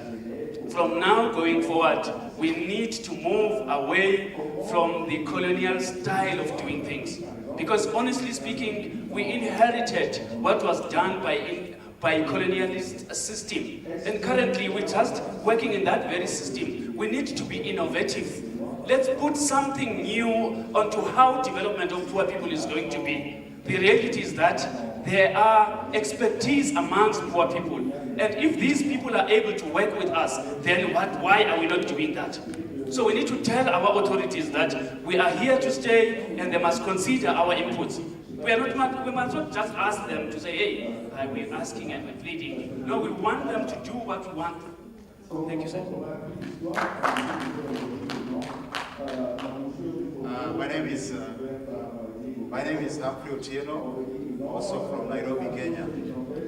from now going forward, we need to move away from the colonial style of doing things. Because honestly speaking, we inherited what was done by colonialist system. And currently we're just working in that very system. We need to be innovative. Let's put something new onto how development of poor people is going to be. The reality is that there are expertise amongst poor people. And if these people are able to work with us, then why are we not doing that? So we need to tell our authorities that we are here to stay and they must consider our inputs. We must not just ask them to say, hey, we're asking and we're pleading. No, we want them to do what we want. Thank you, sir. My name is Humphrey Otieno, also from Nairobi, Kenya.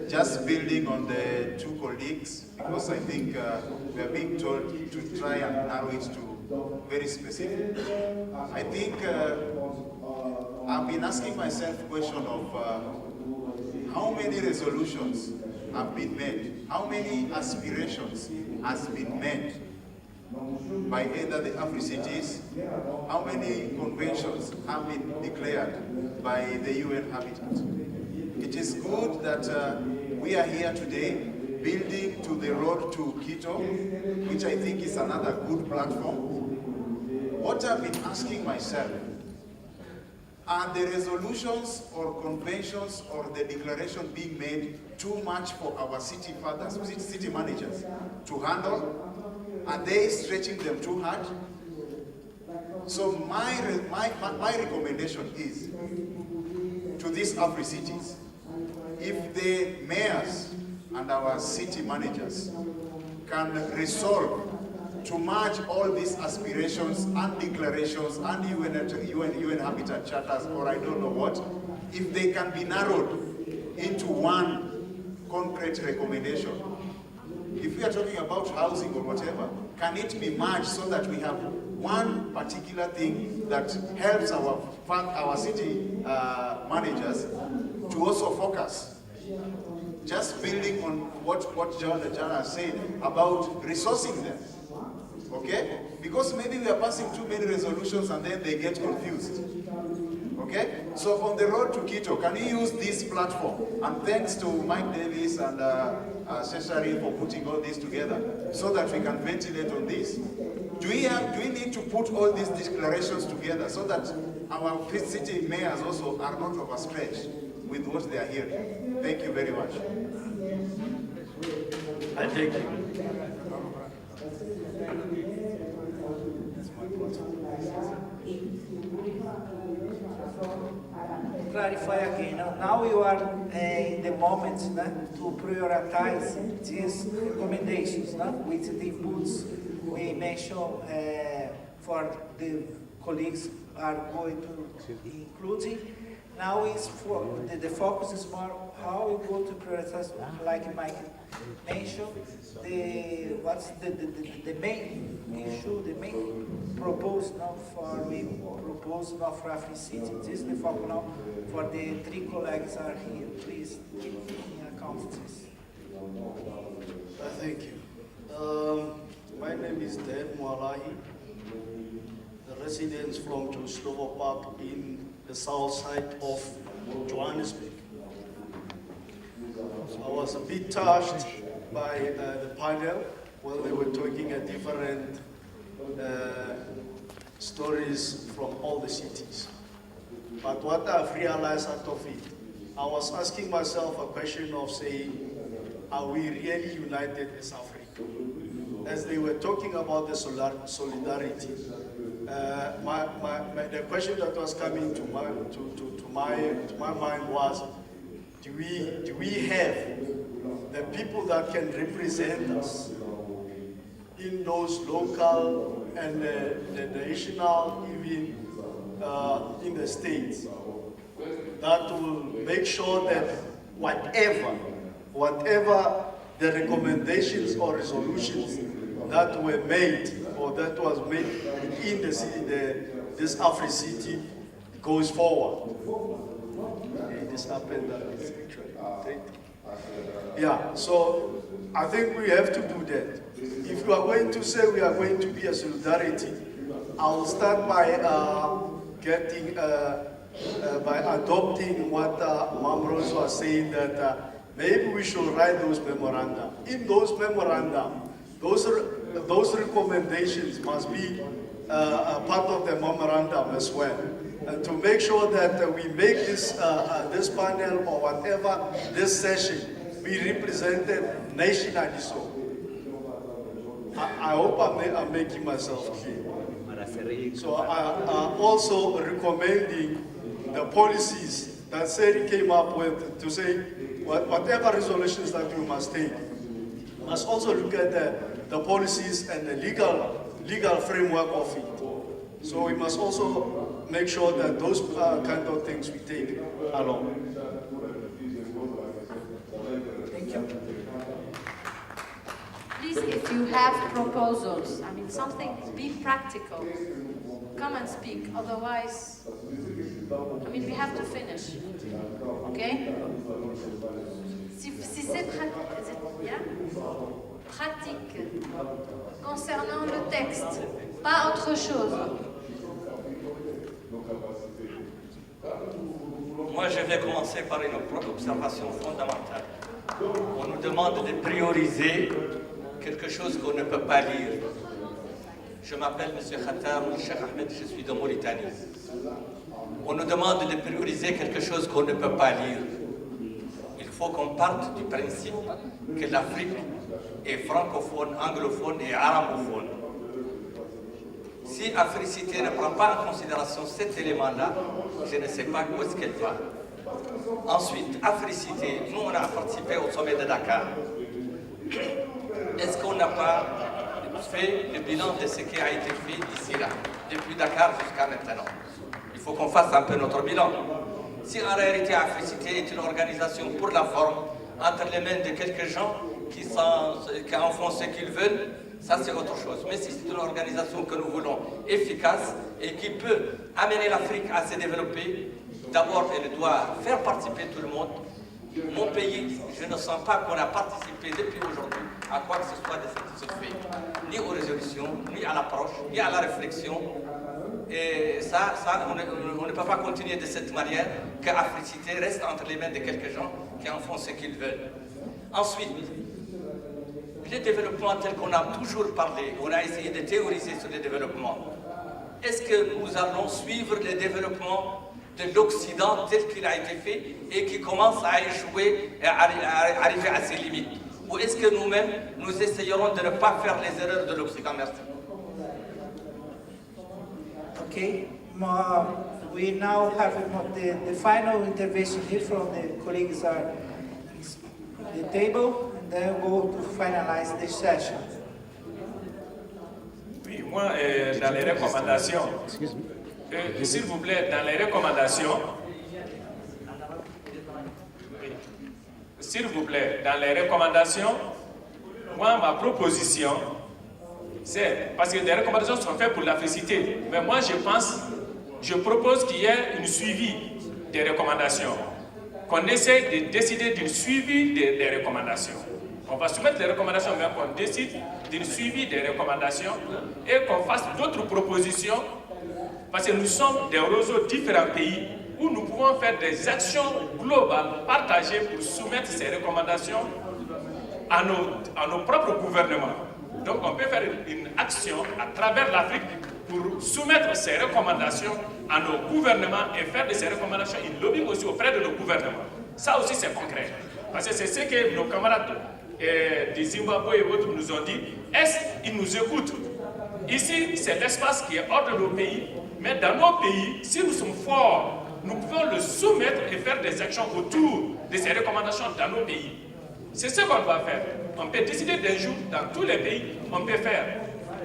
Just building on the two colleagues, because I think we are being told to try and narrow it to very specific. I think I've been asking myself the question of how many resolutions have been made, how many aspirations has been made by either the Africities, how many conventions have been declared by the UN Habitat. It is good that we are here today building to the road to Quito, which I think is another good platform. What I've been asking myself, are the resolutions or conventions or the declaration being made too much for our city fathers, city managers to handle? Are they stretching them too hard? So my recommendation is to these Africities, if the mayors and our city managers can resolve to merge all these aspirations and declarations and UN Habitat Charters, or I don't know what, if they can be narrowed into one concrete recommendation. If we are talking about housing or whatever, can it be merged so that we have one particular thing that helps our city managers to also focus? Just building on what Jana said about resourcing them. Okay? Because maybe we are passing too many resolutions and then they get confused. Okay? So on the road to Quito, can we use this platform? And thanks to Mike Davis and Cesare for putting all this together so that we can ventilate on this. Do we need to put all these declarations together so that our city mayors also are not overstretched with what they are hearing? Thank you very much. I thank you. Clarify again. Now you are in the moment to prioritize these recommendations with the inputs we mentioned for the colleagues are going to include. Now is for the focus is more how we go to prioritize, like Mike mentioned, what's the main issue, the main proposal now for Africities. This is the focus now for the three colleagues are here. Please account this. Thank you. My name is Dave Mwalahi, the residents from Slovo Park in the south side of Johannesburg. I was a bit touched by the panel when they were talking at different stories from all the cities. But what I've realized out of it, I was asking myself a question of saying, are we really united as Africa? As they were talking about the solidarity, the question that was coming to my mind was, do we have the people that can represent us in those local and the national, even in the states, that will make sure that whatever the recommendations or resolutions that were made or that was made in the city, this Africity goes forward. This happened actually. Yeah, so I think we have to do that. If you are going to say we are going to be a solidarity, I'll start by by adopting what Ma'am Rose was saying, that maybe we should write those memoranda. In those memoranda, those recommendations must be a part of the memorandum as well. And to make sure that we make this panel or whatever, this session, be represented nationally. So I hope I'm making myself clear. So I'm also recommending the policies that Seri came up with to say whatever resolutions that we must take, must also look at the policies and the legal framework of it. So we must also make sure that those kind of things we take along. Thank you. Please, if you have proposals, I mean something, be practical. Come and speak, otherwise, I mean, we have to finish. Okay? Si c'est pratique, concernant le texte, pas autre chose. Moi, je vais commencer par une observation fondamentale. On nous demande de prioriser quelque chose qu'on ne peut pas lire. Je m'appelle M. Khatar, Cheikh Ahmed, je suis de Mauritanie. On nous demande de prioriser quelque chose qu'on ne peut pas lire. Il faut qu'on parte du principe que l'Afrique est francophone, anglophone et arabophone. Si Africité ne prend pas en considération cet élément-là, je ne sais pas où est-ce qu'elle va. Ensuite, Africité, nous on a participé au sommet de Dakar. Est-ce qu'on n'a pas fait le bilan de ce qui a été fait d'ici là, depuis Dakar jusqu'à maintenant? Il faut qu'on fasse un peu notre bilan. Si en réalité Africité est une organisation pour la forme, entre les mains de quelques gens qui en font ce qu'ils veulent, ça c'est autre chose. Mais si c'est une organisation que nous voulons efficace et qui peut amener l'Afrique à se développer, d'abord elle doit faire participer tout le monde. Mon pays, je ne sens pas qu'on a participé depuis aujourd'hui à quoi que ce soit de ce qui se fait, ni aux résolutions, ni à l'approche, ni à la réflexion. Et ça on ne peut pas continuer de cette manière, que Africité reste entre les mains de quelques gens qui en font ce qu'ils veulent. Ensuite, le développement tel qu'on a toujours parlé, on a essayé de théoriser sur le développement. Est-ce que nous allons suivre le développement de l'Occident tel qu'il a été fait et qui commence à échouer et à arriver à ses limites? Ou est-ce que nous-mêmes, nous essayerons de ne pas faire les erreurs de l'Occident? Merci. Okay, we now have the final intervention here from the colleagues at the table, and then we'll go to finalize this session. Oui, moi, dans les recommandations, s'il vous plaît, dans les recommandations, s'il vous plaît, dans les recommandations, moi, ma proposition, c'est, parce que les recommandations sont faites pour l'Africité, mais moi, je propose qu'il y ait un suivi des recommandations, qu'on essaie de décider du suivi des recommandations. On va soumettre les recommandations, mais qu'on décide du suivi des recommandations et qu'on fasse d'autres propositions. Parce que nous sommes des réseaux différents pays où nous pouvons faire des actions globales partagées pour soumettre ces recommandations à nos propres gouvernements. Donc on peut faire une action à travers l'Afrique pour soumettre ces recommandations à nos gouvernements et faire de ces recommandations une lobbying aussi auprès de nos gouvernements. Ça aussi c'est concret. Parce que c'est ce que nos camarades du Zimbabwe et autres nous ont dit. Est-ce qu'ils nous écoutent? Ici c'est l'espace qui est hors de nos pays. Mais dans nos pays, si nous sommes forts, nous pouvons le soumettre et faire des actions autour de ces recommandations dans nos pays. C'est ce qu'on va faire. On peut décider d'un jour, dans tous les pays, on peut faire.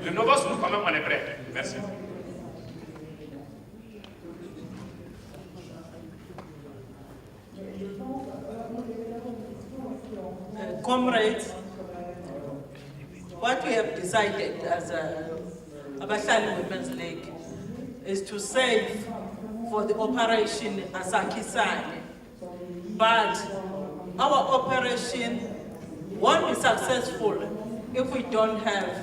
Le Novos, nous, quand même, on est prêts. Merci. Comrades, what what we have decided as a Abahlali Women's League is to save for the operation Asakisane. But our operation won't be successful if we don't have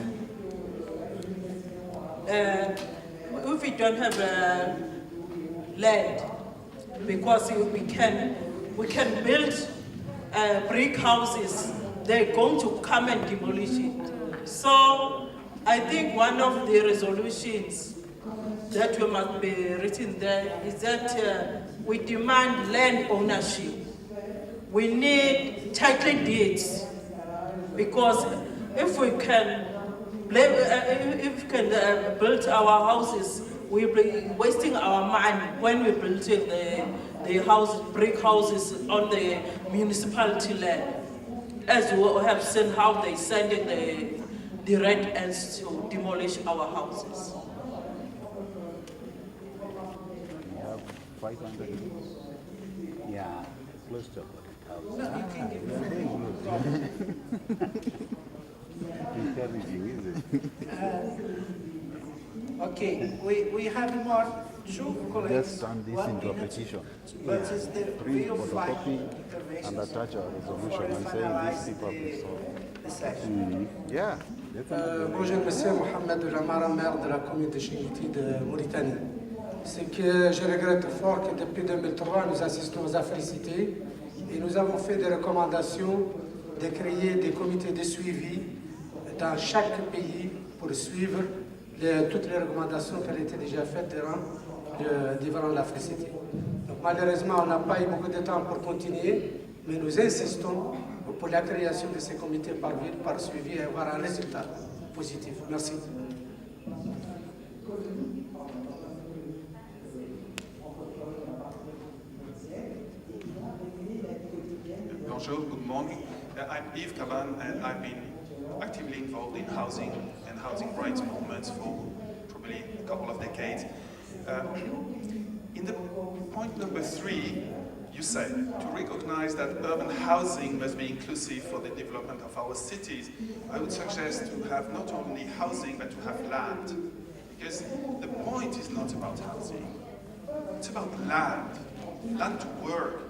land, because we can build brick houses. They're going to come and demolish it. So I think one of the resolutions that we must be written there is that we demand land ownership. We need title deeds, because if we can build our houses, we'll be wasting our money when we're building the houses, brick houses on the municipality land. As we have seen how they send the red ants to demolish our houses. We have 500. Yeah, close to. No, you can give okay, we have more two colleagues. Let's turn this into a petition. But it's the Print, real fight photocopy, and attach a resolution and say these people will solve. Yeah. Bonjour, monsieur Mohamed Lamara, maire de la commune de Chinguiti de Mauritanie. C'est que je regrette fort que depuis 2003, nous assistons aux Africities et nous avons fait des recommandations de créer des comités de suivi dans chaque pays pour suivre toutes les recommandations qui ont été déjà faites devant l'Africity. Donc malheureusement, on n'a pas eu beaucoup de temps pour continuer, mais nous insistons pour la création de ces comités par ville, par suivi et avoir un résultat positif. Merci. Bonjour, good morning. I'm Yves Caban, and I've been actively involved in housing and housing rights movements for probably a couple of decades. In the point number 3, you say to recognize that urban housing must be inclusive for the development of our cities. I would suggest to have not only housing, but to have land. Because the point is not about housing. It's about land. Land to work,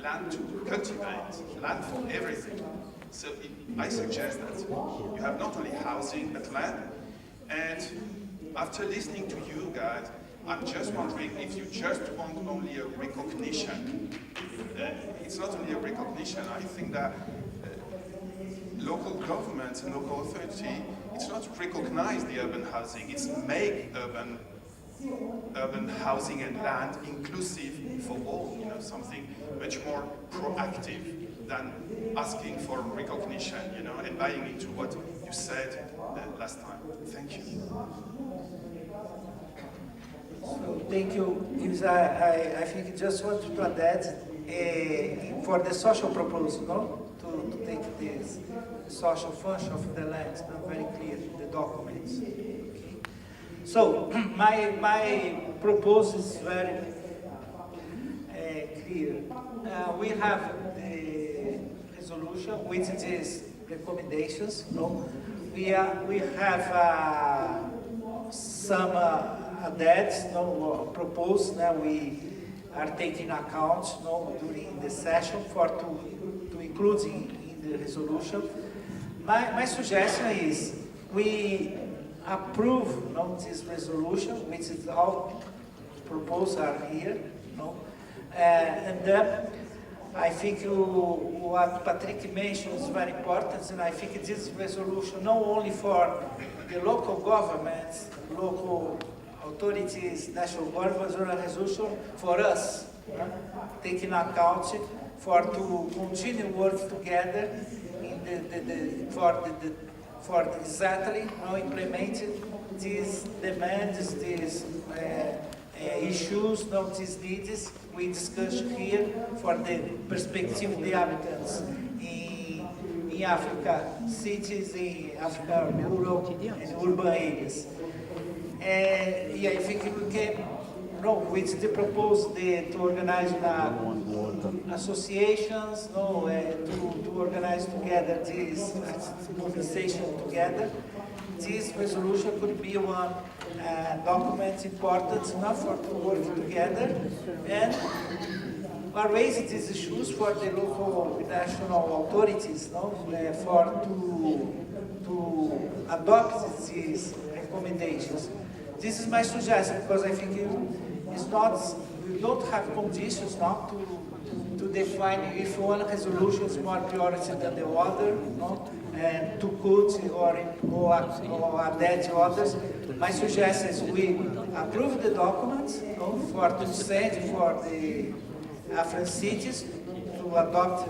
land to cultivate, land for everything. So I suggest that you have not only housing, but land. And after listening to you guys, I'm just wondering if you just want only a recognition. It's not only a recognition. I think that local governments and local authority, it's not recognize the urban housing, it's make urban housing and land inclusive for all, something much more proactive than asking for recognition, and buying into what you said last time. Thank you. So, thank you. I think just want to add that for the social proposal, no? To take this social function of the land, not very clear in the documents. Okay. So my proposal is very clear. We have the resolution, which is recommendations. No, we have some adds proposed that we are taking account during the session to include in the resolution. My suggestion is we approve this resolution, which is all proposed are here, and then I think what Patrick mentioned is very important, and I think this resolution not only for the local governments, local authorities, national governments, or a resolution for us, taking account to continue work together in for exactly implementing these demands, these issues, these needs we discussed here for the perspective of the inhabitants in Africa, cities, in Africa, rural and urban areas. I think we can, with the proposal to organize associations, to organize together this mobilization together, this resolution could be one document important enough for to work together and raise these issues for the local national authorities, no, to adopt these recommendations. This is my suggestion because I think it's not, we don't have conditions now to define if one resolution is more priority than the other, no, and to cut or add to others. My suggestion is we approve the documents, no, to send for the Africities to adopt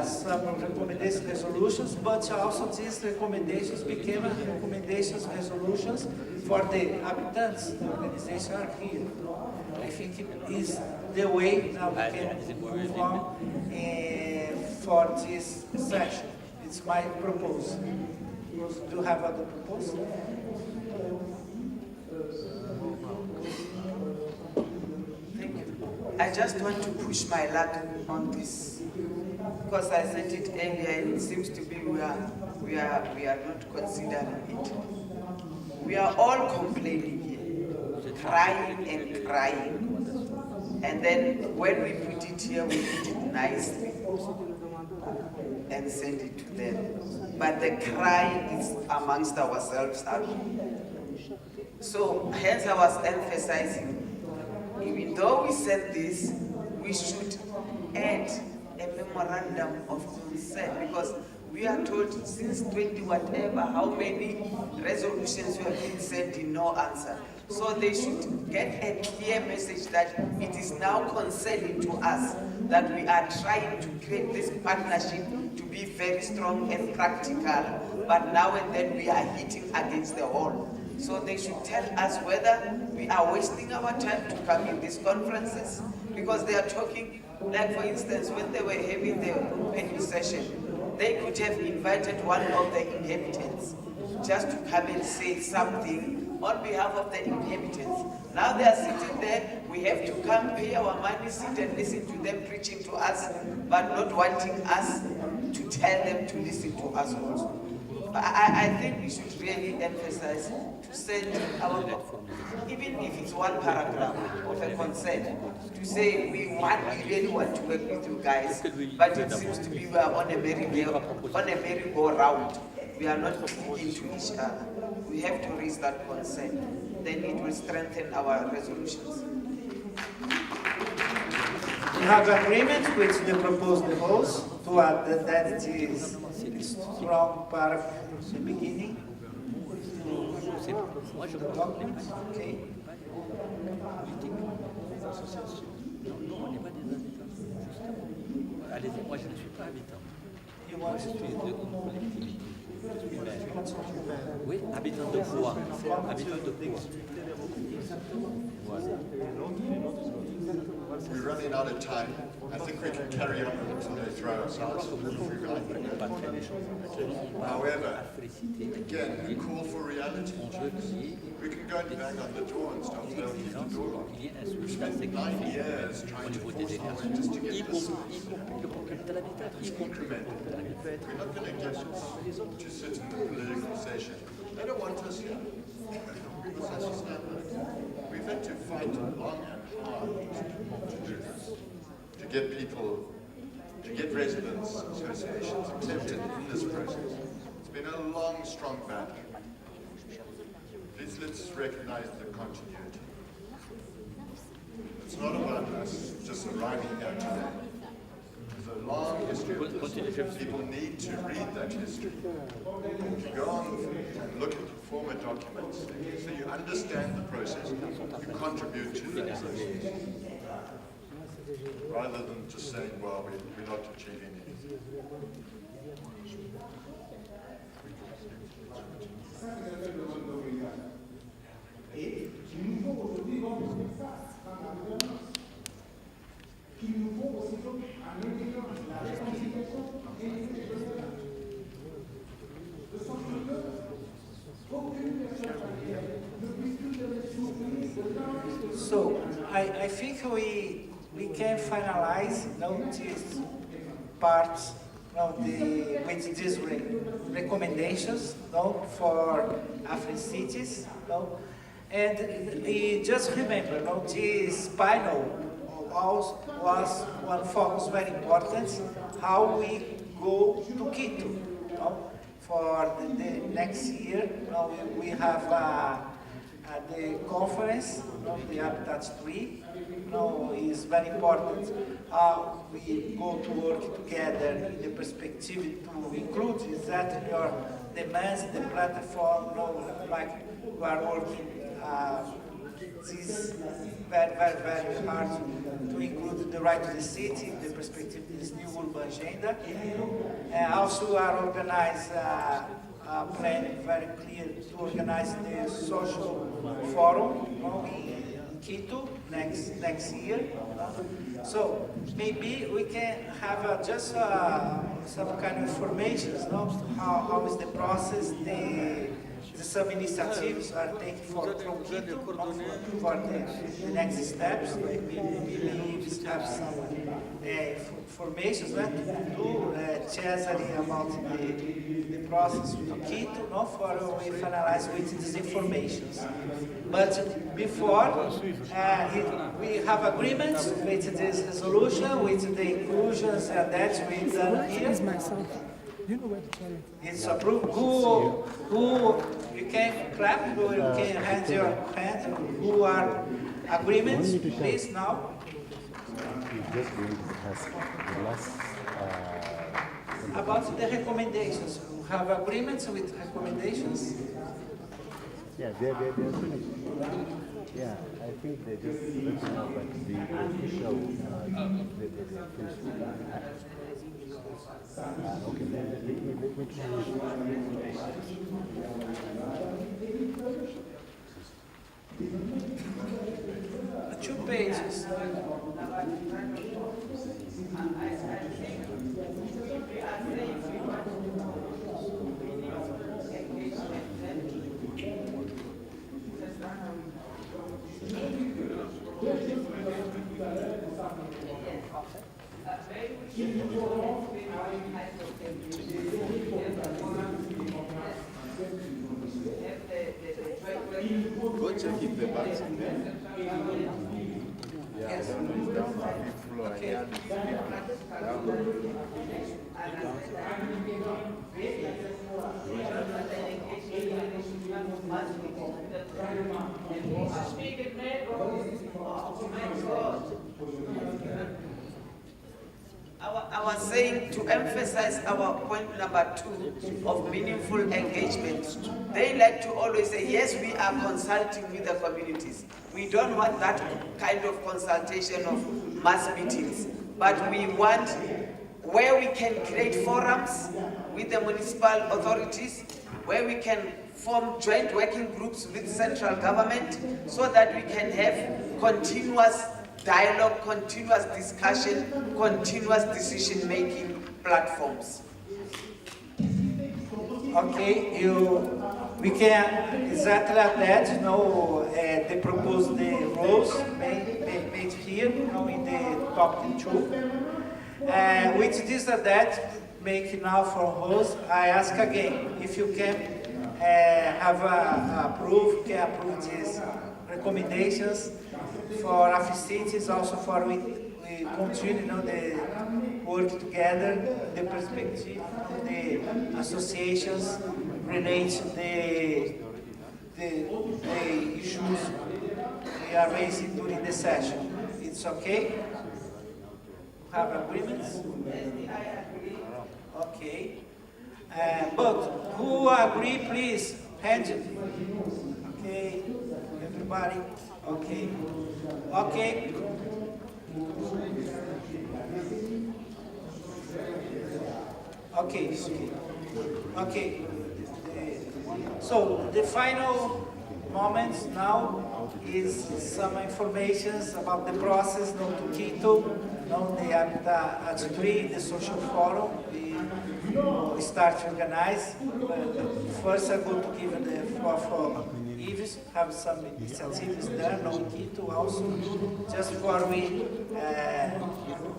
some recommendation resolutions, but also these recommendations became recommendations resolutions for the inhabitants. The organization are here. I think it is the way now we can move on for this session. It's my proposal. Do you have other proposals? I just want to push my luck on this because I said it earlier and it seems to be we are not considering it. We are all complaining here, crying and crying. And then when we put it here, we put it nicely and send it to them. But the crying is amongst ourselves. So hence I was emphasizing, even though we said this, we should add a memorandum of consent because we are told since 20 whatever, how many resolutions have been sent in no answer. So they should get a clear message that it is now concerning to us that we are trying to create this partnership to be very strong and practical, but now and then we are hitting against the wall. So they should tell us whether we are wasting our time to come in these conferences because they are talking, like for instance, when they were having the opening session, they could have invited one of the inhabitants just to come and say something on behalf of the inhabitants. Now they are sitting there, we have to come pay our money, sit and listen to them preaching to us, but not wanting us to tell them to listen to us also. I think we should really emphasize to send our, even if it's one paragraph of a consent, to say we really want to work with you guys, but it seems to be we are on a merry-go-round. We are not clinging to each other. We have to raise that consent. Then it will strengthen our resolutions. We have agreement with the proposed rules to add that it is strong paragraph at the beginning. Okay. Allez-y, moi je ne suis pas habitant. Moi je suis de collectivité. Oui, habitant de quoi? Habitant de quoi? We're running out of time. I think we can carry on until they throw us out. However, again, a call for reality. We can go and bang on the door and start telling the door locked. We spent 9 years trying to force people just to get this. It's incremental. We're not going to get to sit in the political session. They don't want us here. We must understand that. We've had to fight long and hard to do this, to get people, to get residents associations accepted in this process. It's been a long, strong battle. Let's recognize the continuity. It's not about us just arriving here today. There's a long history of this. People need to read that history. To go on and look at former documents so you understand the process, you contribute to the process. Rather than just saying, well, we're not achieving anything. So I think we can finalize this part with these recommendations for Africities. And just remember, this panel was one focus very important, how we go to Quito. For the next year, we have the conference, the Habitat 3, is very important. We go to work together in the perspective to include exactly your demands, the platform, like we are working this very hard to include the right to the city, the perspective of this new urban agenda. And also are organize a plan very clear to organize the social forum in Quito next year. So maybe we can have just some kind of information, how is the process, the sub-initiatives are taken from Quito for the next steps. Maybe we have some information to do, Cesare, about the process to Quito, for we finalize with these informations. But before, we have agreements with this resolution, with the inclusions and that we done here. You know where the channel is. It's approved. Who you can clap, or you can raise your hand. Who are agreements, please now. We're just going to discuss the last. About the recommendations. You have agreements with recommendations? Yeah, they're finished. Yeah, I think they just let you know that the official they're finished. Okay, let me try. 2 pages. Go check if the bags in there. Yeah, yes. One is down to the fifth floor. Okay. Yeah, I was saying, to emphasize our point number 2 of meaningful engagement, they like to always say, yes, we are consulting with the communities. We don't want that kind of consultation of mass meetings, but we want where we can create forums with the municipal authorities, where we can form joint working groups with central government, so that we can have continuous dialogue, continuous discussion, continuous decision-making platforms. Okay, we can exactly that, they propose the rules made here, in the topic 2. With this or that, make now for host, I ask again, if you can approve these recommendations for Africities, also for we continue, the work together, the perspective, the associations relate the issues we are raising during the session. It's okay? Have agreements? Okay. But who agree, please? Hand. Okay. Everybody. Okay. Okay. Okay. Okay. So the final moments now is some information about the process to Quito, the Habitat 3, the social forum. We start to organize. First, I'm going to give the floor for initiatives, have some initiatives there, no Quito also, just for we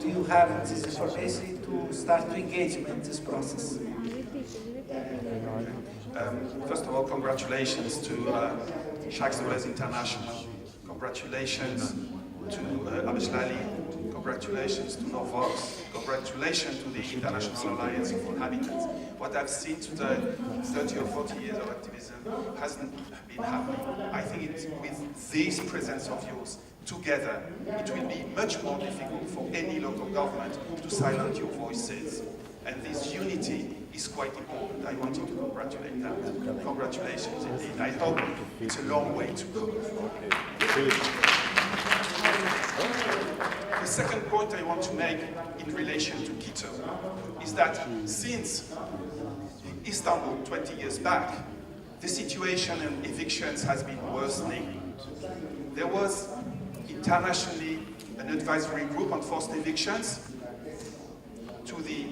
to have this information to start to engagement in this process. First of all, congratulations to Shacks International. Congratulations to Abishlali. Congratulations to Novox. Congratulations to the International Alliance for Habitats. What I've seen today, 30 or 40 years of activism, hasn't been happening. I think with this presence of yours together, it will be much more difficult for any local government to silence your voices. And this unity is quite important. I want you to congratulate that. Congratulations indeed. I hope it's a long way to go. The second point I want to make in relation to Quito is that since Istanbul 20 years back, the situation in evictions has been worsening. There was internationally an advisory group on forced evictions to the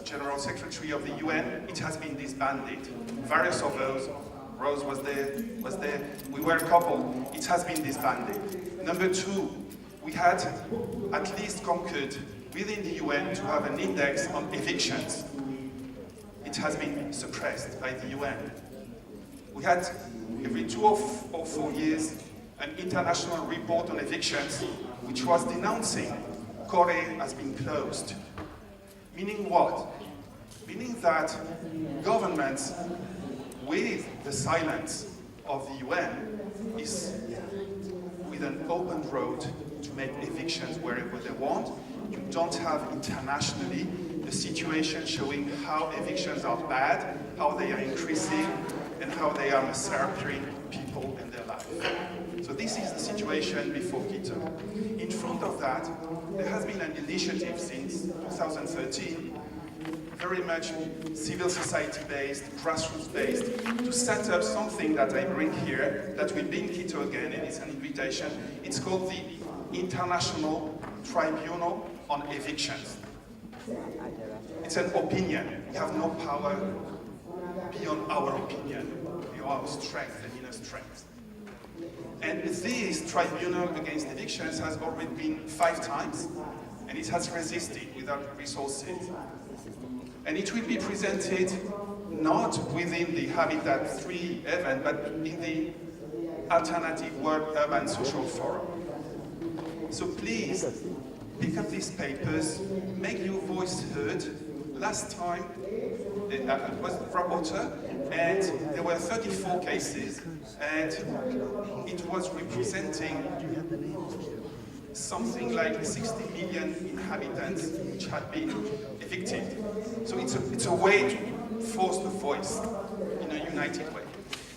General Secretary of the UN. It has been disbanded. Various of those, Rose was there, we were a couple, it has been disbanded. Number two, we had at least conquered within the UN to have an index on evictions. It has been suppressed by the UN. We had every 2 or 4 years an international report on evictions which was denouncing Korea has been closed. Meaning what? Meaning that governments, with the silence of the UN, is with an open road to make evictions wherever they want. You don't have internationally the situation showing how evictions are bad, how they are increasing, and how they are massacring people in their life. So this is the situation before Quito. In front of that, there has been an initiative since 2013, very much civil society-based, grassroots-based, to set up something that I bring here, that will be in Quito again, and it's an invitation. It's called the International Tribunal on Evictions. It's an opinion. We have no power beyond our opinion, beyond our strength and inner strength. And this tribunal against evictions has already been 5 times, and it has resisted without resources. And it will be presented not within the Habitat 3 event, but in the Alternative World Urban Social Forum. So please, pick up these papers, make your voice heard. Last time, it was the rapporteur, and there were 34 cases, and it was representing something like 60 million inhabitants which had been evicted. So it's a way to force the voice in a united way.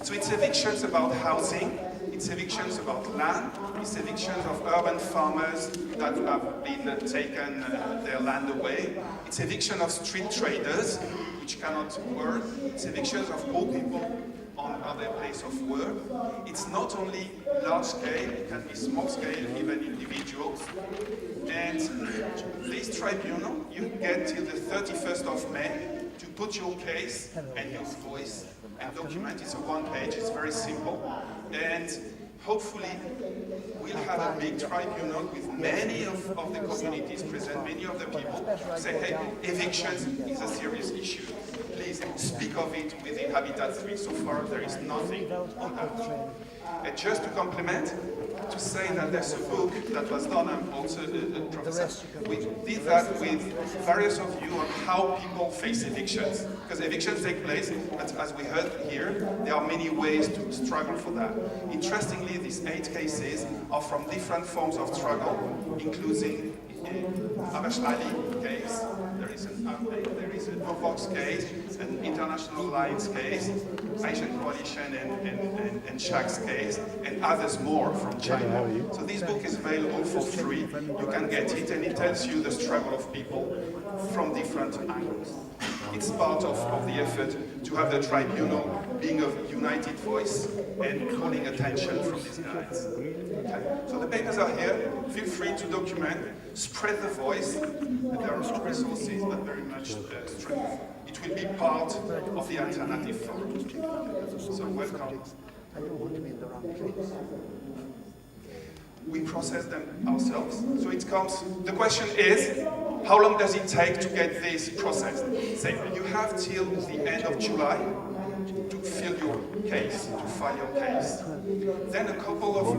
So it's evictions about housing, it's evictions about land, it's evictions of urban farmers that have been taken their land away, it's eviction of street traders which cannot work, it's evictions of poor people on their place of work. It's not only large scale, it can be small scale, even individuals. And this tribunal, you get till the 31st of May to put your case and your voice and document. It's a 1-page, it's very simple. And hopefully we'll have a big tribunal with many of the communities present, many of the people say, hey, evictions is a serious issue. Please speak of it within Habitat 3. So far there is nothing on that. And just to complement, to say that there's a book that was done, I'm also a professor. We did that with various of you on how people face evictions. Because evictions take place, but as we heard here, there are many ways to struggle for that. Interestingly, these 8 cases are from different forms of struggle, including Abashlali case, there is a Novox case, an International Alliance case, Asian Coalition and Shacks case, and others more from China. So this book is available for free. You can get it, and it tells you the struggle of people from different angles. It's part of the effort to have the tribunal being a united voice and calling attention from these guys. Okay? So the papers are here. Feel free to document, spread the voice. There are no resources, but very much strength. It will be part of the alternative forum. So welcome. I don't want to be in the wrong place. We process them ourselves. So it comes, the question is, how long does it take to get this processed? Say, you have till the end of July to fill your case, to file your case. Then a group of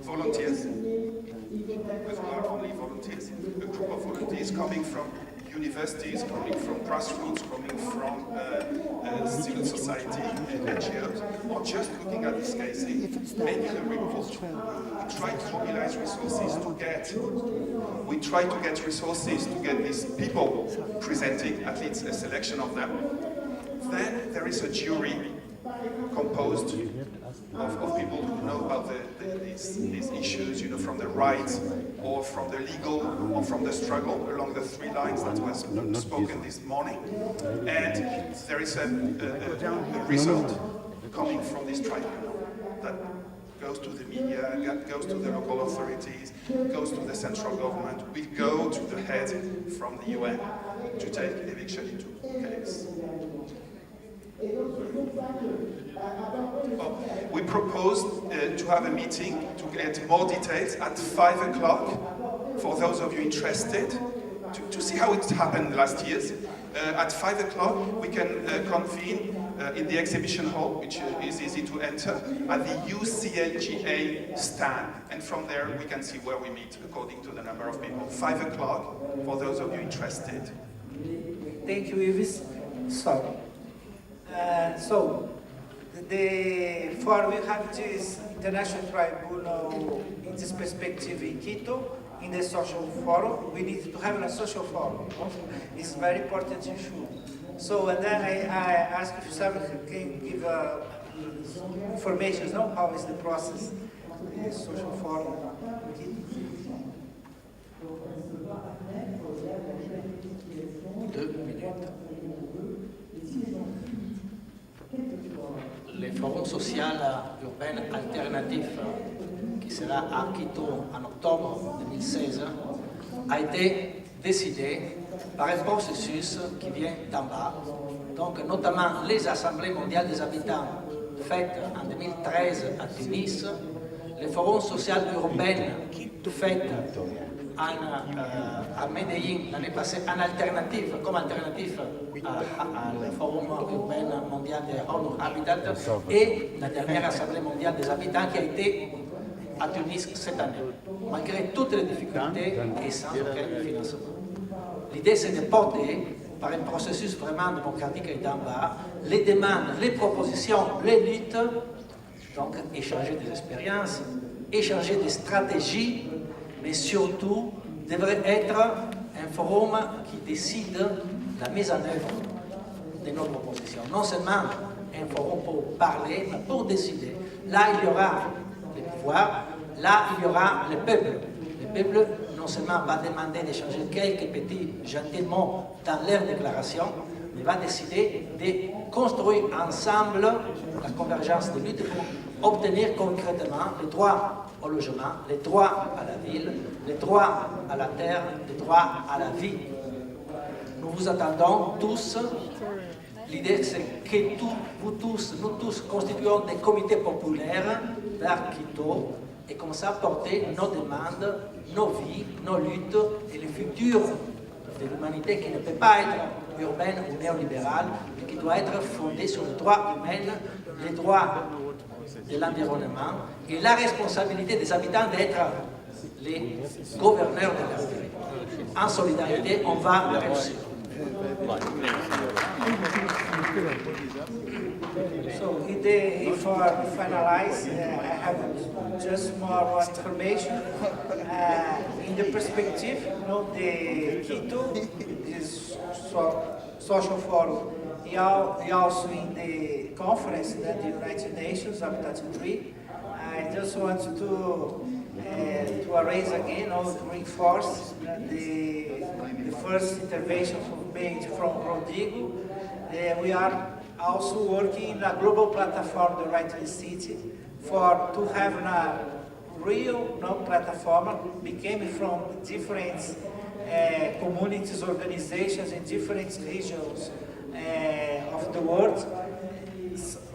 volunteers, because we are only volunteers, a group of volunteers coming from universities, coming from grassroots, coming from civil society, NGOs, or just looking at these cases, making a report. We try to mobilize resources to get these people presenting, at least a selection of them. Then there is a jury composed of people who know about these issues, from the rights, or from the legal, or from the struggle, along the three lines that was spoken this morning. And there is a result coming from this tribunal that goes to the media, goes to the local authorities, goes to the central government. We go to the head from the UN to take eviction into case. We proposed to have a meeting to get more details at 5 o'clock for those of you interested to see how it happened last years. At 5 o'clock we can convene in the exhibition hall, which is easy to enter, at the UCLGA stand, and from there we can see where we meet according to the number of people. 5 o'clock for those of you interested. Thank you, Ives. So we have this international tribunal in this perspective in Quito, in the social forum. We need to have a social forum. It's a very important issue. So, and then I ask if someone can give information, how is the process in the social forum in Quito. 2 minutes. Le Forum social urbain alternatif qui sera à Quito en octobre 2016 a été décidé par un processus qui vient d'en bas, donc notamment les Assemblées mondiales des habitants faites en 2013 à Tunis, le Forum social urbain fait à Medellín l'année passée comme alternative au Forum urbain mondial des ONU Habitat, et la dernière Assemblée mondiale des habitants qui a été à Tunis cette année, malgré toutes les difficultés et sans aucun financement. L'idée, c'est de porter, par un processus vraiment démocratique et d'en bas, les demandes, les propositions, les luttes, donc échanger des expériences, échanger des stratégies, mais surtout devrait être un forum qui décide la mise en œuvre de nos propositions. Non seulement un forum pour parler, mais pour décider. Là, il y aura les pouvoirs, là, il y aura le peuple. Le peuple, non seulement va demander d'échanger quelques petits gentils mots dans leur déclaration, mais va décider de construire ensemble la convergence des luttes pour obtenir concrètement le droit au logement, le droit à la ville, le droit à la terre, le droit à la vie. Nous vous attendons tous. L'idée, c'est que nous tous constituons des comités populaires vers Quito et comme ça porter nos demandes, nos vies, nos luttes et le futur de l'humanité qui ne peut pas être urbaine ou néolibérale, mais qui doit être fondée sur les droits humains, les droits de l'environnement et la responsabilité des habitants d'être les gouverneurs de leur pays. En solidarité, on va réussir. So, before we finalize, I have just more information. In the perspective, the Quito is social forum. He also in the conference that the United Nations Habitat 3. I just want to raise again, to reinforce the first intervention made from Rodrigo. We are also working in a global platform, the Right in the City, to have a real platform became from different communities, organizations in different regions of the world,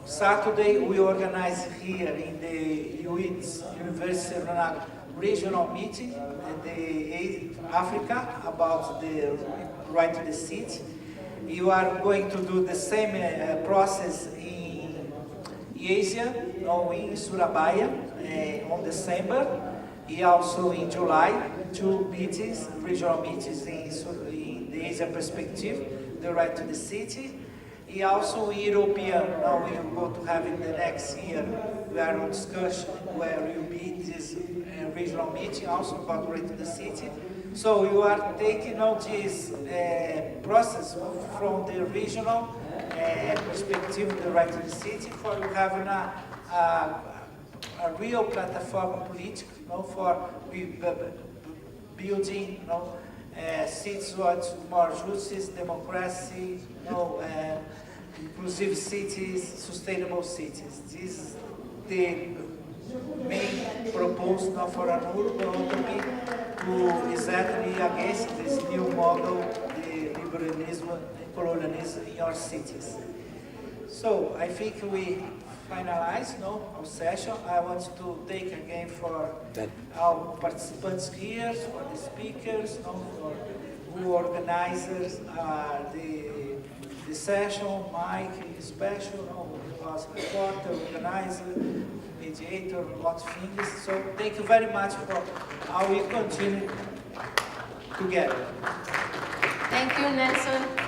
Saturday we organize here in the UITS, University of Ronaldo, regional meeting in the Africa about the right to the seat. You are going to do the same process in Asia, or in Surabaya on December, and also in July, 2 meetings, regional meetings in the Asia perspective, the right to the city. And also in European, now we are going to have in the next year, we are on discussion where will be this regional meeting also about right to the city. So you are taking out this process from the regional perspective, the right to the city, for you having a real platform political, for building, cities with more justice, democracy, inclusive cities, sustainable cities. This is the main proposal for an urban utopia to exactly against this new model, the liberalism and colonialism in our cities. So I think we finalize our session. I want to thank again for our participants here, for the speakers, for who organizers the session, Mike special, was reporter, organizer, mediator, lots of things. So thank you very much for how we continue together. Thank you, Nelson.